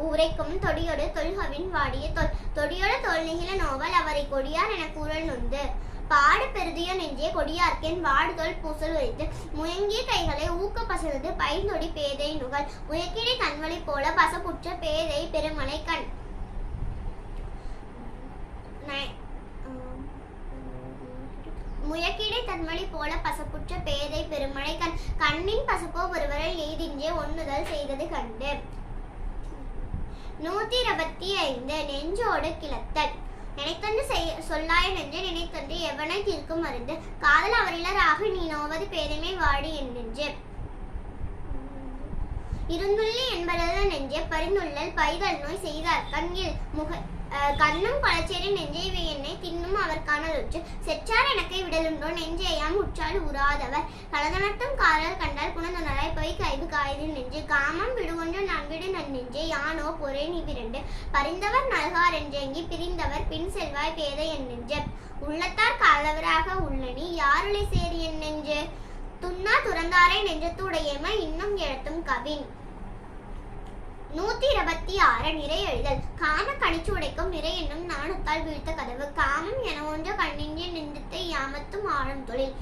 உரைக்கும் தொடியோடு தொல்கவின் வாடிய தொல். தொடியோடு தோல் நெகிழ நோவல் அவரை கொடியார் என கூறல் நொந்து. பாடு பெருதிய நெஞ்சே கொடியார்க்கேன் வாடுதொல் பூசல் உரைத்து. முயங்கிய கைகளை ஊக்க பசனது பைந்தொடி பேதை நுகல். முயக்கிடை தன்வழி போல பசப்புற்ற பேதை பெருமலை கண். முயக்கிடை தன்வழி போல பசப்புற்ற பேதை பெருமழை கண். கண்ணின் பசப்போ ஒருவரை எய்தின்றே ஒண்ணுதல் செய்தது கண்டு. 125 நெஞ்சோடு கிளத்தல். நினைத்தன்று சொல்லாய நெஞ்சே நினைத்தன்று எவனை தீர்க்கும் மருந்து. காதல் அவரிலராக நீ நோவது பேதைமை வாடி என் நெஞ்சு. இருந்துள்ளி என்பது நெஞ்சே பரிந்துள்ளல் பைதல் நோய் செய்தார் கண்ணில் கண்ணும் பழச்சேரி நெஞ்சை என்னை தின்னும் அவர் காணலுற்று. செற்றார் எனக்கை விடலுண்டோ நெஞ்சையாம் உற்றால் உறாதவர். கலதனத்தும் காதல் கண்டால் புனதுணராய் போய் கைது காய்து நெஞ்சு. காமம் விடுகொன்று நான் விடு நன் நெஞ்சே யானோ பொறே நீ விரண்டு. பரிந்தவர் நல்கார் என்றெங்கி பிரிந்தவர் பின் செல்வாய் பேதை என் நெஞ்சு. உள்ளத்தார் காலவராக உள்ளனி யாருளை சேரி என் நெஞ்சு. துன்னா துறந்தாரை நெஞ்சத்துடையம இன்னும் எழுத்தும் கவின். 126 நிறை எழுதல். காம கணிச்சு உடைக்கும் நிறை என்னும் நாணத்தால் வீழ்த்த கதவு. காமம் என ஒன்ற கண்ணின்ற நெஞ்சத்தை யாமத்தும் ஆளும் தொழில்.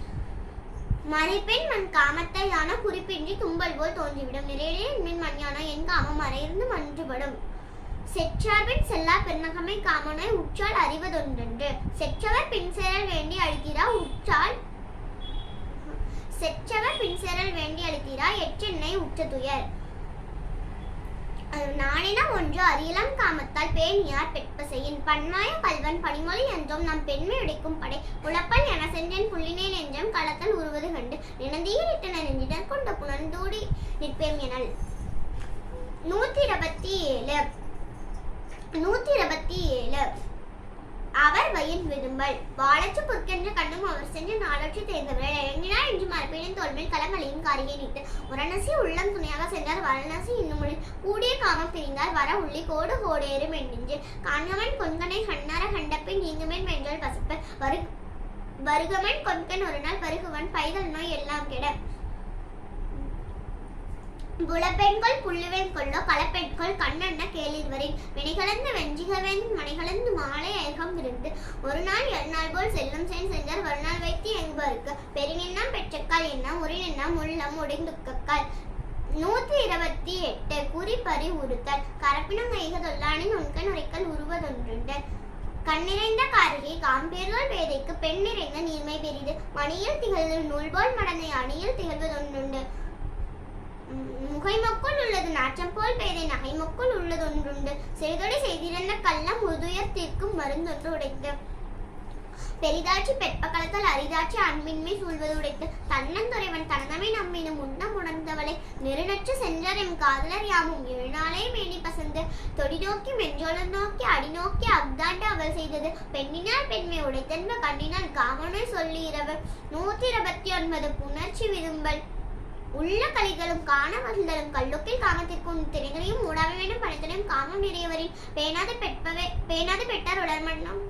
மறைப்பெண் மண் காமத்தை யான குறிப்பின்றி தும்பல் போல் தோன்றிவிடும். நிறையே என்மின் மண்யான என் காமம் மறையிருந்து மன்றுபடும். செற்றார்பின் செல்லா பெருநகமை காமனை உற்றால் அறிவதொன்றென்று. செற்றவர் பின் சேரல் வேண்டி அழித்தீரா உற்றால் செற்றவர் பின் சேரல் வேண்டி அழித்தீரா எற்றென்னை உற்ற துயர். நானென ஒன்று அறியலாம் காமத்தால் பேணியார் பெட்பசையின். பன்மாய கல்வன் பனிமொழி என்றும் நம் பெண்மை உடைக்கும் படை. உழப்பல் என சென்றேன் புள்ளினேன் என்றும் களத்தல் உருவது கண்டு. நினந்தீர் இட்டன நெஞ்சினர் கொண்ட புனர்ந்தூடி நிற்பேன் எனல். 127 அவர் வயின் விரும்பல். வாழற்று பொற்கென்ற கண்ணும் அவர் சென்று நாளற்று தேர்ந்தவர்கள். இறங்கினார் என்று மரபினின் தோல்மேல் களங்களையும் காரிகை நீட்டு. உரநசி உள்ளம் துணையாக சென்றார் வளநசி இன்னும் கூடிய காமம் பிரிந்தார் வர உள்ளி கோடு கோடேறும் எண்ணெஞ்சு. காண்கமன் கொன்கனை கண்ணார கண்டப்பின் நீங்குமேன் வென்றல் பசப்ப. வருகமன் கொன்கன் ஒரு நாள் பருகுவன் பைதல் நோய் எல்லாம் கெட. புலப்பெண்கள் புள்ளுவேன் கொள்ளோ களப்பெண்கள் கண்ணென்ன கேளிர்வரின். வினைகலந்து வெஞ்சிகவேன் மனைகலந்து மாலை ஏகம் விருந்து. ஒரு நாள் எல்நாள் போல் செல்லும் சென்றார் வருநாள் வைத்து எங்குவருக்கு. பெருங்கெண்ணம் பெற்றக்கால் எண்ணம் உரினெண்ணம் உள்ளம் உடைந்துக்கால். 128 குறிப்பறி உறுத்தல். கரப்பினம் கைக தொல்லானின் உண்கண் உரைக்கல் உருவதொன்று. கண்ணிறைந்த காரிகை காம்பேர்கள் வேதைக்கு பெண் நிறைந்த நீர்மை பெரிது மணியில் திகழ்வு நூல்போல் மடந்தை அணியில் திகழ்வதொன்றுண்டு முகைமொக்குள் உள்ளது நாற்றம் போல் பேதை நகைமொக்குள் உள்ளதொன்றுண்டு சிறிதொடி செய்திருந்த கள்ளம் முதுயர் தீர்க்கும் மருந்தொன்று உடைத்து பெரிதாட்சி பெற்பகலத்தால் அரிதாட்சி அன்பின்மை சூழ்வது உடைத்து தன்னந்துறைவன் தனதமை நம்மினும் உண்ணம் உணர்ந்தவளை நெருநற்று சென்றரெம் காதலர் யாமும் எழுநாளே மேனி பசந்து தொடி நோக்கி மெஞ்சோளம் நோக்கி அடி நோக்கி அக்தாண்டு அவள் செய்தது பெண்ணினால் பெண்மை உடைத்தென்ப கண்ணினால் காமனை சொல்லி இரவர் 129 புணர்ச்சி விரும்பல் உள்ள கலிகளும் காண வந்தலும் கல்லுக்கில் காமத்திற்கும் திரைகளையும் மூடாமை வேண்டும் பணித்தலையும் காமம் நிறையவரின் பேணாது பெற்றார் உடர்மன்னம்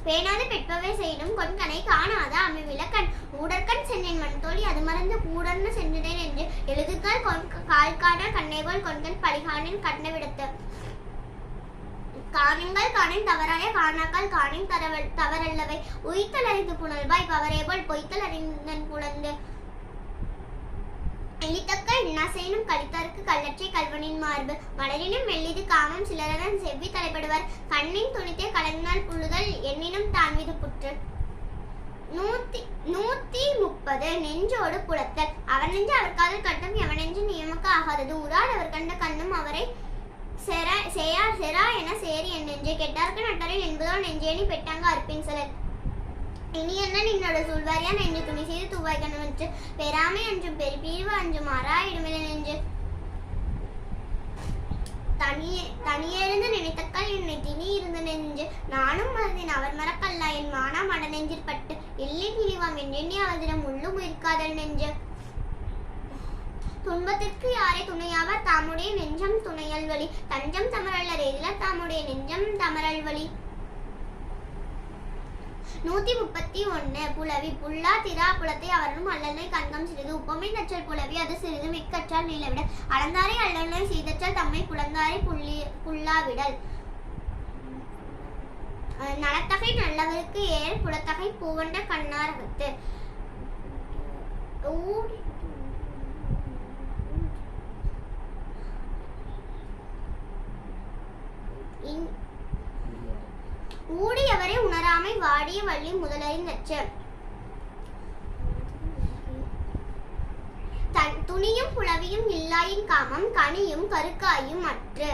பேணாது பெற்பவை செய்யும் கொன்கனை காணாத அமை விளக்கன் ஊடற்கண் சென்றேன் மண்தோழி அது மறந்து கூடன்னு சென்றேன் என்று எழுதுகள் கால்கான கண்ணைகோள் கொன்கண் பழிகானின் கண்ண விடத்து காணங்கள் காணின் தவறாய காணாக்கள் காணின் தவறல்லவை உய்த்தல் அறிந்து புனல்வாய் பவரேபோல் பொய்த்தல் அறிந்தன் புலந்து எளித்தக்க இன்னாசையினும் கலித்தருக்கு கள்ளற்றை கல்வனின் மார்பு மலரினும் மெல்லிது காமம் சிலரன் செவ்வி தலைப்படுவர் கண்ணின் துணித்தே கலங்கினால் புழுதல் எண்ணினும் தான்மீது புற்று 130 நெஞ்சோடு புலத்தல் அவர் நெஞ்சு அவர் காதல் கட்டும் எவன் நெஞ்சு நியமக்க ஆகாதது உரால் அவர் கண்ட கண்ணும் அவரை செரா என சேரி என் நெஞ்சை கெட்டார்க்கு நட்டரில் என்பதோ நெஞ்சேனி பெட்டாங்க அற்பின் சிலர் இனி என்ன நின்னோட சூழ்வாரியா நெஞ்சு துணி செய்து தூவாய் கண்ணவற்று பெறாமை அஞ்சும் பெருப்பீர்வு அஞ்சும் ஆறாயிடுமில்லை நெஞ்சு தனியெழுந்து நினைத்தக்கால் என்னை திணி இருந்த நெஞ்சு நானும் மறந்தேன் அவர் மறக்கல்லா என் மானா மட நெஞ்சில் பட்டு எல்லை கிழிவாம் எண்ணெண்ணி அவதிடம் உள்ளும் இருக்காதல் நெஞ்சு துன்பத்திற்கு யாரை துணையாவர் தாமுடைய நெஞ்சம் துணையல் வழி தஞ்சம் தமரல்லர் எதில் தாமுடைய நெஞ்சம் தமரல் வழி 131 புலவி புல்லா திரா புலத்தை அவரும் அல்லலை கண்கம் சிறிது உப்பமை நச்சல் புலவி அது சிறிது மிக்கற்றால் நிலவிட அளந்தாரை அல்லலை செய்தற்றால் தம்மை புலந்தாரை புல்லாவிடல் நலத்தகை நல்லவருக்கு ஏர் புலத்தகை பூவண்ட கண்ணாரகத்து ஊடியவரை உணராமை வாடிய வள்ளி முதலறிந்தற்ற துணியும் புலவியும் இல்லாயின் காமம் கனியும் கருக்காயும் அற்று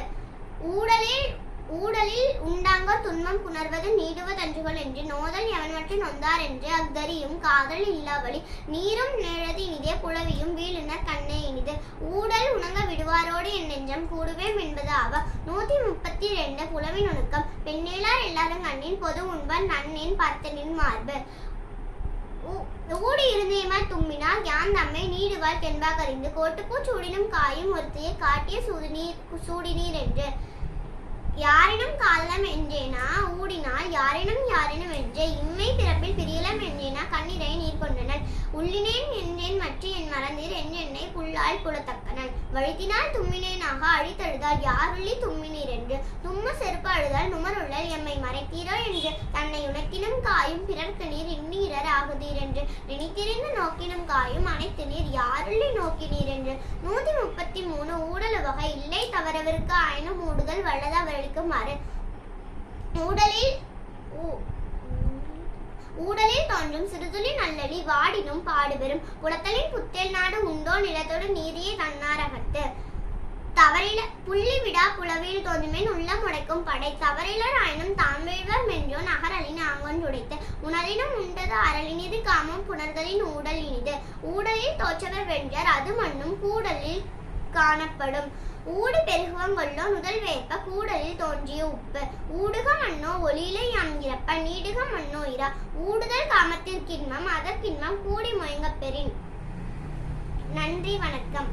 ஊடலில் உண்டாங்க துன்பம் புணர்வது நீடுவதன்றுகள் என்று நோதல் எவன் மற்றும் நொந்தார் என்று அக்தரியும் காதல் இல்லாவழி நீரும் நிழது இனிதே புலவியும் வீழுனர் கண்ணே இனிது ஊடல் உணங்க விடுவாரோடு என் நெஞ்சம் கூடுவேம் என்பது ஆவா 132 புலவி நுணுக்கம் பெண்ணேளார் எல்லாரும் கண்ணின் பொது உண்பன் நன்னின் பார்த்தனின் மார்பு ஊடி இருந்தேமா தும்மினால் யான் தம்மை நீடுவாள் தென்பாக அறிந்து கோட்டுப்பூ சூடினும் காயும் ஒருத்தையை காட்டிய சூடினீர் என்று யாரினும் காதலம் என்றேனா ஊடினால் யாரினும் என்றே இம்மை பிறப்பில் பிரியலம் என்றேனா கண்ணிரை நீர் கொண்டனன் உள்ளினேன் என்றேன் மற்ற என் மறந்தீர் என்னை புல்லால் புலத்தக்கனன் வழுத்தினால் தும்மினேனாக அழித்தழுதால் யாருள்ளி தும்மினீர் என்று தும்ம செருப்பு அழுதால் நுமருள்ளல் எம்மை மறைத்தீரோ என்று தன்னை உணர்த்தினும் காயும் பிறர்க்கு நீர் இன்னீரர் ஆகுதீர் என்று நினைத்திருந்து நோக்கினும் காயும் அனைத்து நீர் யாருள்ளி நோக்கினீர் என்று 133 ஊடல் வகை இல்லை தவறவருக்கு ஆயினும் ஊடுதல் வல்லது அவர்களுக்கு மாறு ஊடலில் தோன்றும் சிறுதுளி நல்லளி வாடினும் பாடுபெறும் புலத்தலின் புத்தேல் நாடு உண்டோ நிலத்தோடு நீரியே தன்னாரகத்து தவறில புள்ளி விடா புலவியில் தோன்றுமேன் உள்ளம் உடைக்கும் படை தவறிலர் ஆயினும் தாம் வீழ்வர் மென்றோ நகரலின் ஆங்கொன்றுடைத்து உணலினும் உண்டது அரளினிது காமம் புணர்தலின் ஊடல் இனிது ஊடலில் தோற்றவர் வென்றார் அது மண்ணும் கூடலில் காணப்படும் ஊடு பெருகுவம் கொள்ளோ நுதல் வேப்ப கூடலில் தோன்றிய உப்பு ஊடுக மண்ணோ ஒளியிலே யாங்கிறப்ப நீடுக மண்ணோ இரா ஊடுதல் காமத்திற்கின்மம் அதற்கின்மம் கூடி முயங்கப் பெறின். நன்றி, வணக்கம்.